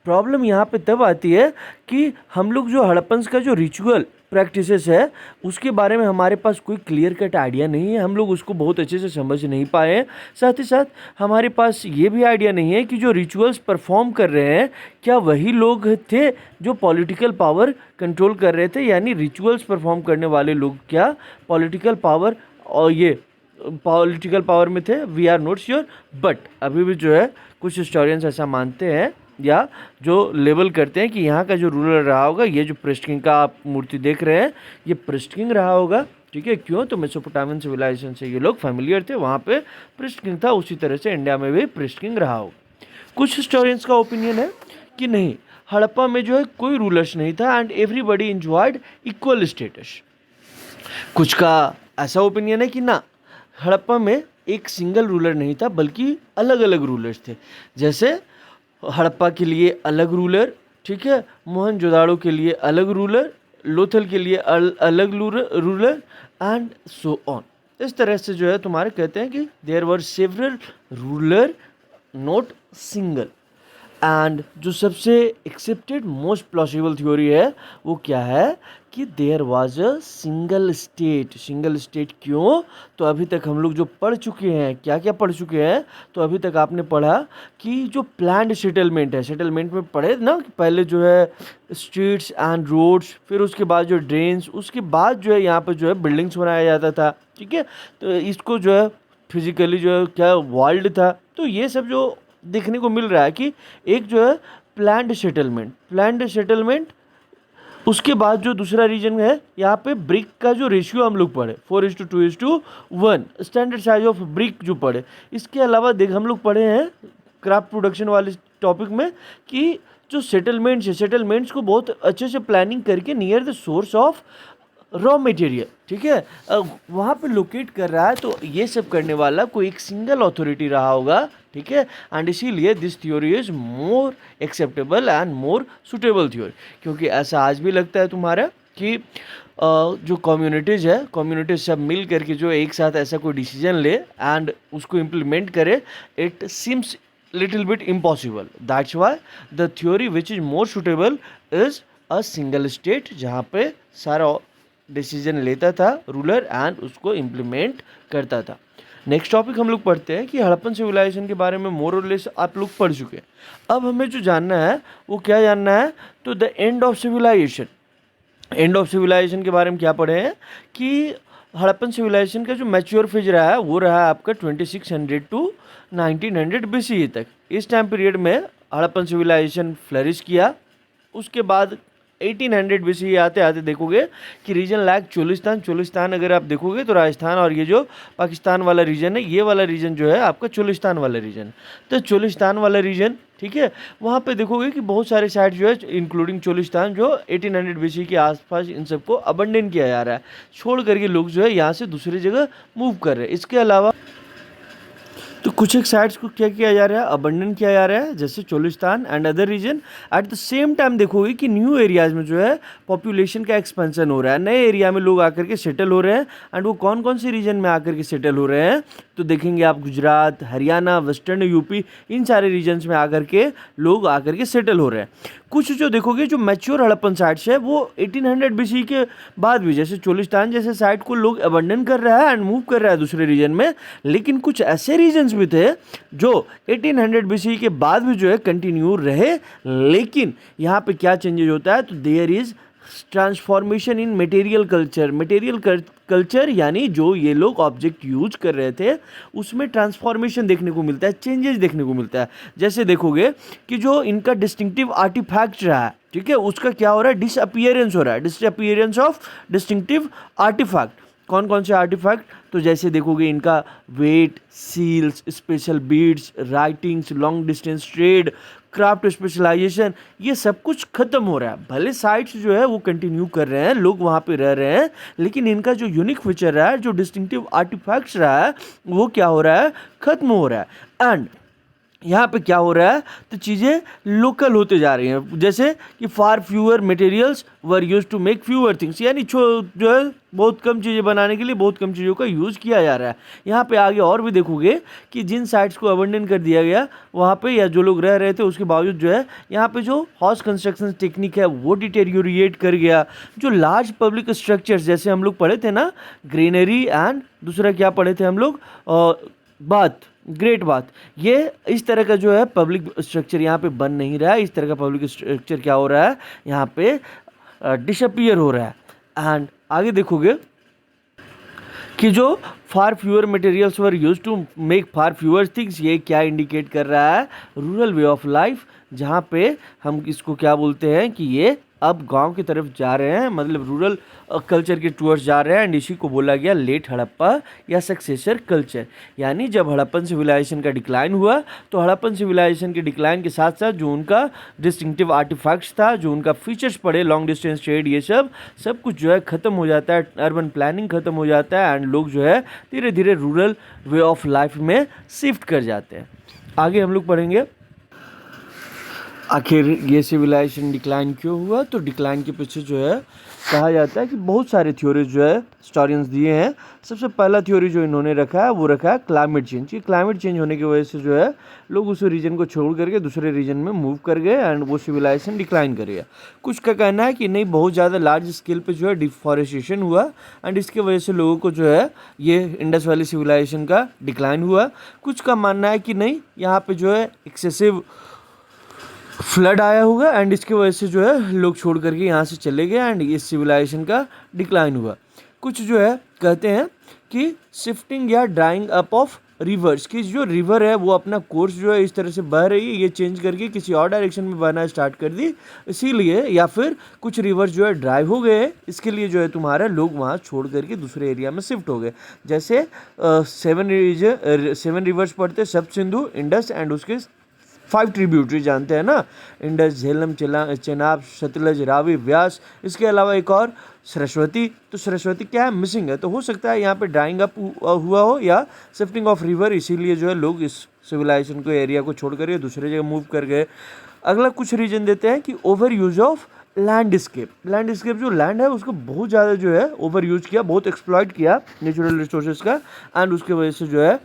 प्रॉब्लम यहाँ पे तब आती है कि हम लोग जो हड़प्पन्स का जो रिचुअल प्रैक्टिसेस है उसके बारे में हमारे पास कोई क्लियर कट आइडिया नहीं है, हम लोग उसको बहुत अच्छे से समझ नहीं पाए हैं। साथ ही साथ हमारे पास ये भी आइडिया नहीं है कि जो रिचुअल्स परफॉर्म कर रहे हैं क्या वही लोग थे जो पॉलिटिकल पावर कंट्रोल कर रहे थे, यानी रिचुअल्स परफॉर्म करने वाले लोग क्या पॉलिटिकल पावर और ये पॉलिटिकल पावर में थे, we are not sure. But अभी भी जो है कुछ हिस्टोरियंस ऐसा मानते हैं या जो लेबल करते हैं कि यहाँ का जो रूलर रहा होगा, ये जो प्रीस्ट किंग का आप मूर्ति देख रहे हैं ये प्रीस्ट किंग रहा होगा। ठीक है, क्यों, तो मेसोपोटामियन सिविलाइजेशन से ये लोग फैमिलियर थे, वहाँ पे प्रीस्ट किंग था, उसी तरह से इंडिया में भी प्रीस्ट किंग रहा होगा। कुछ हिस्टोरियंस का ओपिनियन है कि नहीं, हड़प्पा में जो है कोई रूलर्स नहीं था and everybody enjoyed equal status. कुछ का ऐसा ओपिनियन है कि ना, हड़प्पा में एक सिंगल रूलर नहीं था बल्कि अलग अलग रूलर्स थे। जैसे हड़प्पा के लिए अलग रूलर, ठीक है, मोहनजोदाड़ो के लिए अलग रूलर, लोथल के लिए अलग रूलर एंड सो ऑन। इस तरह से जो है तुम्हारे कहते हैं कि there were several ruler not single. And जो सबसे एक्सेप्टेड मोस्ट प्लॉसिबल थ्योरी है वो क्या है कि there was a single state. Single state क्यों, तो अभी तक हम लोग जो पढ़ चुके हैं, क्या क्या पढ़ चुके हैं, तो अभी तक आपने पढ़ा कि जो प्लान्ड सेटलमेंट है, सेटलमेंट में पढ़े ना कि पहले जो है स्ट्रीट्स एंड रोड्स, फिर उसके बाद जो ड्रेन्स, उसके बाद जो है यहाँ पर जो है बिल्डिंग्स बनाया जाता था। ठीक है, तो इसको जो है फिजिकली जो है क्या वर्ल्ड था, तो ये सब जो देखने को मिल रहा है कि एक जो है प्लान्ड सेटलमेंट, उसके बाद जो दूसरा रीजन है यहाँ पे ब्रिक का जो रेशियो हम लोग पढ़े 4:2:1 स्टैंडर्ड साइज ऑफ ब्रिक जो पढ़े। इसके अलावा देख हम लोग पढ़े हैं क्राफ्ट प्रोडक्शन वाले टॉपिक में कि जो सेटलमेंट्स है, सेटलमेंट्स को बहुत अच्छे से प्लानिंग करके near the source of raw material, ठीक है, वहाँ पे लोकेट कर रहा है। तो ये सब करने वाला कोई एक सिंगल अथॉरिटी रहा होगा। ठीक है, एंड इसीलिए this theory is more acceptable and more suitable theory, क्योंकि ऐसा आज भी लगता है तुम्हारा कि जो कम्युनिटीज़ है, कम्युनिटीज सब मिल करके जो एक साथ ऐसा कोई डिसीजन ले एंड उसको इम्प्लीमेंट करे, it seems little bit impossible. That's why the theory which is more suitable is a single state, जहाँ पे सारा डिसीजन लेता था रूलर एंड उसको इम्प्लीमेंट करता था। नेक्स्ट टॉपिक हम लोग पढ़ते हैं कि हड़प्पन सिविलाइजेशन के बारे में मोर और लेस आप लोग पढ़ चुके हैं। अब हमें जो जानना है वो क्या जानना है, तो the end of civilisation. End of civilisation के बारे में क्या पढ़े हैं कि हड़प्पन सिविलाइजेशन का जो मैच्योर फेज रहा है वो रहा है आपका 2600 टू 1900 BCE तक। इस टाइम पीरियड में हड़प्पन सिविलाइजेशन फ्लरिश किया। उसके बाद 1800 BCE आते आते देखोगे कि रीजन लाइक चोलिस्तान अगर आप देखोगे तो राजस्थान और ये जो पाकिस्तान वाला रीजन है, ये वाला रीजन जो है आपका चोलिस्तान वाला रीजन। तो चोलिस्तान वाला रीजन, ठीक है, वहाँ पे देखोगे कि बहुत सारे साइट जो है इंक्लूडिंग चोलिस्तान जो 1800 BCE के आसपास इन सबको अबंडन किया जा रहा है, छोड़ करके लोग जो है यहाँ से दूसरी जगह मूव कर रहे हैं। इसके अलावा तो कुछ एक साइट्स को क्या किया जा रहा है, अबंडन किया जा रहा है, जैसे Cholistan and other region. At the same time देखोगे कि न्यू एरियाज़ में जो है पॉपुलेशन का एक्सपेंशन हो रहा है, नए एरिया में लोग आकर के सेटल हो रहे हैं। एंड वो कौन कौन से रीजन में आकर के सेटल हो रहे हैं, तो देखेंगे आप गुजरात, हरियाणा, वेस्टर्न यूपी, इन सारे रीजन्स में आकर के लोग आकर के सेटल हो रहे हैं। कुछ जो देखोगे जो मैच्योर हड़प्पन साइट्स है वो 1800 बीसी के बाद भी, जैसे चोलिस्तान जैसे साइट को लोग अबंडन कर रहा है एंड मूव कर रहा है दूसरे रीजन में। लेकिन कुछ ऐसे रीजन्स भी थे जो 1800 बीसी के बाद भी जो है कंटिन्यू रहे। लेकिन यहाँ पे क्या चेंजेज होता है, तो there is transformation in material culture. Material culture यानी जो ये लोग ऑब्जेक्ट यूज कर रहे थे उसमें ट्रांसफॉर्मेशन देखने को मिलता है, चेंजेस देखने को मिलता है। जैसे देखोगे कि जो इनका डिस्टिंक्टिव आर्टिफैक्ट रहा है, ठीक है, उसका क्या हो रहा है, डिसअपियरेंस हो रहा है, डिसअपियरेंस ऑफ डिस्टिंक्टिव आर्टिफैक्ट। कौन कौन से आर्टिफैक्ट, तो जैसे देखोगे इनका weight, seals, special beads, writings, long distance trade, craft specialisation, ये सब कुछ खत्म हो रहा है। भले साइट्स जो है वो कंटिन्यू कर रहे हैं, लोग वहाँ पे रह रहे हैं, लेकिन इनका जो यूनिक फीचर रहा है, जो डिस्टिंक्टिव आर्टिफैक्ट्स रहा है, वो क्या हो रहा है, खत्म हो रहा है। एंड यहाँ पे क्या हो रहा है, तो चीज़ें लोकल होते जा रही हैं। जैसे कि far fewer materials were used to make fewer things, यानी जो है बहुत कम चीज़ें बनाने के लिए बहुत कम चीज़ों का यूज़ किया जा रहा है। यहाँ पे आगे और भी देखोगे कि जिन साइट्स को अबंडन कर दिया गया वहाँ पे, या जो लोग रह रहे थे उसके बावजूद जो है यहाँ पे जो हाउस कंस्ट्रक्शन टेक्निक है वो डिटेरियोरेट कर गया। जो लार्ज पब्लिक स्ट्रक्चर्स, जैसे हम लोग पढ़े थे ना, ग्रीनरी एंड दूसरा क्या पढ़े थे हम लोग, बात, ग्रेट बात, ये इस तरह का जो है पब्लिक स्ट्रक्चर यहाँ पे बन नहीं रहा है। इस तरह का पब्लिक स्ट्रक्चर क्या हो रहा है, यहाँ पे डिसअपियर हो रहा है। एंड आगे देखोगे कि जो far fewer materials were used to make far fewer things, ये क्या इंडिकेट कर रहा है, रूरल वे ऑफ लाइफ, जहाँ पे हम इसको क्या बोलते हैं कि ये अब गांव की तरफ जा रहे हैं, मतलब रूरल कल्चर के टूवर्ड्स जा रहे हैं। एंड इसी को बोला गया लेट हड़प्पा या सक्सेसर कल्चर। यानी जब हड़प्पन सिविलाइजेशन का डिक्लाइन हुआ, तो हड़प्पन सिविलाइजेशन के डिक्लाइन के साथ साथ जो उनका डिस्टिंक्टिव आर्टिफैक्ट्स था, जो उनका फीचर्स पड़े, लॉन्ग डिस्टेंस ट्रेड, ये सब कुछ जो है ख़त्म हो जाता है, अर्बन प्लानिंग ख़त्म हो जाता है, एंड लोग जो है धीरे धीरे रूरल वे ऑफ लाइफ में शिफ्ट कर जाते हैं। आगे हम लोग पढ़ेंगे आखिर ये सिविलाइजेशन डिक्लाइन क्यों हुआ। तो डिक्लाइन के पीछे जो है कहा जाता है कि बहुत सारे थ्योरीज जो है हिस्टोरियंस दिए हैं। सबसे पहला थ्योरी जो इन्होंने रखा है वो रखा है क्लाइमेट चेंज। ये क्लाइमेट चेंज होने की वजह से जो है लोग उस रीजन को छोड़ करके दूसरे रीजन में मूव कर गए एंड वो सिविलाइजेशन डिक्लाइन कर गया। कुछ का कहना है कि नहीं, बहुत ज़्यादा लार्ज स्केल पे जो है डिफॉरेस्टेशन हुआ एंड इसके वजह से लोगों को जो है ये इंडस वैली सिविलाइजेशन का डिक्लाइन हुआ। कुछ का मानना है कि नहीं, यहाँ पे जो है एक्सेसिव फ्लड आया होगा एंड इसकी वजह से जो है लोग छोड़ करके यहाँ से चले गए एंड इस सिविलाइजेशन का डिक्लाइन हुआ। कुछ जो है कहते हैं कि शिफ्टिंग या ड्राइंग अप ऑफ रिवर्स, की जो रिवर है वो अपना कोर्स जो है इस तरह से बह रही है, ये चेंज करके किसी और डायरेक्शन में बहना स्टार्ट कर दी, इसीलिए, या फिर कुछ रिवर जो है ड्राई हो गए, इसके लिए जो है तुम्हारा लोग वहाँ छोड़ करके दूसरे एरिया में शिफ्ट हो गए। जैसे 7 रिवर्स पढ़ते, सब, सिंधु, इंडस एंड उसके 5 ट्रिब्यूटरी जानते हैं ना, इंडस, झेलम, चेनाब, सतलज, रावी, व्यास, इसके अलावा एक और सरस्वती। तो सरस्वती क्या है, मिसिंग है, तो हो सकता है यहाँ पे ड्राइंग अप हुआ हो या शिफ्टिंग ऑफ रिवर, इसीलिए जो है लोग इस सिविलाइजेशन को, एरिया को छोड़ कर दूसरे जगह मूव कर गए। अगला कुछ रीजन देते हैं कि ओवर यूज ऑफ लैंडस्केप जो लैंड है उसको बहुत ज़्यादा जो है ओवर यूज किया, बहुत एक्सप्लॉइट किया नेचुरल रिसोर्सेज का, एंड उसके वजह से जो है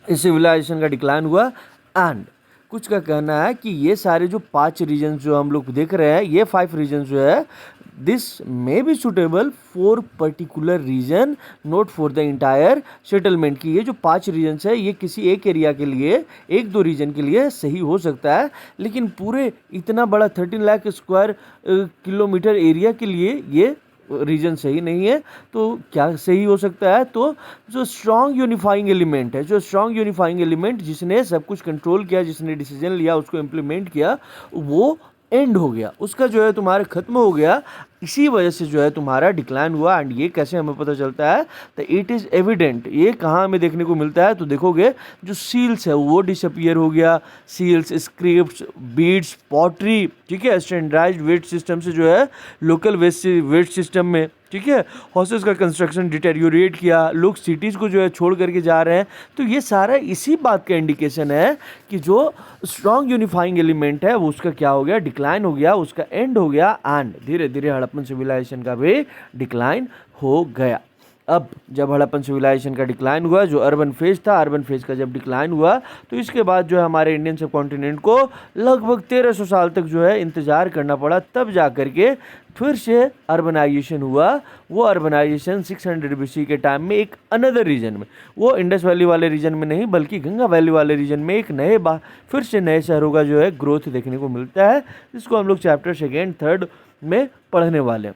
इस सिविलाइजेशन का डिक्लाइन हुआ। एंड कुछ का कहना है कि ये सारे जो 5 रीजन जो हम लोग देख रहे हैं, ये 5 रीजन जो है, this may be suitable for particular region, not for the entire settlement. की ये जो 5 रीजन्स है ये किसी एक एरिया के लिए, 1-2 रीजन के लिए सही हो सकता है, लेकिन पूरे इतना बड़ा 13 लाख स्क्वायर किलोमीटर एरिया के लिए ये रीजन सही नहीं है। तो क्या सही हो सकता है, तो जो स्ट्रॉन्ग यूनिफाइंग एलिमेंट है, जो स्ट्रॉन्ग यूनिफाइंग एलिमेंट जिसने सब कुछ कंट्रोल किया, जिसने डिसीजन लिया, उसको इम्प्लीमेंट किया, वो एंड हो गया, उसका जो है तुम्हारे खत्म हो गया। इसी वजह से जो है तुम्हारा डिक्लाइन हुआ। एंड ये कैसे हमें पता चलता है? तो इट इज़ एविडेंट। ये कहाँ हमें देखने को मिलता है? तो देखोगे जो सील्स है वो डिसअपियर हो गया, सील्स, स्क्रिप्ट्स, बीड्स, पॉटरी, ठीक है, स्टैंडर्डाइज्ड वेट सिस्टम से जो है लोकल वेट सिस्टम में, ठीक है, हाउसेस का कंस्ट्रक्शन डिटेरियोरेट किया, लोग सिटीज़ को जो है छोड़ करके जा रहे हैं। तो ये सारा इसी बात का इंडिकेशन है कि जो स्ट्रॉन्ग यूनिफाइंग एलिमेंट है वो उसका क्या हो गया? डिक्लाइन हो गया, उसका एंड हो गया। एंड धीरे धीरे हड़प्पन सिविलाइजेशन का भी डिक्लाइन हो गया। अब जब हड़प्पन सिविलाइजेशन का डिक्लाइन हुआ, जो अर्बन फेज था, अर्बन फेज का जब डिक्लाइन हुआ, तो इसके बाद जो है हमारे इंडियन सब कॉन्टिनेंट को लगभग 1300 साल तक जो है इंतज़ार करना पड़ा, तब जा करके फिर से अर्बनाइजेशन हुआ। वो अर्बनाइजेशन 600 बीसी के टाइम में एक अनदर रीजन में, वो इंडस वैली वाले रीजन में नहीं बल्कि गंगा वैली वाले रीजन में एक फिर से नए शहरों का जो है ग्रोथ देखने को मिलता है, जिसको हम लोग चैप्टर 2, 3 में पढ़ने वाले हैं।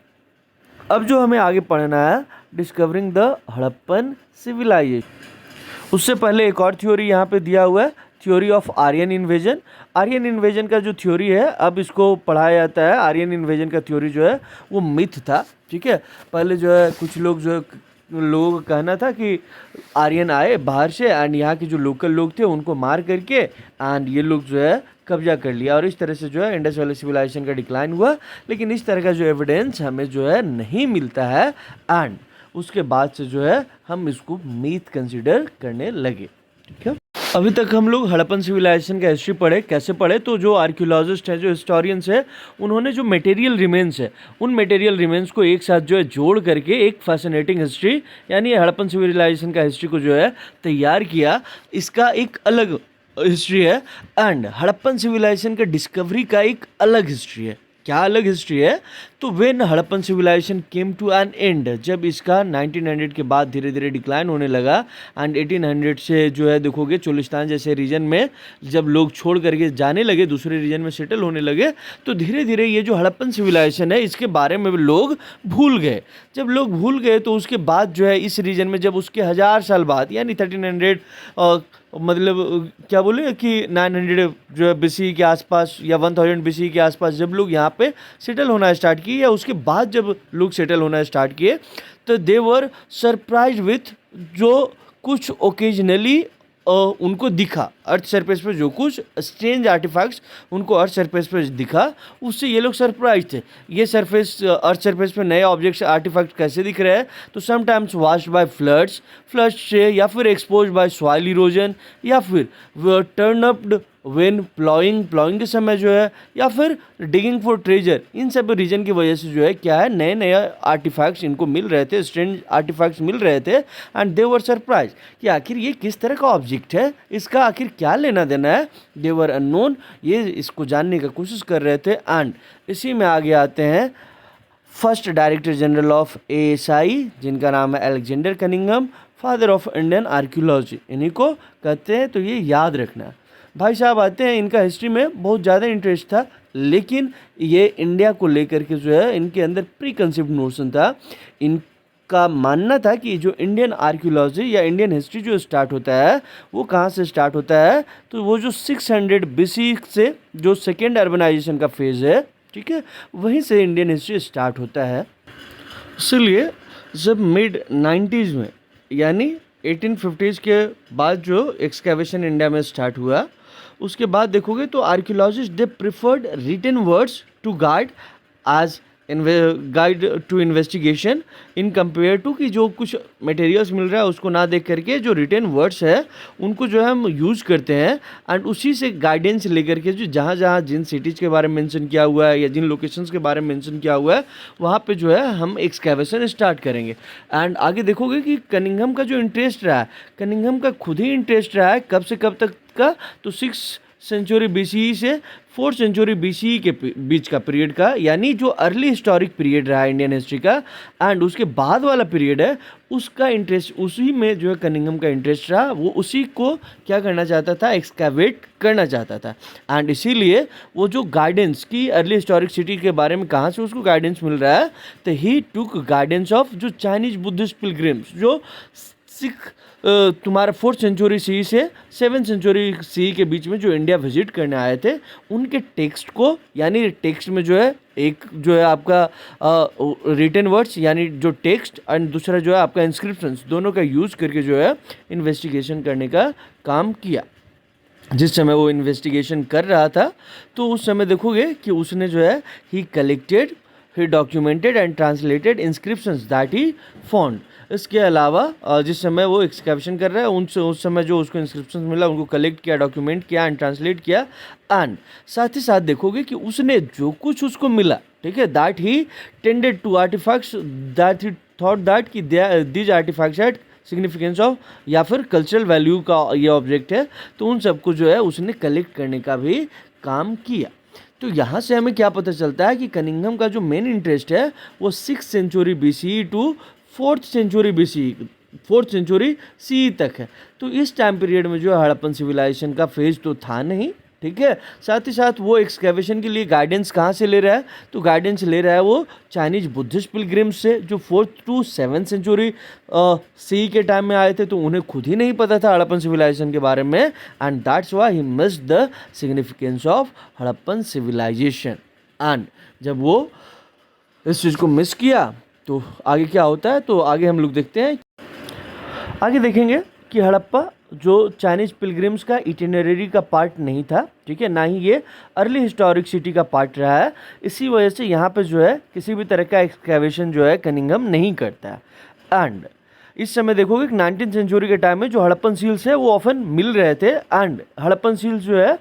अब जो हमें आगे पढ़ना है, डिस्कवरिंग द हड़प्पन सिविलाइजेशन। उससे पहले एक और थ्योरी यहाँ पे दिया हुआ है, theory of Aryan invasion. Aryan invasion का जो थ्योरी है, अब इसको पढ़ाया जाता है। आर्यन इन्वेजन का थ्योरी जो है वो मिथ था, ठीक है। पहले जो है कुछ लोग जो है लोगों का कहना था कि आर्यन आए बाहर से एंड यहाँ के जो लोकल लोग थे उनको मार करके एंड ये लोग जो है कब्जा कर लिया, और इस तरह से जो है इंडस वैली सिविलाइजेशन का डिक्लाइन हुआ। लेकिन इस तरह का जो एविडेंस हमें जो है नहीं मिलता है, एंड उसके बाद से जो है हम इसको मीथ कंसिडर करने लगे, ठीक है। अभी तक हम लोग हड़प्पन सिविलाइजेशन का हिस्ट्री पढ़े। कैसे पढ़े? तो जो आर्कियोलॉजिस्ट हैं, जो हिस्टोरियंस है, उन्होंने जो मटेरियल रिमेन्स है, उन मटेरियल रिमेन्स को एक साथ जो है जोड़ करके एक फैसिनेटिंग हिस्ट्री, यानी हड़प्पन सिविलाइजेशन का हिस्ट्री को जो है तैयार किया। इसका एक अलग हिस्ट्री है एंड हड़प्पन सिविलाइजेशन का डिस्कवरी का एक अलग हिस्ट्री है। क्या अलग हिस्ट्री है? तो when Harappan civilisation came to an end, जब इसका 1900 के बाद धीरे धीरे डिक्लाइन होने लगा एंड 1800 से जो है देखोगे चोलिस्तान जैसे रीजन में जब लोग छोड़ करके जाने लगे, दूसरे रीजन में सेटल होने लगे, तो धीरे धीरे ये जो हड़प्पन सिविलाइजेशन है इसके बारे में लोग भूल गए। जब लोग भूल गए तो उसके बाद जो है इस रीजन में जब उसके 1000 साल बाद यानी 1300 मतलब क्या बोले कि 900 जो है बीसी के आसपास या 1000 बीसी के आसपास जब लोग यहाँ पे सेटल होना स्टार्ट किए, या उसके बाद जब लोग सेटल होना स्टार्ट किए, तो दे वर सरप्राइज विथ जो कुछ ओकेजनली उनको दिखा अर्थ सरफेस पे, जो कुछ स्ट्रेंज आर्टिफैक्ट्स उनको अर्थ सरफेस पे दिखा, उससे ये लोग सरप्राइज थे। ये अर्थ सरफेस पे नए ऑब्जेक्ट्स आर्टिफैक्ट कैसे दिख रहे हैं? तो समटाइम्स वॉश्ड बाय फ्लड्स से, या फिर एक्सपोज बाय सॉइल इरोजन, या फिर टर्न अप्ड वेन प्लॉइंग के समय जो है, या फिर डिगिंग फॉर ट्रेजर। इन सब रीजन की वजह से जो है क्या है, नए नए आर्टिफैक्ट्स इनको मिल रहे थे, स्ट्रेंज आर्टिफैक्ट्स मिल रहे थे, एंड दे वर सरप्राइज कि आखिर ये किस तरह का ऑब्जेक्ट है, इसका आखिर क्या लेना देना है। दे वर अननोन, ये इसको जानने का कोशिश कर रहे थे। एंड इसी में आगे आते हैं first director general of ASI, जिनका नाम है Alexander Cunningham, father of Indian archaeology, इन्हीं को कहते हैं। तो ये याद रखना। भाई साहब आते हैं, इनका हिस्ट्री में बहुत ज़्यादा इंटरेस्ट था, लेकिन ये इंडिया को लेकर के जो है इनके अंदर प्री कंसेप्ट नोशन था। इनका मानना था कि जो इंडियन आर्कियोलॉजी या इंडियन हिस्ट्री जो स्टार्ट होता है वो कहाँ से स्टार्ट होता है? तो वो जो 600 BC से जो सेकेंड अर्बनाइजेशन का फेज़ है, ठीक है, वहीं से इंडियन हिस्ट्री स्टार्ट होता है। इसलिए जब मिड 90s में यानी 1850s के बाद जो एक्सकेवेशन इंडिया में स्टार्ट हुआ, उसके बाद देखोगे तो archaeologist they preferred written words to guide to investigation in compare to कि जो कुछ मटेरियल्स मिल रहा है उसको ना देख करके जो रिटन वर्ड्स है उनको जो है हम यूज़ करते हैं, एंड उसी से गाइडेंस लेकर के जो जहाँ जहाँ जिन सिटीज़ के बारे में मेंशन किया हुआ है या जिन लोकेशंस के बारे में मेंशन किया हुआ है वहाँ पे जो है हम एक्सकैवेशन स्टार्ट करेंगे। एंड आगे देखोगे कि कनिंघम का जो इंटरेस्ट रहा है, कनिंघम का खुद ही इंटरेस्ट रहा है कब से कब तक का, तो 6th सेंचुरी BCE से 4th सेंचुरी BCE के बीच का पीरियड का, यानी जो अर्ली हिस्टोरिक पीरियड रहा है इंडियन हिस्ट्री का, एंड उसके बाद वाला पीरियड है उसका इंटरेस्ट, उसी में जो है कनिंघम का इंटरेस्ट रहा। वो उसी को क्या करना चाहता था, एक्सकैवेट करना चाहता था। एंड इसीलिए वो जो गाइडेंस की अर्ली हिस्टोरिक सिटी के बारे में कहाँ से उसको गाइडेंस मिल रहा है, तो ही टुक गाइडेंस ऑफ जो चाइनीज बुद्धिस्ट पिलग्रिम्स जो तुम्हारा 4th सेंचुरी सी से 7th सेंचुरी सी के बीच में जो इंडिया विजिट करने आए थे उनके टेक्स्ट को, यानी टेक्स्ट में जो है एक जो है आपका रिटन वर्ड्स यानी जो टेक्स्ट एंड दूसरा जो है आपका इंस्क्रिप्शंस, दोनों का यूज़ करके जो है इन्वेस्टिगेशन करने का काम किया। जिस समय वो इन्वेस्टिगेशन कर रहा था तो उस समय देखोगे कि उसने जो है ही collected, he documented and translated inscriptions that he found. इसके अलावा जिस समय वो एक्सकैवेशन कर रहा है उस समय जो उसको इंस्क्रिप्शंस मिला उनको कलेक्ट किया, डॉक्यूमेंट किया एंड ट्रांसलेट किया। एंड साथ ही साथ देखोगे कि उसने जो कुछ उसको मिला, ठीक है, that he tended to artifacts that he thought that कि these artifacts had significance of या फिर कल्चरल वैल्यू का ये ऑब्जेक्ट है, तो उन सबको जो है उसने कलेक्ट करने का भी काम किया। तो यहाँ से हमें क्या पता चलता है कि कनिंघम का जो मेन इंटरेस्ट है वो 6th century BCE to 4th century BCE, 4th century CE तक है। तो इस टाइम पीरियड में जो है हड़प्पन सिविलाइजेशन का फेज तो था नहीं, ठीक है। साथ ही साथ वो एक्सकैवेशन के लिए गाइडेंस कहाँ से ले रहा है, तो गाइडेंस ले रहा है वो चाइनीज बुद्धिस्ट पिलग्रिम्स से जो 4th to 7th century CE के टाइम में आए थे। तो उन्हें खुद ही नहीं पता था हड़प्पन सिविलाइजेशन के बारे में, and that's why he missed the significance of Harappan civilisation. And जब वो इस चीज़ को मिस किया तो आगे क्या होता है, तो आगे हम लोग देखते हैं। आगे देखेंगे कि हड़प्पा जो चाइनीज पिलग्रिम्स का इटिनरी का पार्ट नहीं था, ठीक है, ना ही ये अर्ली हिस्टोरिक सिटी का पार्ट रहा है। इसी वजह से यहाँ पे जो है किसी भी तरह का एक्सकैवेशन जो है कनिंघम नहीं करता है। एंड इस समय देखोगे कि 19th सेंचुरी के टाइम में जो हड़प्पन सील्स है वो ऑफन मिल रहे थे, एंड हड़प्पन सील्स जो है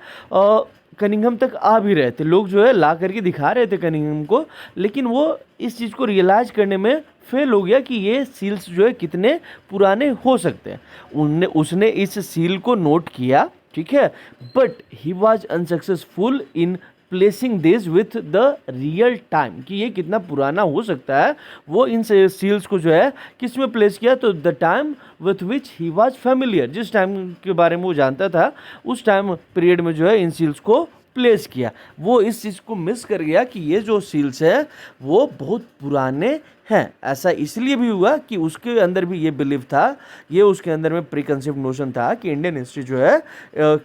कनिंघम तक आ भी रहे थे। लोग जो है ला करके दिखा रहे थे कनिंघम को, लेकिन वो इस चीज़ को रियलाइज करने में फेल हो गया कि ये सील्स जो है कितने पुराने हो सकते हैं। उसने इस सील को नोट किया, ठीक है, but he was unsuccessful in placing this with the real time कि ये कितना पुराना हो सकता है। वो इन सील्स को जो है किस में प्लेस किया, तो the time with which he was familiar, जिस टाइम के बारे में वो जानता था उस टाइम पीरियड में जो है इन सील्स को प्लेस किया। वो इस चीज़ को मिस कर गया कि ये जो सील्स है वो बहुत पुराने हैं। ऐसा इसलिए भी हुआ कि उसके अंदर भी ये बिलीव था, ये उसके अंदर में प्री कंसेप्ट नोशन था कि इंडियन हिस्ट्री जो है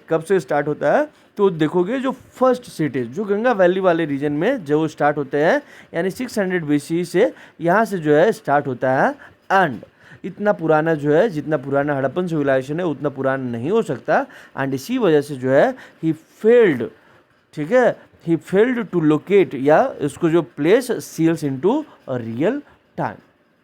कब से स्टार्ट होता है। तो देखोगे जो फर्स्ट सिटीज जो गंगा वैली वाले रीजन में जो स्टार्ट होते हैं, यानी 600 BCE से यहाँ से जो है स्टार्ट होता है। एंड इतना पुराना जो है, जितना पुराना हड़प्पन सिविलाइजेशन है उतना पुराना नहीं हो सकता। एंड इसी वजह से जो है ही फेल्ड, ठीक है, ही फेल्ड टू लोकेट या इसको जो place seals into a real time.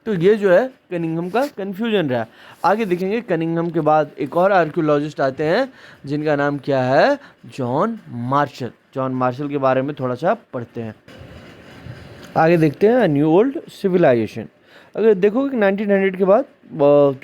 तो ये जो है कनिंघम का कन्फ्यूजन रहा। आगे देखेंगे कनिंघम के बाद एक और आर्कियोलॉजिस्ट आते हैं जिनका नाम क्या है, जॉन मार्शल। जॉन मार्शल के बारे में थोड़ा सा पढ़ते हैं। आगे देखते हैं न्यू ओल्ड सिविलाइजेशन। अगर देखोगे 1900 के बाद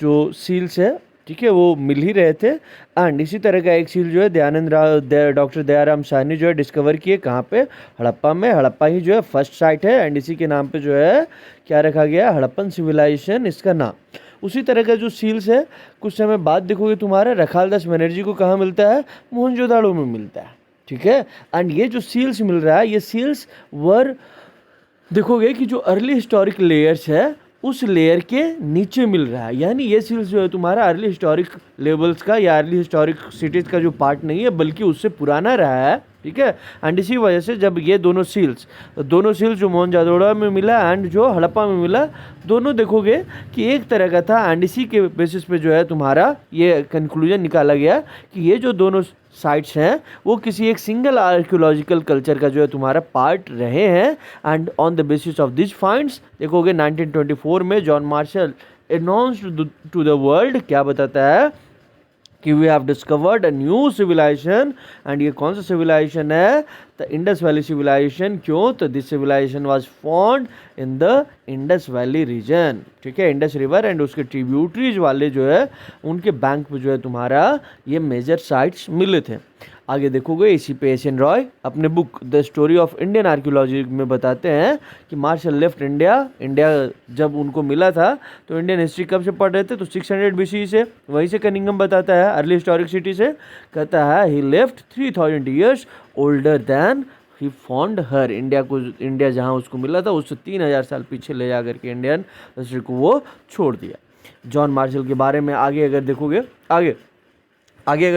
जो सील्स है, ठीक है, वो मिल ही रहे थे। एंड इसी तरह का एक सील जो है डॉक्टर दयाराम साहनी जो है डिस्कवर किए, कहाँ पे, हड़प्पा में। हड़प्पा ही जो है फर्स्ट साइट है, एंड इसी के नाम पे जो है क्या रखा गया, हड़प्पन सिविलाइजेशन इसका नाम। उसी तरह का जो सील्स है कुछ समय बाद देखोगे तुम्हारा रखालदास बनर्जी को कहाँ मिलता है, मोहनजोदाड़ो में मिलता है, ठीक है। एंड ये जो सील्स मिल रहा है, ये सील्स वर देखोगे कि जो अर्ली हिस्टोरिक लेयर्स है उस लेयर के नीचे मिल रहा है। यानी ये सील्स जो है तुम्हारा अर्ली हिस्टोरिक लेवल्स का या अर्ली हिस्टोरिक सिटीज़ का जो पार्ट नहीं है, बल्कि उससे पुराना रहा है, ठीक है। एंड इसी वजह से जब ये दोनों सील्स जो मोहनजोदड़ो में मिला एंड जो हड़प्पा में मिला, दोनों देखोगे कि एक तरह का था। एंड इसी के बेसिस पे जो है तुम्हारा ये कंक्लूजन निकाला गया कि ये जो दोनों साइट्स हैं वो किसी एक सिंगल आर्कियोलॉजिकल कल्चर का जो है तुम्हारा पार्ट रहे हैं। And on the basis of this finds देखोगे 1924 में John Marshall announced to the world, क्या बताता है कि we have discovered a new civilisation. And ये कौन सा सिविलाइजेशन है, द इंडस वैली सिविलाइजेशन। क्यों, तो this civilisation was found in the Indus valley region, ठीक है। इंडस रिवर एंड उसके ट्रिब्यूटरीज वाले जो है उनके बैंक पे जो है तुम्हारा ये मेजर साइट्स मिले थे। आगे देखोगे इसी पे एशियन रॉय अपने book the story of Indian archaeology में बताते हैं कि मार्शल लेफ्ट इंडिया जब उनको मिला था तो इंडियन हिस्ट्री कब से पढ़ रहे थे, तो 600 BCE से। वहीं से कनिंघम बताता है अर्ली हिस्टोरिक सिटी से, कहता है he left 3000 years older than he found her. India जहाँ उसको मिला था उससे 3000 साल पीछे ले जा करके इंडियन हिस्ट्री को वो छोड़ दिया। जॉन मार्शल के बारे में आगे अगर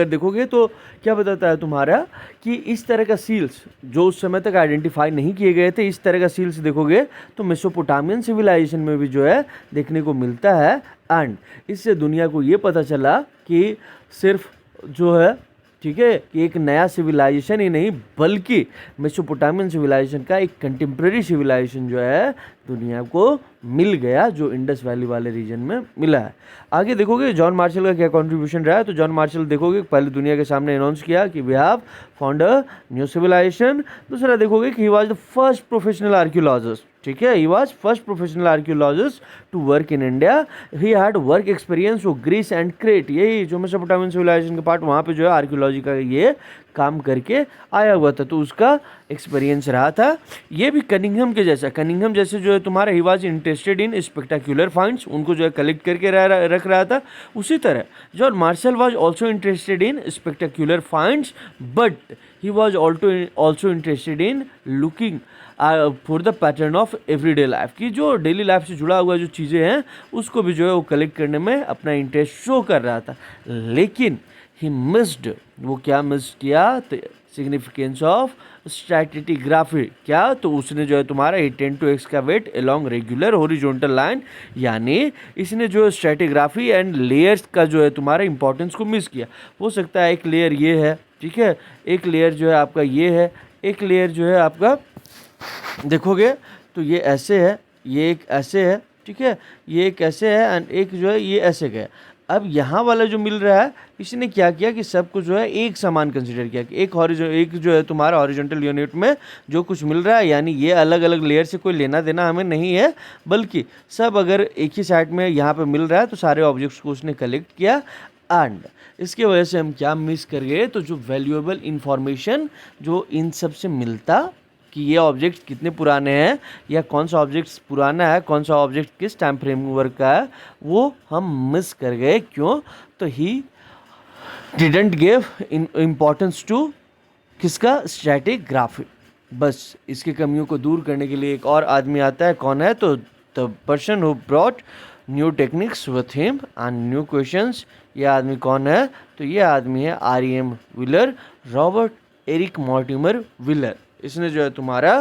देखोगे तो क्या बताता है तुम्हारा कि इस तरह का सील्स जो उस समय तक आइडेंटिफाई नहीं किए गए थे, इस तरह का सील्स देखोगे तो मेसोपोटामियन सिविलाइजेशन में भी जो है देखने को मिलता है। एंड इससे दुनिया को ये पता चला कि सिर्फ जो है ठीक है कि एक नया सिविलाइजेशन ही नहीं बल्कि मेसोपोटामियन सिविलाइजेशन का एक कंटेम्प्रेरी सिविलाइजेशन जो है दुनिया को मिल गया, जो इंडस वैली वाले रीजन में मिला है। आगे देखोगे जॉन मार्शल का क्या कंट्रीब्यूशन रहा है, तो जॉन मार्शल देखोगे पहले दुनिया के सामने अनाउंस किया कि we have found a new civilisation. दूसरा देखोगे कि he was the first professional archaeologist, ठीक है, he was first professional archaeologist to work in India. He had work experience वो ग्रीस एंड क्रेट, यही जो मेसोपोटामियन सिविलाइजेशन का पार्ट वहाँ पे जो है आर्कियोलॉजी का ये काम करके आया हुआ था, तो उसका एक्सपीरियंस रहा था। ये भी कनिंघम जैसे जो है तुम्हारा he was interested in spectacular finds, उनको जो है कलेक्ट करके रख रहा था। उसी तरह John Marshall was also interested in spectacular finds but he was also interested in looking for the pattern of everyday life, की जो डेली लाइफ से जुड़ा हुआ जो चीज़ें हैं उसको भी जो है वो कलेक्ट करने में अपना इंटरेस्ट शो कर रहा था। लेकिन ही मिस्ड, वो क्या मिस किया, सिग्निफिकेंस ऑफ स्ट्रैटिग्राफी, क्या, तो उसने जो है तुम्हारा he tend to excavate along regular horizontal line, यानी इसने जो स्ट्रैटिग्राफी एंड लेयर्स का जो है तुम्हारा इंपॉर्टेंस को मिस किया। हो सकता है एक लेयर ये है, ठीक है, एक लेयर जो है आपका ये है, एक लेयर जो है आपका देखोगे तो ये ऐसे है, ये एक ऐसे है, ठीक है, ये एक ऐसे है एंड एक जो है ये ऐसे का है। अब यहाँ वाला जो मिल रहा है इसने क्या किया कि सबको जो है एक समान कंसीडर किया कि एक जो है तुम्हारा हॉरिजॉन्टल यूनिट में जो कुछ मिल रहा है, यानी ये अलग अलग लेयर से कोई लेना देना हमें नहीं है, बल्कि सब अगर एक ही साइड में यहाँ पे मिल रहा है तो सारे ऑब्जेक्ट्स को उसने कलेक्ट किया। एंड इसके वजह से हम क्या मिस कर गए, तो जो वैल्यूएबल इंफॉर्मेशन जो इन सब से मिलता कि ये ऑब्जेक्ट कितने पुराने हैं या कौन सा ऑब्जेक्ट पुराना है, कौन सा ऑब्जेक्ट किस टाइम फ्रेमवर्क का है, वो हम मिस कर गए। क्यों, तो he didn't give importance to किसका, स्ट्रैटिग्राफी। बस इसकी कमियों को दूर करने के लिए एक और आदमी आता है, कौन है, तो the person who brought new techniques with him and new questions. ये आदमी कौन है, तो ये आदमी है R.E.M. Wheeler, Robert Eric Mortimer Wheeler. इसने जो है तुम्हारा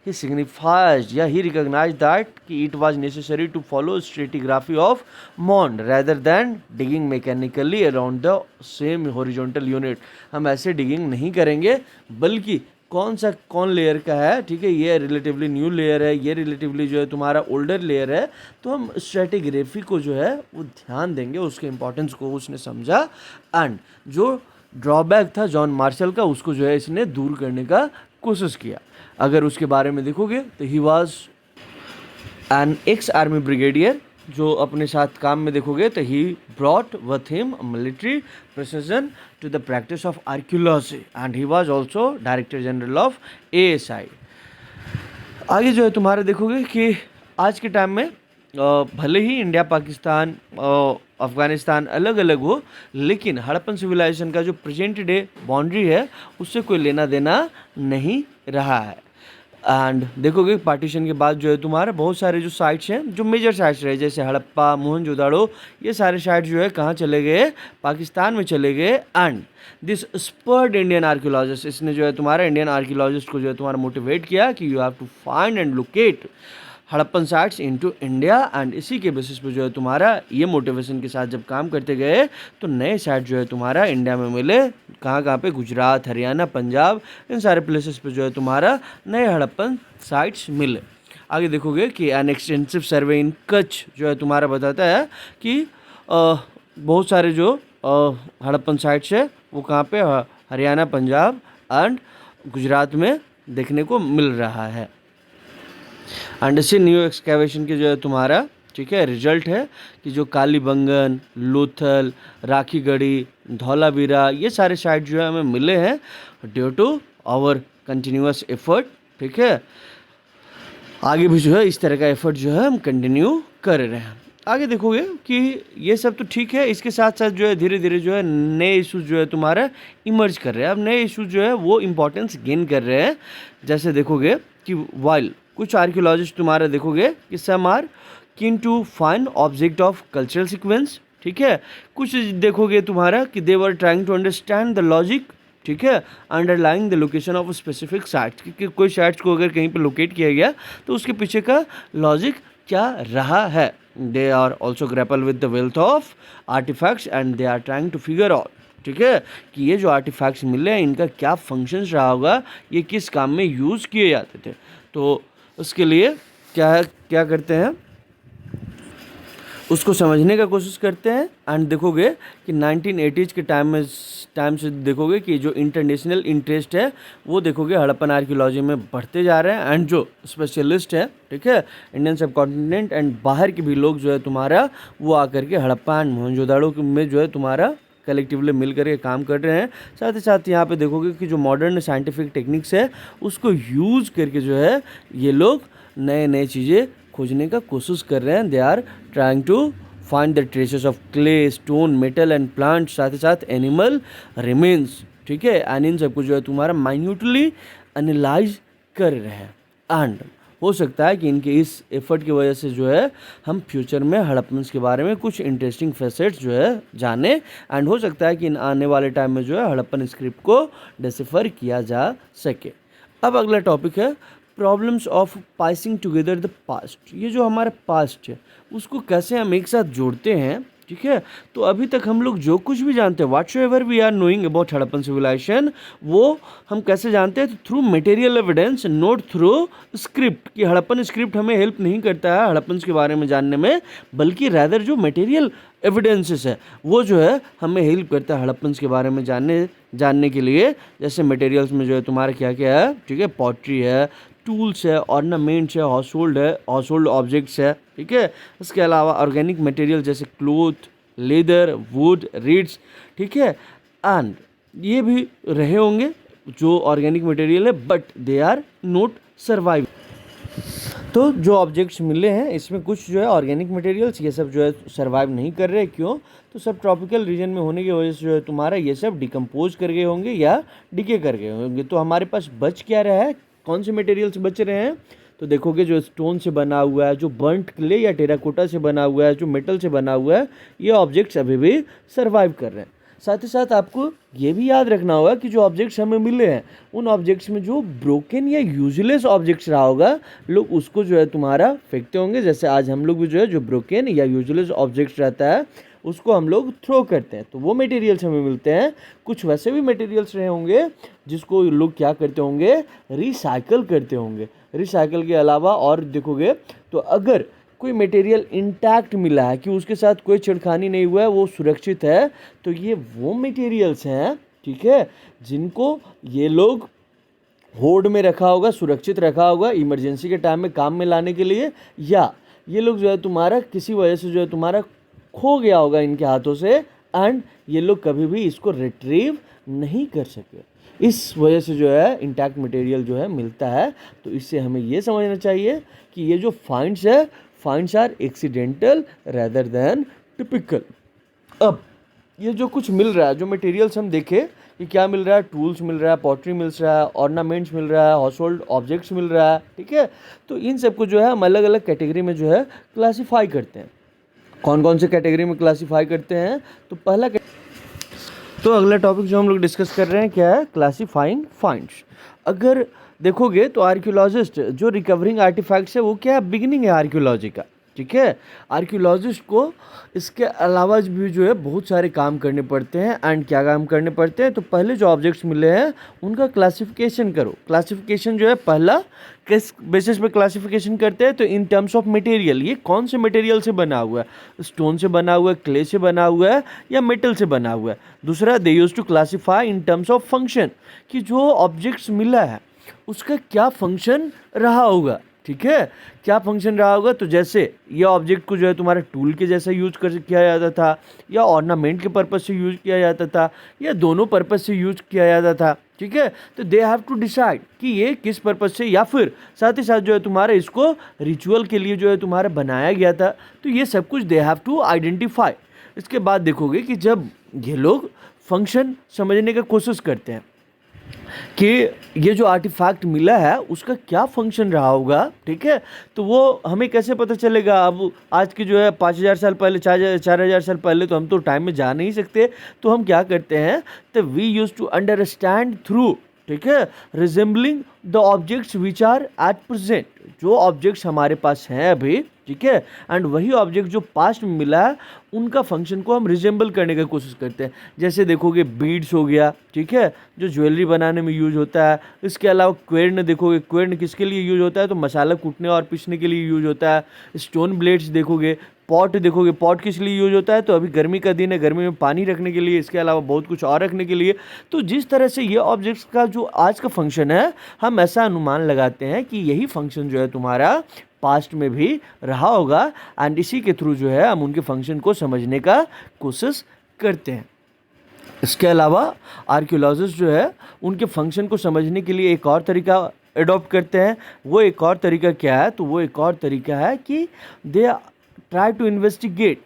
ही सिग्निफाइज या ही रिकॉग्नाइज दैट कि it was necessary to follow stratigraphy of mound rather than digging mechanically around the same horizontal unit. हम ऐसे डिगिंग नहीं करेंगे बल्कि कौन लेयर का है, ठीक है, ये रिलेटिवली न्यू लेयर है, ये रिलेटिवली जो है तुम्हारा ओल्डर लेयर है, तो हम स्ट्रेटिग्राफी को जो है वो ध्यान देंगे, उसके इंपॉर्टेंस को उसने समझा। एंड जो ड्रॉबैक था जॉन मार्शल का उसको जो है इसने दूर करने का कोशिश किया। अगर उसके बारे में देखोगे तो he was an ex army brigadier, जो अपने साथ काम में देखोगे तो he brought with him military precision to the practice of archaeology and he was also director general of ASI। आगे जो है तुम्हारे देखोगे कि आज के टाइम में भले ही इंडिया पाकिस्तान अफ़गानिस्तान अलग अलग हो, लेकिन हड़प्पन सिविलाइजेशन का जो प्रेजेंट डे बाउंड्री है उससे कोई लेना देना नहीं रहा है। एंड देखोगे पार्टीशन के बाद जो है तुम्हारे बहुत सारे जो साइट्स हैं, जो मेजर साइट्स रहे, जैसे हड़प्पा, मोहनजोदाड़ो, ये सारे साइट्स जो है कहाँ चले गए, पाकिस्तान में चले गए। And this spurred Indian archaeologist, इसने जो है तुम्हारा इंडियन आर्कियोलॉजिस्ट को जो है तुम्हारा मोटिवेट किया कि you have to find and locate Harappan sites into India. And इसी के बेसिस पे जो है तुम्हारा ये मोटिवेशन के साथ जब काम करते गए तो नए साइट जो है तुम्हारा इंडिया में मिले, कहाँ पे, गुजरात, हरियाणा, पंजाब, इन सारे प्लेसेस पे जो है तुम्हारा नए हड़प्पन साइट्स मिले। आगे देखोगे कि एन एक्सटेंसिव सर्वे इन कच्छ जो है तुम्हारा बताता है कि बहुत सारे जो हड़प्पन साइट्स है वो कहाँ पे, हरियाणा, पंजाब एंड गुजरात में देखने को मिल रहा है। एंड इसी न्यू एक्सकेवेशन के जो है तुम्हारा, ठीक है, रिजल्ट है कि जो कालीबंगन, लोथल, राखीगढ़ी, धौलावीरा, ये सारे साइट जो है हमें मिले हैं due to our continuous effort. ठीक है, आगे भी जो है इस तरह का एफर्ट जो है हम कंटिन्यू कर रहे हैं। आगे देखोगे कि ये सब तो ठीक है, इसके साथ साथ जो है धीरे धीरे जो है नए इशूज़ जो है तुम्हारा इमर्ज कर रहे हैं। अब नए इशूज़ जो है वो इम्पोर्टेंस गेन कर रहे हैं। जैसे देखोगे कि वाइल कुछ आर्कियोलॉजिस्ट तुम्हारे देखोगे कि some are keen to find object of cultural sequence, ठीक है। कुछ देखोगे तुम्हारा कि they were trying to understand the logic, ठीक है, underlying the location of specific sites, क्योंकि कोई साइट्स को अगर कहीं पे लोकेट किया गया तो उसके पीछे का लॉजिक क्या रहा है। They are also grapple with the wealth of artefacts and they are trying to figure out, ठीक है, कि ये जो आर्टिफैक्ट्स मिले हैं इनका क्या फंक्शंस रहा होगा, ये किस काम में यूज़ किए जाते थे। तो उसके लिए क्या करते हैं, उसको समझने का कोशिश करते हैं। एंड देखोगे कि 1980s के टाइम से देखोगे कि जो इंटरनेशनल इंटरेस्ट है वो देखोगे हड़प्पन आर्कियोलॉजी में बढ़ते जा रहे हैं। एंड जो स्पेशलिस्ट है, ठीक है, इंडियन सब कॉन्टिनेंट एंड बाहर के भी लोग जो है तुम्हारा वो आकर के हड़प्पा एंड मोहनजोदाड़ो में जो है तुम्हारा कलेक्टिवली मिल करके काम कर रहे हैं। साथ ही साथ यहाँ पे देखोगे कि जो मॉडर्न साइंटिफिक टेक्निक्स है उसको यूज़ करके जो है ये लोग नए नए चीज़ें खोजने का कोशिश कर रहे हैं। They are trying to find the traces of clay, stone, metal and plant, साथ ही साथ एनिमल रिमेन्स, ठीक है, एंड इन सबको जो है तुम्हारा माइन्यूटली एनालाइज कर रहे हैं। एंड हो सकता है कि इनके इस एफर्ट की वजह से जो है हम फ्यूचर में हड़प्पन्स के बारे में कुछ इंटरेस्टिंग फैसेट्स जो है जाने। एंड हो सकता है कि इन आने वाले टाइम में जो है हड़प्पन स्क्रिप्ट को डिसिफर किया जा सके। अब अगला टॉपिक है problems of piecing together the past. ये जो हमारा पास्ट है उसको कैसे हम एक साथ जोड़ते हैं, ठीक है। तो अभी तक हम लोग जो कुछ भी जानते हैं, what's ever we are knowing about Harappan civilisation, वो हम कैसे जानते हैं, तो through material evidence, not through script. कि हड़प्पन स्क्रिप्ट हमें हेल्प नहीं करता है हड़प्पन के बारे में जानने में, बल्कि रैदर जो मटेरियल एविडेंसेस है वो जो है हमें हेल्प करता है हड़प्पन के बारे में जानने के लिए। जैसे मटेरियल्स में जो है तुम्हारा क्या क्या है, ठीक है, पॉटरी है, टूल्स है, ऑर्नामेंट्स है, हाउस होल्ड ऑब्जेक्ट्स है, ठीक है। इसके अलावा ऑर्गेनिक मटेरियल जैसे क्लोथ, लेदर, वुड, रीड्स, ठीक है। एंड ये भी रहे होंगे जो ऑर्गेनिक मटेरियल है, but they are not survive. तो जो ऑब्जेक्ट्स मिले हैं इसमें कुछ जो है ऑर्गेनिक मटेरियल्स ये सब जो है सर्वाइव नहीं कर रहे। क्यों? तो सब ट्रॉपिकल रीजन में होने की वजह से जो है तुम्हारा ये सब डिकम्पोज कर गए होंगे या डिके कर गए होंगे। तो हमारे पास बच क्या रहा है, कौन से मटेरियल्स बच रहे हैं, तो देखोगे जो स्टोन से बना हुआ है, जो बर्न्ट क्ले या टेराकोटा से बना हुआ है, जो मेटल से बना हुआ है, ये ऑब्जेक्ट्स अभी भी सर्वाइव कर रहे हैं। साथ ही साथ आपको ये भी याद रखना होगा कि जो ऑब्जेक्ट्स हमें मिले हैं उन ऑब्जेक्ट्स में जो ब्रोकन या यूजलेस ऑब्जेक्ट्स रहा होगा लोग उसको जो है तुम्हारा फेंकते होंगे। जैसे आज हम लोग भी जो है जो ब्रोकन या यूजलेस ऑब्जेक्ट्स रहता है उसको हम लोग थ्रो करते हैं, तो वो मटेरियल्स हमें मिलते हैं। कुछ वैसे भी मटेरियल्स रहे होंगे जिसको लोग क्या करते होंगे, रिसाइकल करते होंगे। रिसाइकल के अलावा और देखोगे तो अगर कोई मटेरियल इंटैक्ट मिला है कि उसके साथ कोई छेड़खानी नहीं हुआ है, वो सुरक्षित है, तो ये वो मटेरियल्स हैं, ठीक है, जिनको ये लोग होल्ड में रखा होगा, सुरक्षित रखा होगा इमरजेंसी के टाइम में काम में लाने के लिए, या ये लोग जो है तुम्हारा किसी वजह से जो है तुम्हारा खो गया होगा इनके हाथों से एंड ये लोग कभी भी इसको रिट्रीव नहीं कर सके। इस वजह से जो है इंटैक्ट मटेरियल जो है मिलता है। तो इससे हमें ये समझना चाहिए कि ये जो फाइंड्स है, finds are accidental rather than typical. अब ये जो कुछ मिल रहा है, जो मटेरियल्स हम देखें कि क्या मिल रहा है, टूल्स मिल रहा है, पॉटरी मिल रहा है, ऑर्नामेंट्स मिल रहा है, हाउस होल्ड ऑब्जेक्ट्स मिल रहा है, ठीक है। तो इन सबको जो है हम अलग अलग कैटेगरी में जो है क्लासीफाई करते हैं। कौन कौन से कैटेगरी में क्लासीफाई करते हैं, तो तो अगला टॉपिक जो हम लोग डिस्कस कर रहे हैं क्या है, क्लासीफाइंग फाइंड्स। अगर देखोगे तो आर्कियोलॉजिस्ट जो रिकवरिंग आर्टिफैक्ट्स है वो क्या है, बिगिनिंग है आर्कियोलॉजी का, ठीक है। आर्कियोलॉजिस्ट को इसके अलावा भी जो है बहुत सारे काम करने पड़ते हैं। एंड क्या काम करने पड़ते हैं, तो पहले जो ऑब्जेक्ट्स मिले हैं उनका क्लासिफिकेशन करो। क्लासिफिकेशन जो है पहला किस बेसिस पे क्लासिफिकेशन करते हैं, तो इन टर्म्स ऑफ मटेरियल, ये कौन से मटेरियल से बना हुआ है, स्टोन से बना हुआ है, क्ले से बना हुआ है या मेटल से बना हुआ है। दूसरा, they use to classify in terms of function, कि जो ऑब्जेक्ट्स मिला है उसका क्या फंक्शन रहा होगा, ठीक है, क्या फंक्शन रहा होगा। तो जैसे ये ऑब्जेक्ट को जो है तुम्हारे टूल के जैसा यूज किया जाता था, या ऑर्नामेंट के पर्पज से यूज किया जाता था, या दोनों पर्पज से यूज किया जाता था, ठीक है। तो दे हैव टू डिसाइड कि ये किस पर्पज से, या फिर साथ ही साथ जो है तुम्हारे इसको रिचुअल के लिए जो है तुम्हारा बनाया गया था। तो ये सब कुछ दे हैव टू आइडेंटिफाई। इसके बाद देखोगे कि जब ये लोग फंक्शन समझने का कोशिश करते हैं, कि ये जो आर्टिफैक्ट मिला है उसका क्या फंक्शन रहा होगा, ठीक है। तो वो हमें कैसे पता चलेगा? अब आज की जो है 5000 साल पहले, 4000 साल पहले तो हम तो टाइम में जा नहीं सकते, तो हम क्या करते हैं, तो we use to understand through, ठीक है, resembling the objects which are at present. जो ऑब्जेक्ट्स हमारे पास हैं अभी, ठीक है, एंड वही ऑब्जेक्ट जो पास्ट में मिला है उनका फंक्शन को हम रिजेंबल करने की कोशिश करते हैं। जैसे देखोगे बीड्स हो गया, ठीक है, जो ज्वेलरी बनाने में यूज होता है। इसके अलावा क्वेर्न देखोगे, क्वेर्न किसके लिए यूज होता है, तो मसाला कूटने और पीसने के लिए यूज होता है। स्टोन ब्लेड्स देखोगे, पॉट देखोगे, पॉट किस लिए यूज होता है, तो अभी गर्मी का दिन है, गर्मी में पानी रखने के लिए, इसके अलावा बहुत कुछ और रखने के लिए। तो जिस तरह से ये ऑब्जेक्ट्स का जो आज का फंक्शन है, हम ऐसा अनुमान लगाते हैं कि यही फंक्शन जो है तुम्हारा पास्ट में भी रहा होगा, एंड इसी के थ्रू जो है हम उनके फंक्शन को समझने का कोशिश करते हैं। इसके अलावा आर्कियोलॉजिस्ट जो है उनके फंक्शन को समझने के लिए एक और तरीका अडॉप्ट करते हैं। वो एक और तरीका क्या है, तो वो एक और तरीका है कि they try to investigate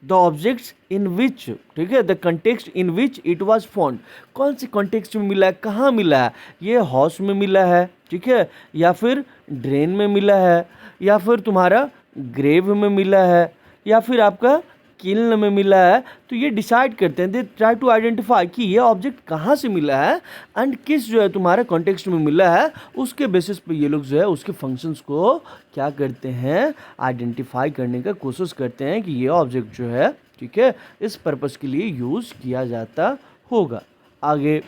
the objects in which, ठीक है, the context in which it was found. कौन सी कंटेक्स्ट में मिला है, कहाँ मिला है, ये हाउस में मिला है, ठीक है, या फिर ड्रेन में मिला है, या फिर तुम्हारा ग्रेव में मिला है, या फिर आपका किल्न में मिला है। तो ये डिसाइड करते हैं, दे ट्राई टू आइडेंटिफाई कि ये ऑब्जेक्ट कहाँ से मिला है एंड किस जो है तुम्हारे कॉन्टेक्स्ट में मिला है। उसके बेसिस पे ये लोग जो है उसके फंक्शंस को क्या करते हैं, आइडेंटिफाई करने का कोशिश करते हैं कि ये ऑब्जेक्ट जो है, ठीक है, इस पर्पस के लिए यूज़ किया जाता होगा। आगे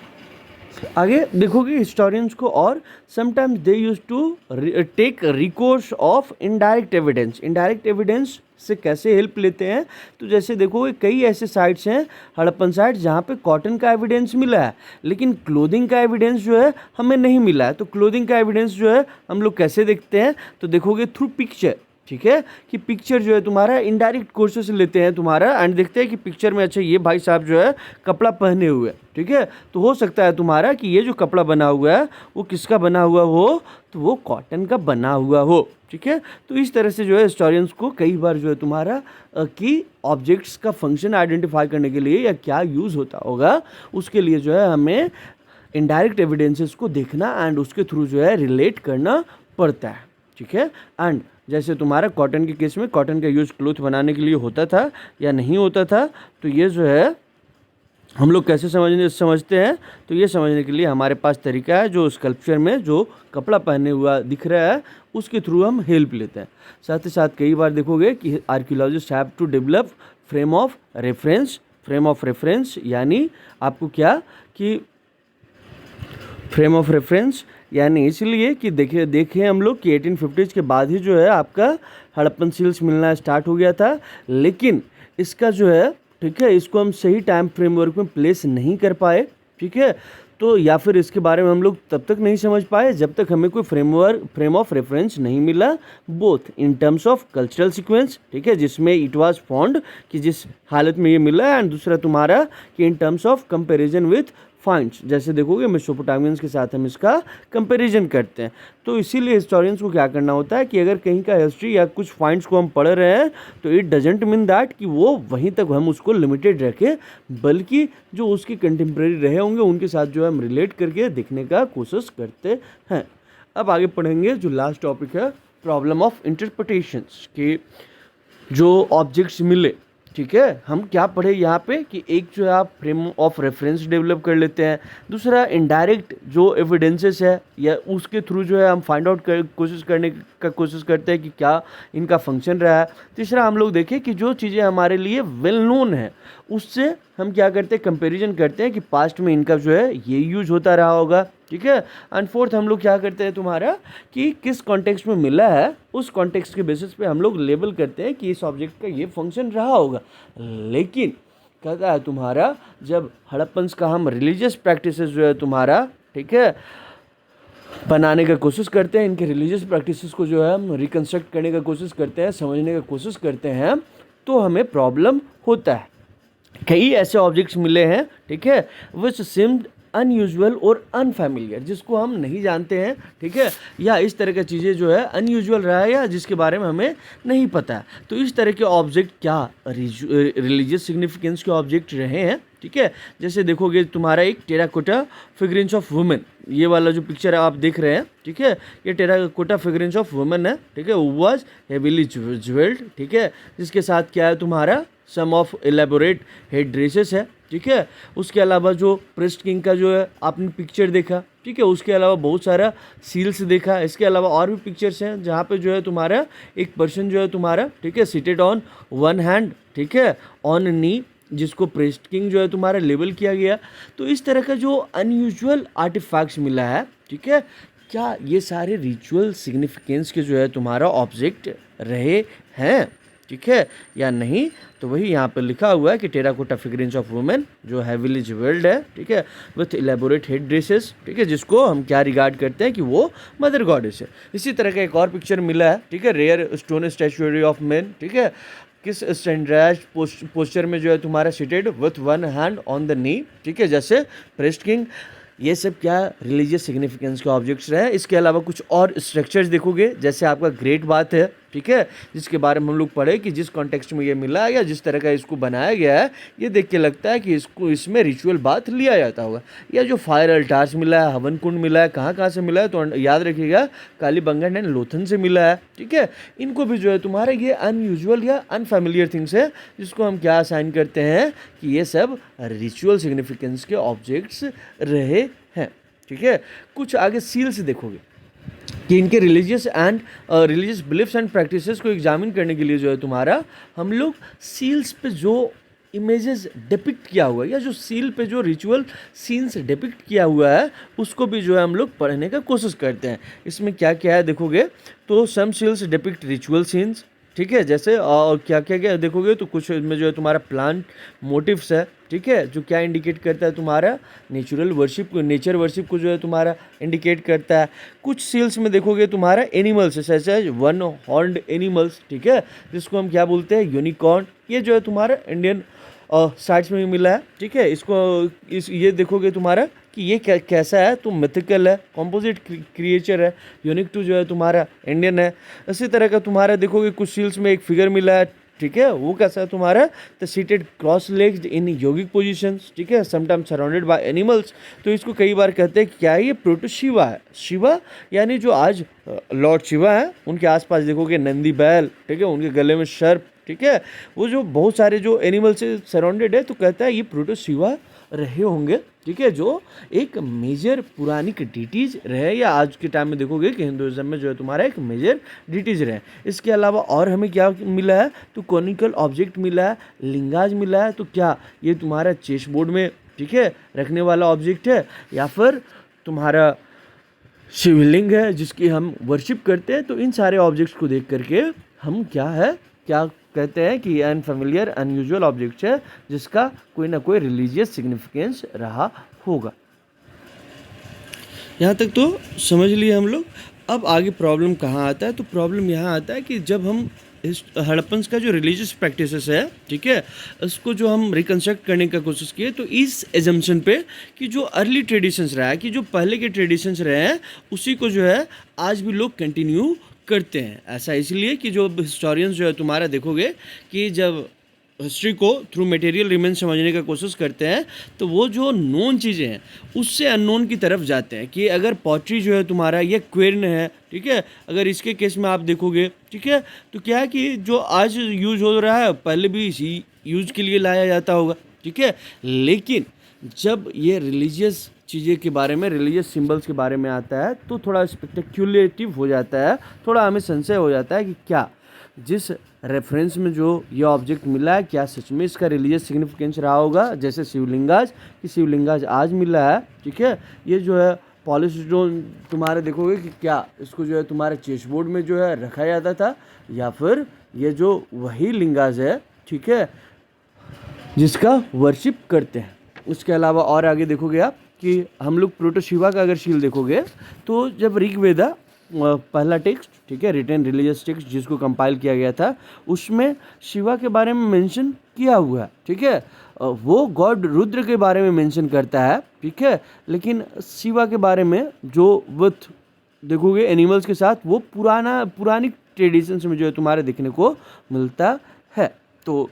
आगे देखोगे हिस्टोरियंस को, और sometimes they use to take recourse of indirect evidence. Indirect evidence से कैसे हेल्प लेते हैं, तो जैसे देखोगे कई ऐसे साइट्स हैं, हड़प्पन साइट्स, जहाँ पे कॉटन का एविडेंस मिला है लेकिन क्लोथिंग का एविडेंस जो है हमें नहीं मिला है। तो क्लोथिंग का एविडेंस जो है हम लोग कैसे देखते हैं, तो देखोगे थ्रू पिक्चर, ठीक है, कि पिक्चर जो है तुम्हारा इनडायरेक्ट कोर्सेस लेते हैं तुम्हारा, एंड देखते हैं कि पिक्चर में अच्छा ये भाई साहब जो है कपड़ा पहने हुए, ठीक है, तो हो सकता है तुम्हारा कि ये जो कपड़ा बना हुआ है वो किसका बना हुआ हो, तो वो कॉटन का बना हुआ हो, ठीक है। तो इस तरह से जो है हिस्टोरियंस को कई बार जो है तुम्हारा कि ऑब्जेक्ट्स का फंक्शन आइडेंटिफाई करने के लिए या क्या यूज़ होता होगा उसके लिए जो है हमें इनडायरेक्ट एविडेंसेस को देखना एंड उसके थ्रू जो है रिलेट करना पड़ता है, ठीक है। एंड जैसे तुम्हारा कॉटन के केस में कॉटन का यूज़ क्लोथ बनाने के लिए होता था या नहीं होता था, तो ये जो है हम लोग कैसे समझते हैं, तो ये समझने के लिए हमारे पास तरीका है, जो स्कल्पचर में जो कपड़ा पहने हुआ दिख रहा है उसके थ्रू हम हेल्प लेते हैं। साथ ही साथ कई बार देखोगे कि archaeologist have to develop frame of reference. Frame of reference यानी आपको क्या कि फ्रेम ऑफ रेफरेंस यानी इसलिए कि देखें हम लोग कि 1850s के बाद ही जो है आपका हड़प्पन सील्स मिलना स्टार्ट हो गया था, लेकिन इसका जो है, ठीक है, इसको हम सही टाइम फ्रेमवर्क में प्लेस नहीं कर पाए, ठीक है, तो या फिर इसके बारे में हम लोग तब तक नहीं समझ पाए जब तक हमें कोई फ्रेम ऑफ रेफरेंस नहीं मिला, both in terms of cultural sequence, ठीक है, जिसमें इट वाज फाउंड कि जिस हालत में ये मिला, एंड दूसरा तुम्हारा कि इन terms of comparison with finds. जैसे देखोगे मेसोपोटामियंस के साथ हम इसका कंपैरिजन करते हैं। तो इसीलिए हिस्टोरियंस को क्या करना होता है कि अगर कहीं का हिस्ट्री या कुछ फाइंड्स को हम पढ़ रहे हैं तो इट डजेंट मीन दैट कि वो वहीं तक हम उसको लिमिटेड रखें, बल्कि जो उसके कंटेम्प्रेरी रहे होंगे उनके साथ जो है हम रिलेट करके देखने का कोशिश करते हैं। अब आगे पढ़ेंगे जो लास्ट टॉपिक है, प्रॉब्लम ऑफ इंटरप्रिटेशंस, कि जो ऑब्जेक्ट्स मिले, ठीक है, हम क्या पढ़े यहाँ पे कि एक जो है आप फ्रेम ऑफ रेफरेंस डेवलप कर लेते हैं, दूसरा इनडायरेक्ट जो एविडेंसेस है या उसके थ्रू जो है हम फाइंड आउट कोशिश करने का कोशिश करते हैं कि क्या इनका फंक्शन रहा है, तीसरा हम लोग देखें कि जो चीज़ें हमारे लिए वेल नोन है उससे हम क्या करते हैं, कंपैरिजन करते हैं कि पास्ट में इनका जो है ये यूज होता रहा होगा, ठीक है, एंड फोर्थ हम लोग क्या करते हैं तुम्हारा कि किस कॉन्टेक्स्ट में मिला है उस कॉन्टेक्स्ट के बेसिस पे हम लोग लेबल करते हैं कि इस ऑब्जेक्ट का ये फंक्शन रहा होगा। लेकिन कहता है तुम्हारा जब हड़प्पन्स का हम रिलीजियस प्रैक्टिसेस जो है तुम्हारा, ठीक है, बनाने का कोशिश करते हैं, इनके रिलीजियस प्रैक्टिसेस को जो है हम रिकन्स्ट्रक्ट करने का कोशिश करते हैं, समझने का कोशिश करते हैं, तो हमें प्रॉब्लम होता है। कई ऐसे ऑब्जेक्ट्स मिले हैं, ठीक है, विच सीम्ड अनयूजुअल और अनफैमिलियर, जिसको हम नहीं जानते हैं, ठीक है, या इस तरह की चीज़ें जो है अनयूजुअल रहा है या जिसके बारे में हमें नहीं पता है। तो इस तरह के ऑब्जेक्ट क्या रिलीजियस सिग्निफिकेंस के ऑब्जेक्ट रहे हैं, ठीक है। जैसे देखोगे तुम्हारा एक टेराकोटा फिगरेंस ऑफ वुमेन, ये वाला जो पिक्चर आप देख रहे हैं, ठीक है, ये टेराकोटा फिगरेंस ऑफ वुमेन है, ठीक है, वॉज हेवीली ज्वेल्ड, ठीक है, जिसके साथ क्या है तुम्हारा सम ऑफ एलेबोरेट हेड ड्रेसेस है, ठीक है। उसके अलावा जो प्रेस्ट किंग का जो है आपने पिक्चर देखा, ठीक है, उसके अलावा बहुत सारा सील्स देखा। इसके अलावा और भी पिक्चर्स हैं जहाँ पे जो है तुम्हारा एक पर्सन जो है तुम्हारा, ठीक है, सीटेड ऑन वन हैंड, ठीक है, ऑन नी, जिसको प्रेस्ट किंग जो है तुम्हारा लेबल किया गया। तो इस तरह का जो अनयूजुअल आर्टिफैक्ट्स मिला है, ठीक है, क्या ये सारे रिचुअल सिग्निफिकेंस के जो है तुम्हारा ऑब्जेक्ट रहे हैं, ठीक है, या नहीं? तो वही यहाँ पर लिखा हुआ है कि टेराकोटा फिगरेंस ऑफ वुमेन जो हैवीली ज्वेल्ड है, ठीक है, विथ इलेबोरेट हेड ड्रेसेस, ठीक है, जिसको हम क्या रिगार्ड करते हैं कि वो मदर गॉडेस है। इसी तरह का एक और पिक्चर मिला है, ठीक है, rare stone statuary of man, ठीक है, किस स्टैंडर्ड पोस्चर में जो है तुम्हारा seated with one hand on the knee, ठीक है, जैसे प्रेस्ट किंग। ये सब क्या रिलीजियस सिग्निफिकेंस के ऑब्जेक्ट्स रहे। इसके अलावा कुछ और स्ट्रक्चर्स देखोगे, जैसे आपका ग्रेट बात है, ठीक है, जिसके बारे में हम लोग पढ़े कि जिस कॉन्टेक्स्ट में ये मिला या जिस तरह का इसको बनाया गया है, ये देख के लगता है कि इसमें रिचुअल बात लिया जाता होगा। या जो फायर अल्टार्स मिला है, हवन कुंड मिला है, कहाँ से मिला है, तो याद रखिएगा कालीबंगन एंड लोथन से मिला है, ठीक है। इनको भी जो है तुम्हारा ये अनयूजुअल या अनफेमिलियर थिंग्स है, जिसको हम क्या साइन करते हैं कि ये सब रिचुअल सिग्निफिकेंस के ऑब्जेक्ट्स रहे हैं, ठीक है। कुछ आगे सील्स देखोगे कि इनके रिलीजियस बिलीफ्स एंड प्रैक्टिसेस को एग्जामिन करने के लिए जो है तुम्हारा हम लोग सील्स पे जो इमेजेस डिपिक्ट किया हुआ है या जो सील पे जो रिचुअल सीन्स डिपिक्ट किया हुआ है उसको भी जो है हम लोग पढ़ने का कोशिश करते हैं। इसमें क्या क्या है देखोगे तो सम सील्स डिपिक्ट रिचुअल सीन्स, ठीक है, जैसे और क्या क्या क्या देखोगे तो कुछ इसमें जो है तुम्हारा प्लांट मोटिव्स है, ठीक है, जो क्या इंडिकेट करता है तुम्हारा नेचुरल वर्शिप, नेचर वर्शिप को जो है तुम्हारा इंडिकेट करता है। कुछ सील्स में देखोगे तुम्हारा एनिमल्स जैसे है वन हॉर्न्ड एनिमल्स, ठीक है, जिसको हम क्या बोलते हैं यूनिकॉर्न। ये जो है तुम्हारा इंडियन साइट्स में भी मिला है, ठीक है। ये देखोगे तुम्हारा कि ये कैसा है तो मिथिकल है, कॉम्पोजिट क्रिएचर है, यूनिक टू जो है तुम्हारा इंडियन है। इसी तरह का तुम्हारा देखोगे कुछ सील्स में एक फिगर मिला है, ठीक है, वो कैसा है तुम्हारा the seated cross legged in yogic positions, ठीक है, समटाइम्स सराउंडेड बाय एनिमल्स। तो इसको कई बार कहते हैं कि क्या है ये प्रोटो शिवा है। शिवा यानी जो आज लॉर्ड शिवा है उनके आसपास देखोगे नंदी बैल, ठीक है, उनके गले में सर्प, ठीक है, वो जो बहुत सारे जो एनिमल से सराउंडेड है, तो कहता है ये प्रोटो शिवा रहे होंगे, ठीक है, जो एक मेजर पुरानिक डिटीज रहे या आज के टाइम में देखोगे कि हिंदुइज्म में जो है तुम्हारा एक मेजर डिटीज रहे। इसके अलावा और हमें क्या मिला है तो कॉनिकल ऑब्जेक्ट मिला है, लिंगाज मिला है। तो क्या ये तुम्हारा चेस बोर्ड में, ठीक है, रखने वाला ऑब्जेक्ट है या फिर तुम्हारा शिवलिंग है जिसकी हम वर्शिप करते हैं। तो इन सारे ऑब्जेक्ट्स को देख करके हम क्या कहते हैं कि अनफेमिलियर अनयूजुअल ऑब्जेक्ट है जिसका कोई ना कोई रिलीजियस सिग्निफिकेंस रहा होगा। यहाँ तक तो समझ लिए हम लोग। अब आगे प्रॉब्लम कहाँ आता है तो प्रॉब्लम यहाँ आता है कि जब हम इस हड़प्पन्स का जो रिलीजियस प्रैक्टिसेस है, ठीक है, इसको जो हम रिकन्स्ट्रक्ट करने का कोशिश किए तो इस एजम्पशन पे कि जो अर्ली ट्रेडिशंस रहा है, कि जो पहले के ट्रेडिशंस रहे हैं उसी को जो है आज भी लोग कंटिन्यू करते हैं। ऐसा इसलिए कि जो हिस्टोरियंस जो है तुम्हारा देखोगे कि जब हिस्ट्री को थ्रू मटेरियल रिमेंस समझने का कोशिश करते हैं तो वो जो नोन चीज़ें हैं उससे अननोन की तरफ जाते हैं। कि अगर पॉटरी जो है तुम्हारा ये क्वेर्न है, ठीक है, अगर इसके केस में आप देखोगे, ठीक है, तो क्या है कि जो आज यूज हो रहा है पहले भी इसी यूज के लिए लाया जाता होगा, ठीक है। लेकिन जब ये रिलीजियस चीज़ें के बारे में, रिलीजियस सिंबल्स के बारे में आता है तो थोड़ा स्पेक्टेक्युलेटिव हो जाता है, थोड़ा हमें संशय हो जाता है कि क्या जिस रेफरेंस में जो ये ऑब्जेक्ट मिला है क्या सच में इसका रिलीजियस सिग्निफिकेंस रहा होगा। जैसे शिवलिंगाज, कि शिवलिंगाज आज मिला है, ठीक है, ये जो है पॉलिश स्टोन तुम्हारे देखोगे कि क्या इसको जो है तुम्हारे चेस बोर्ड में जो है रखा जाता था या फिर ये जो वही लिंगाज है, ठीक है, जिसका वर्शिप करते हैं। उसके अलावा और आगे देखोगे आप कि हम लोग प्रोटो शिवा का अगर शील देखोगे तो जब ऋग्वेदा पहला टेक्स्ट, ठीक है, रिटन रिलीजियस टेक्स्ट जिसको कंपाइल किया गया था उसमें शिवा के बारे में मेंशन किया हुआ है, ठीक है, वो गॉड रुद्र के बारे में मेंशन करता है, ठीक है, लेकिन शिवा के बारे में जो विथ देखोगे एनिमल्स के साथ वो पुरानी ट्रेडिशंस में जो है तुम्हारे देखने को मिलता है। तो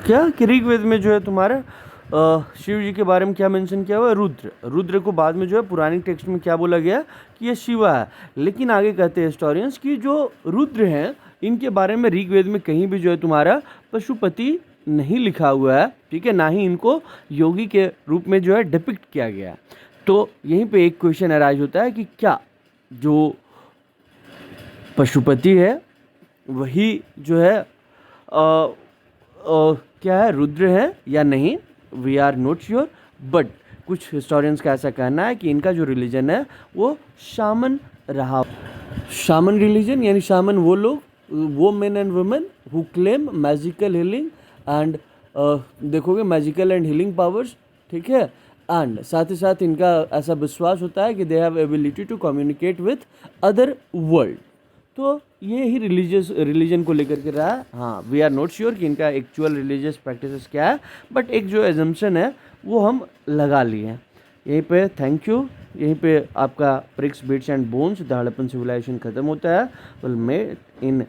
क्या कि ऋग्वेद में जो है तुम्हारा शिव जी के बारे में क्या मेंशन किया हुआ है? रुद्र। रुद्र को बाद में जो है पुरानी टेक्स्ट में क्या बोला गया कि ये शिवा है, लेकिन आगे कहते हैं हिस्टोरियंस कि जो रुद्र हैं इनके बारे में ऋग्वेद में कहीं भी जो है तुम्हारा पशुपति नहीं लिखा हुआ है, ठीक है, ना ही इनको योगी के रूप में जो है डिपिक्ट किया गया है। तो यहीं पे एक क्वेश्चन अराइज होता है कि क्या जो पशुपति है वही जो है क्या है, रुद्र है या नहीं, we are not sure, but कुछ हिस्टोरियंस का ऐसा कहना है कि इनका जो रिलीजन है वो शामन रहा। शामन रिलीजन यानी शामन वो लोग, वो main and women who claim magical healing and देखोगे मैजिकल एंड हीलिंग पावर्स, ठीक है, एंड साथ ही साथ इनका ऐसा विश्वास होता है कि they have ability to communicate with other world. तो ये ही रिलीजन को लेकर के रहा है। हाँ, वी आर नॉट श्योर कि इनका एक्चुअल रिलीजियस प्रैक्टिसेस क्या है, बट एक जो एजम्पशन है वो हम लगा लिए हैं। यहीं पे थैंक यू, यहीं पे आपका bricks beads and bones the Harappan civilization ख़त्म होता है। Well made in